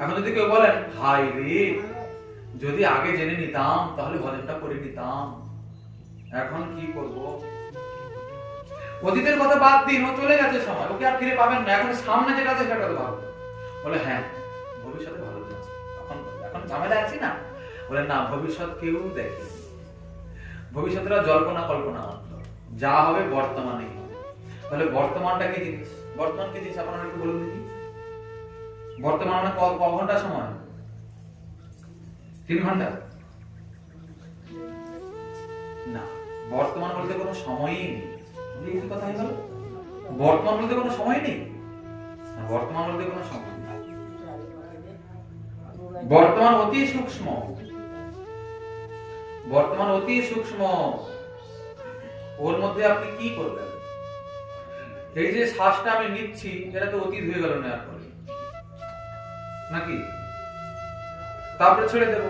এখন যদি কেউ বলেন হাই রে, যদি আগে জেনে নিতাম তাহলে ভজনটা করে নিতাম, এখন কি করব? অতীতের কথা বাদ দিন, ও চলে গেছে সময়, ওকে আর ফিরে পাবেন না। এখন সামনে যেটা আছে সেটা কথা ভাবো। বলে হ্যাঁ ভবিষ্যতে ভালো দিন আসবে, এখন ঝামেলা আছি না। বলে না, ভবিষ্যৎ কেউ দেখে, ভবিষ্যৎটা জল্পনা কল্পনা মাত্র, যা হবে বর্তমানেই হবে। তাহলে বর্তমানটা কি জিনিস? বর্তমান কি জিনিস আপনারা একটু বলুন দেখি। বর্তমান মানে ক ঘন্টা সময়? 3 ঘন্টা না। বর্তমান বলতে কোনো সময়ই নেই। এই কথা হয়ে গেল, বর্তমান বলতে কোনো সময় নেই। বর্তমান বলতে কোনো সময় নেই। বর্তমান অতি সূক্ষ্ম, বর্তমান অতি সূক্ষ্ম। ওর মধ্যে আপনি কি করবেন? এই যে শ্বাসটা আমি নিচ্ছি, এটা তো অতীত হয়ে গেল নেওয়ার পরে, নাকি? তারপরে ছেড়ে দেব,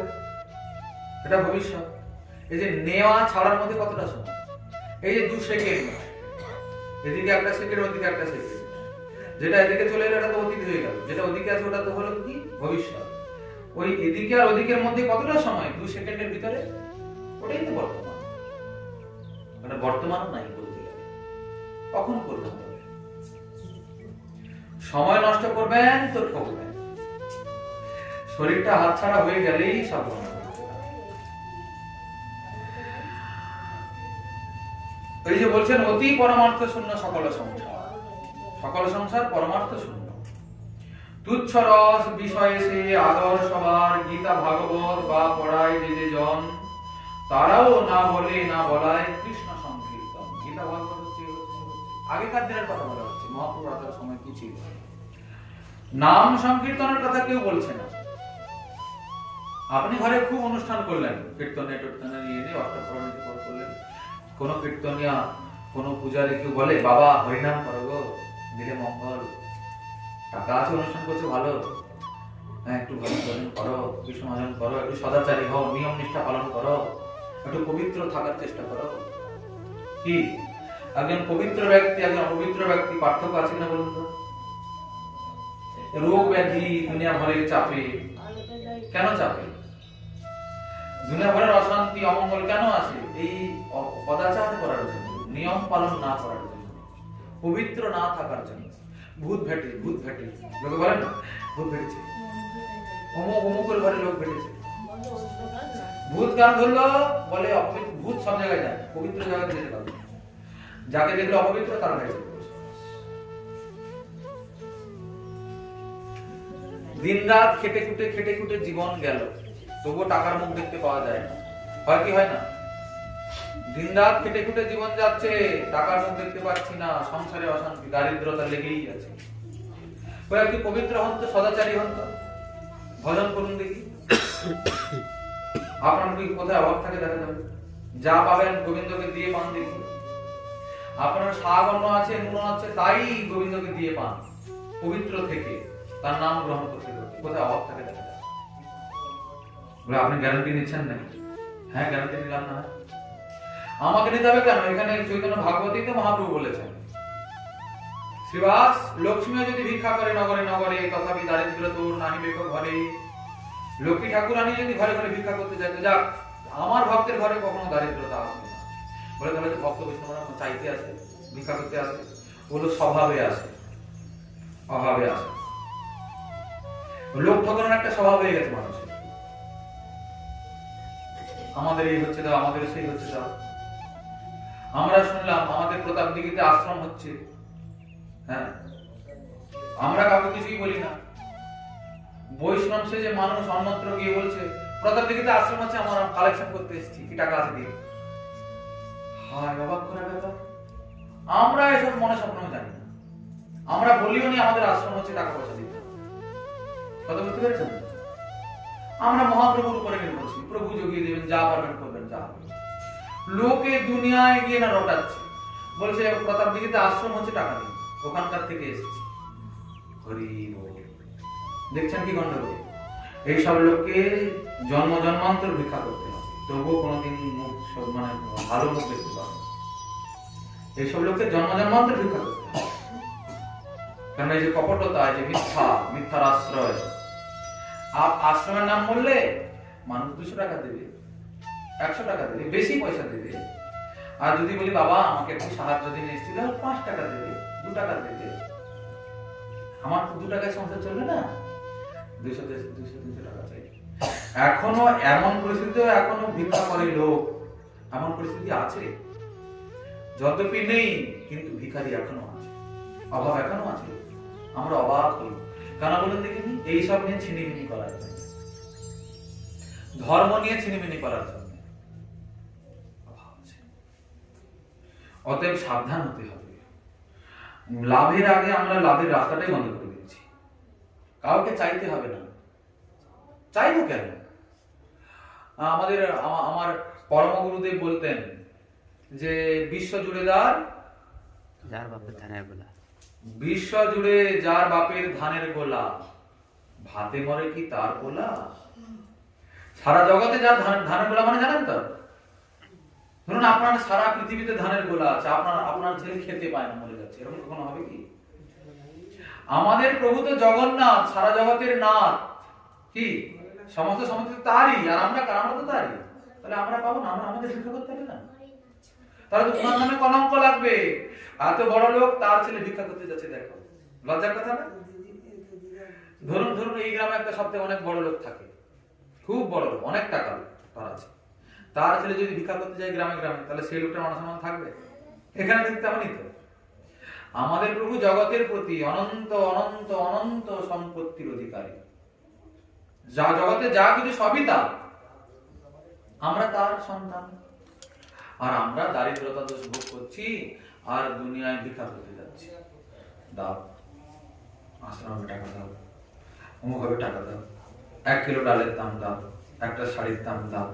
এটা ভবিষ্যৎ। এই যে নেওয়া ছাড়ার মধ্যে কতটা সময়? এই যে 2 সেকেন্ড, এদিকে একটা সেকেন্ড, ওদিকে একটা সেকেন্ড, যেটা এদিকে চলে এলো এটা তো অতীত হয়ে গেল, যেটা ওদিকে আছে ওটা তো হলো কি ভবিষ্যৎ। ওই এদিকে আর ওদিকের মধ্যে কতটা সময়? 2 সেকেন্ডের ভিতরে, ওটাই তো বর্তমান। মানে বর্তমানও নাই বলতে গেলে। কখন করবেন তবে? সময় নষ্ট করবেন তো ঠকবেন। শরীরটা হাতছাড়া হয়ে গেলেই সব বন্ধ। এই যে বলছেন অতি পরমার্থ শূন্য সকল সংসার, সকল সংসার পরমার্থ শূন্য। তুচ্ছ রস বিষয়ে সে আদর সবার, গীতা ভাগবত বা পড়ায় যে জন, তারাও না বলে না বলায় কৃষ্ণ সংকীর্তন। গীতা ভাগবত হচ্ছে আগেকার দিনের কথা বলা হচ্ছে, মহাপ্রভু রাজার সময় কি ছিল। নাম সংকীর্তনের কথা কেউ বলছে না। আপনি ঘরে খুব অনুষ্ঠান করলেন, কীর্তনে টীর্তনে নিয়ে নিয়ে অষ্টপ্রহরী করলেন, কোন কীর্তনিয়া কোন পূজারী কেউ বলে বাবা হরিনাম করো গো, দিলে মঙ্গল, টাকা আছে অনুষ্ঠান করছে ভালো, হ্যাঁ একটু ভজন করো, কৃষ্ণ ভজন করো, একটু সদাচারী হও, নিয়ম নিষ্ঠা পালন করো, একটু পবিত্র থাকার চেষ্টা করো। কি একজন পবিত্র ব্যক্তি একজন অপবিত্র ব্যক্তি পার্থক্য আছে কিনা বলুন তো? রোগ ব্যাধি দুনিয়া ভরের চাপে, কেন চাপে? দুনিয়া ভরের অশান্তি অমঙ্গল কেন আসে? এই অদাচার করার জন্য, নিয়ম পালন না করার জন্য, পবিত্র না থাকার জন্য। ভূত ভেটে, ভূত ভেটে, লোকে বলেন না ভূত ভেটেছে, অমুকের ঘরে লোক ভেটেছে। ভূত কেন ধরলো? বলে ভূত সব জায়গায় যায়, পবিত্র জায়গায় যেতে পারবে। যাকে দেখলে অপবিত্র তার কাছে। দিন রাত খেটে খুটে জীবন গেল, তবুও টাকার মুখ দেখতে পাওয়া যায় না। হয় কি হয় না? দিন রাত খেটে খুটে জীবন যাচ্ছে, টাকার মুখ দেখতে পাচ্ছি না, সংসারে অশান্তি দারিদ্রতা লেগেই আছে। ওই একটু পবিত্র হন তো, সদাচারী হন তো, ভজন করুন দেখি। আপনার কি কোথায় অভাব থাকে দেখা যাবে। যা পাবেন গোবিন্দকে দিয়ে পান দেখি। আপনার শাক অন্ন আছে, নুন আছে, তাই গোবিন্দকে দিয়ে পান, পবিত্র থেকে তার নাম গ্রহণ করতে করতে। কোথায় অভাব থাকে দেখা যাবে। বলে আপনি গ্যারান্টি নিচ্ছেন নাকি? হ্যাঁ গ্যারান্টি নিলাম না। আমাকে নিতে হবে কেন? এখানে চৈতন্য ভাগবতীতে মহাপ্রভু বলেছেন, শ্রীবাস লক্ষ্মীও যদি ভিক্ষা করে নগরে নগরে, তথাপি দারিদ্র তোর নাহি বেক ঘরে। লক্ষ্মী ঠাকুরানী যদি ঘরে ঘরে ভিক্ষা করতে যায়, যাক আমার ভক্তের ঘরে কখনো দারিদ্রতা আসবে না। বলে তাহলে যে ভক্ত বৈষ্ণবরা চাইতে আসে, ভিক্ষা করতে আসে, ওগুলো স্বভাবে আসে, অভাবে আসে। লোক ঠকানোর একটা স্বভাব হয়ে গেছে মানুষের। আমাদের এই হচ্ছে দাও, আমাদের সেই হচ্ছে দাও। আমরা শুনলাম আমাদের প্রতাপ দিঘিতে আশ্রম হচ্ছে, হ্যাঁ আমরা কাউকে কিছুই বলি না। বৈষ্ণব সে যে মানুষ অন্যত্র গিয়ে বলছে প্রতাপ দিঘিতে আশ্রম হচ্ছে, আমরা কালেকশন করতে এসেছি, কি টাকা আছে দিয়ে। হায় অবাক করার ব্যাপার। আমরা এসব মনে স্বপ্নও জানি না, আমরা বলিও নি আমাদের আশ্রম হচ্ছে টাকা পয়সা দিতে। কথা বুঝতে পেরেছেন? আমরা মহাপ্রভুর উপরে নির্ভরশীল, প্রভু জগিয়ে দেবেন, যা পারবেন করবেন, যা হবে। লোকে দুনিয়ায় গিয়ে না রটাচ্ছে, বলছে প্রতাপ দিঘিতে আশ্রম হচ্ছে টাকা দিন, ওখানকার থেকে এসেছি। হরি বল। দেখছেন কি গন্ডগোল? এইসব লোককে জন্ম জন্মান্তর ভিক্ষা করতে হবে, তবুও কোনোদিন মুখ মানে ভালো মুখ দেখতে পাবে। এইসব লোককে জন্ম জন্মান্তর ভিক্ষা করতে হবে। কারণ এই যে কপটতা, এই যে মিথ্যা, মিথ্যার আশ্রয়। আশ্রমের নাম বললে মানুষ 200 টাকা দেবে, 100 টাকা দেবে, বেশি পয়সা দেবে। আর যদি বলি বাবা আমাকে একটু সাহায্য দিন এসেছিল, 5 টাকা দেবে, 2 টাকা দেবে। আমার তো 2 টাকায় সংসার চলবে না, 200 টাকা চাই। এখনো এমন পরিস্থিতি, এখনো ভিক্ষা করে লোক, এমন পরিস্থিতি আছে। যদ্যপি নেই কিন্তু ভিখারি এখনো আছে, অভাব এখনো আছে। আমরা অবাক হই কেন বলুন দেখিনি? এইসব নিয়ে ছিনিমিনি করার জন্য, ধর্ম নিয়ে ছিনিমিনি করার জন্য অভাব আছে। অতএব সাবধান হতে হবে। লাভের আগে আমরা লাভের রাস্তাটাই বন্ধ করে দিচ্ছি। কাউকে চাইতে হবে না। চাইবো কেন? আমার পরম গুরুদেব বলতেন, যে বিশ্ব জুড়ে যার যার বাপের ধানের গোলা। বিশ্ব জুড়ে যার বাপের ধানের গোলা, ভাতে মরে কি তার গোলা? সারা জগতে যার ধানের গোলা মানে জানেন তো? ধরুন আপনার সারা পৃথিবীতে ধানের গোলা আছে, আপনার ছেলে খেতে পায় না, মরে যাচ্ছে, এরকম কখনো হবে কি? আমাদের প্রভু তো জগন্নাথ, সারা জগতের নাথ, কি সমস্ত সমস্ত তারই, আর আমরা তো তারই। তাহলে আমরা পাবো না? আমরা আমাদের ভিক্ষা করতে হবে না? তাহলে তো তোমার নামে কলঙ্ক লাগবে। এত বড় লোক, তার ছেলে ভিক্ষা করতে যাচ্ছে, দেখো লজ্জার কথা না? ধরুন এই গ্রামে একটা সবথেকে অনেক বড় লোক থাকে, খুব বড় লোক, অনেক টাকা তার আছে, তার ছেলে যদি ভিক্ষা করতে যায় গ্রামে, তাহলে সেই লোকটার মানসম্মান থাকবে? এখানে ঠিক তেমনই তো আমাদের প্রভু জগতের প্রতি অনন্ত অনন্ত অনন্ত সম্পত্তির অধিকারী, যা জগতে যা কিছু সবই তার, আমরা তার সন্তান। আর আমরা দারিদ্রতা দোষ ভোগ করছি আর দুনিয়ায় ভিক্ষা করতে যাচ্ছি। দাও আশ্রমে টাকা দাও, অমুক হবে টাকা দাও, 1 কিলো ডালের দাম দাও, একটা শাড়ির দাম দাও,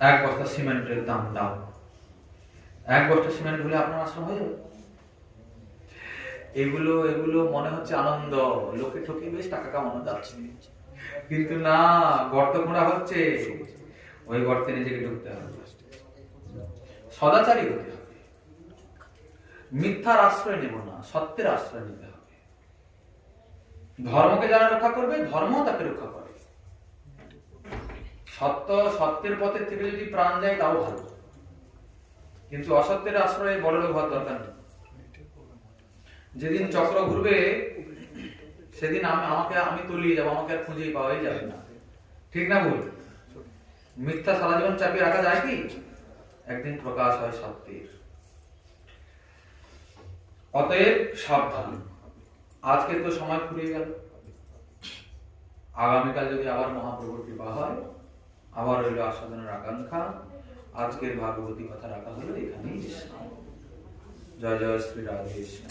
1 বস্তা সিমেন্টের দাম দাও। 1 বস্তা সিমেন্ট হলে আপনার আশ্রম হয়ে যাবে। এগুলো মনে হচ্ছে আনন্দ, লোকে ঠকে বেশ টাকা কামানো যাচ্ছে, কিন্তু না, গর্ত খোঁড়া হচ্ছে, ওই গর্তে নিজেকে ঢুকতে হবে, সদাচারী হতে হবে, মিথ্যার আশ্রয় নেব না, সত্যের আশ্রয় নিতে হবে। ধর্মকে যারা রক্ষা করবে, ধর্ম তাকে রক্ষা করে। সত্যের পথে থেকে যদি প্রাণ যায় তাও ভালো, কিন্তু অসত্যের আশ্রয়ে বড় লোক হওয়ার দরকার নেই। যেদিন চক্র ঘুরবে সেদিন আমি তলিয়ে যাবো, আমাকে আর খুঁজেই পাওয়াই যাবে না। ঠিক না ভুল? মিথ্যা সারা জীবন চাপিয়ে রাখা যায় কি? একদিন প্রকাশ হয় সত্যের। অতএব সাবধান। আজকে তো সময় ফুরিয়ে গেল, আগামীকাল যদি আবার মহাপ্রভুর কৃপা হয়, আবার রইল আস্বাদনের আকাঙ্ক্ষা। আজকের ভাগবতী কথা রাখা হলো এখানেই। জয় জয় শ্রী রাধে কৃষ্ণ।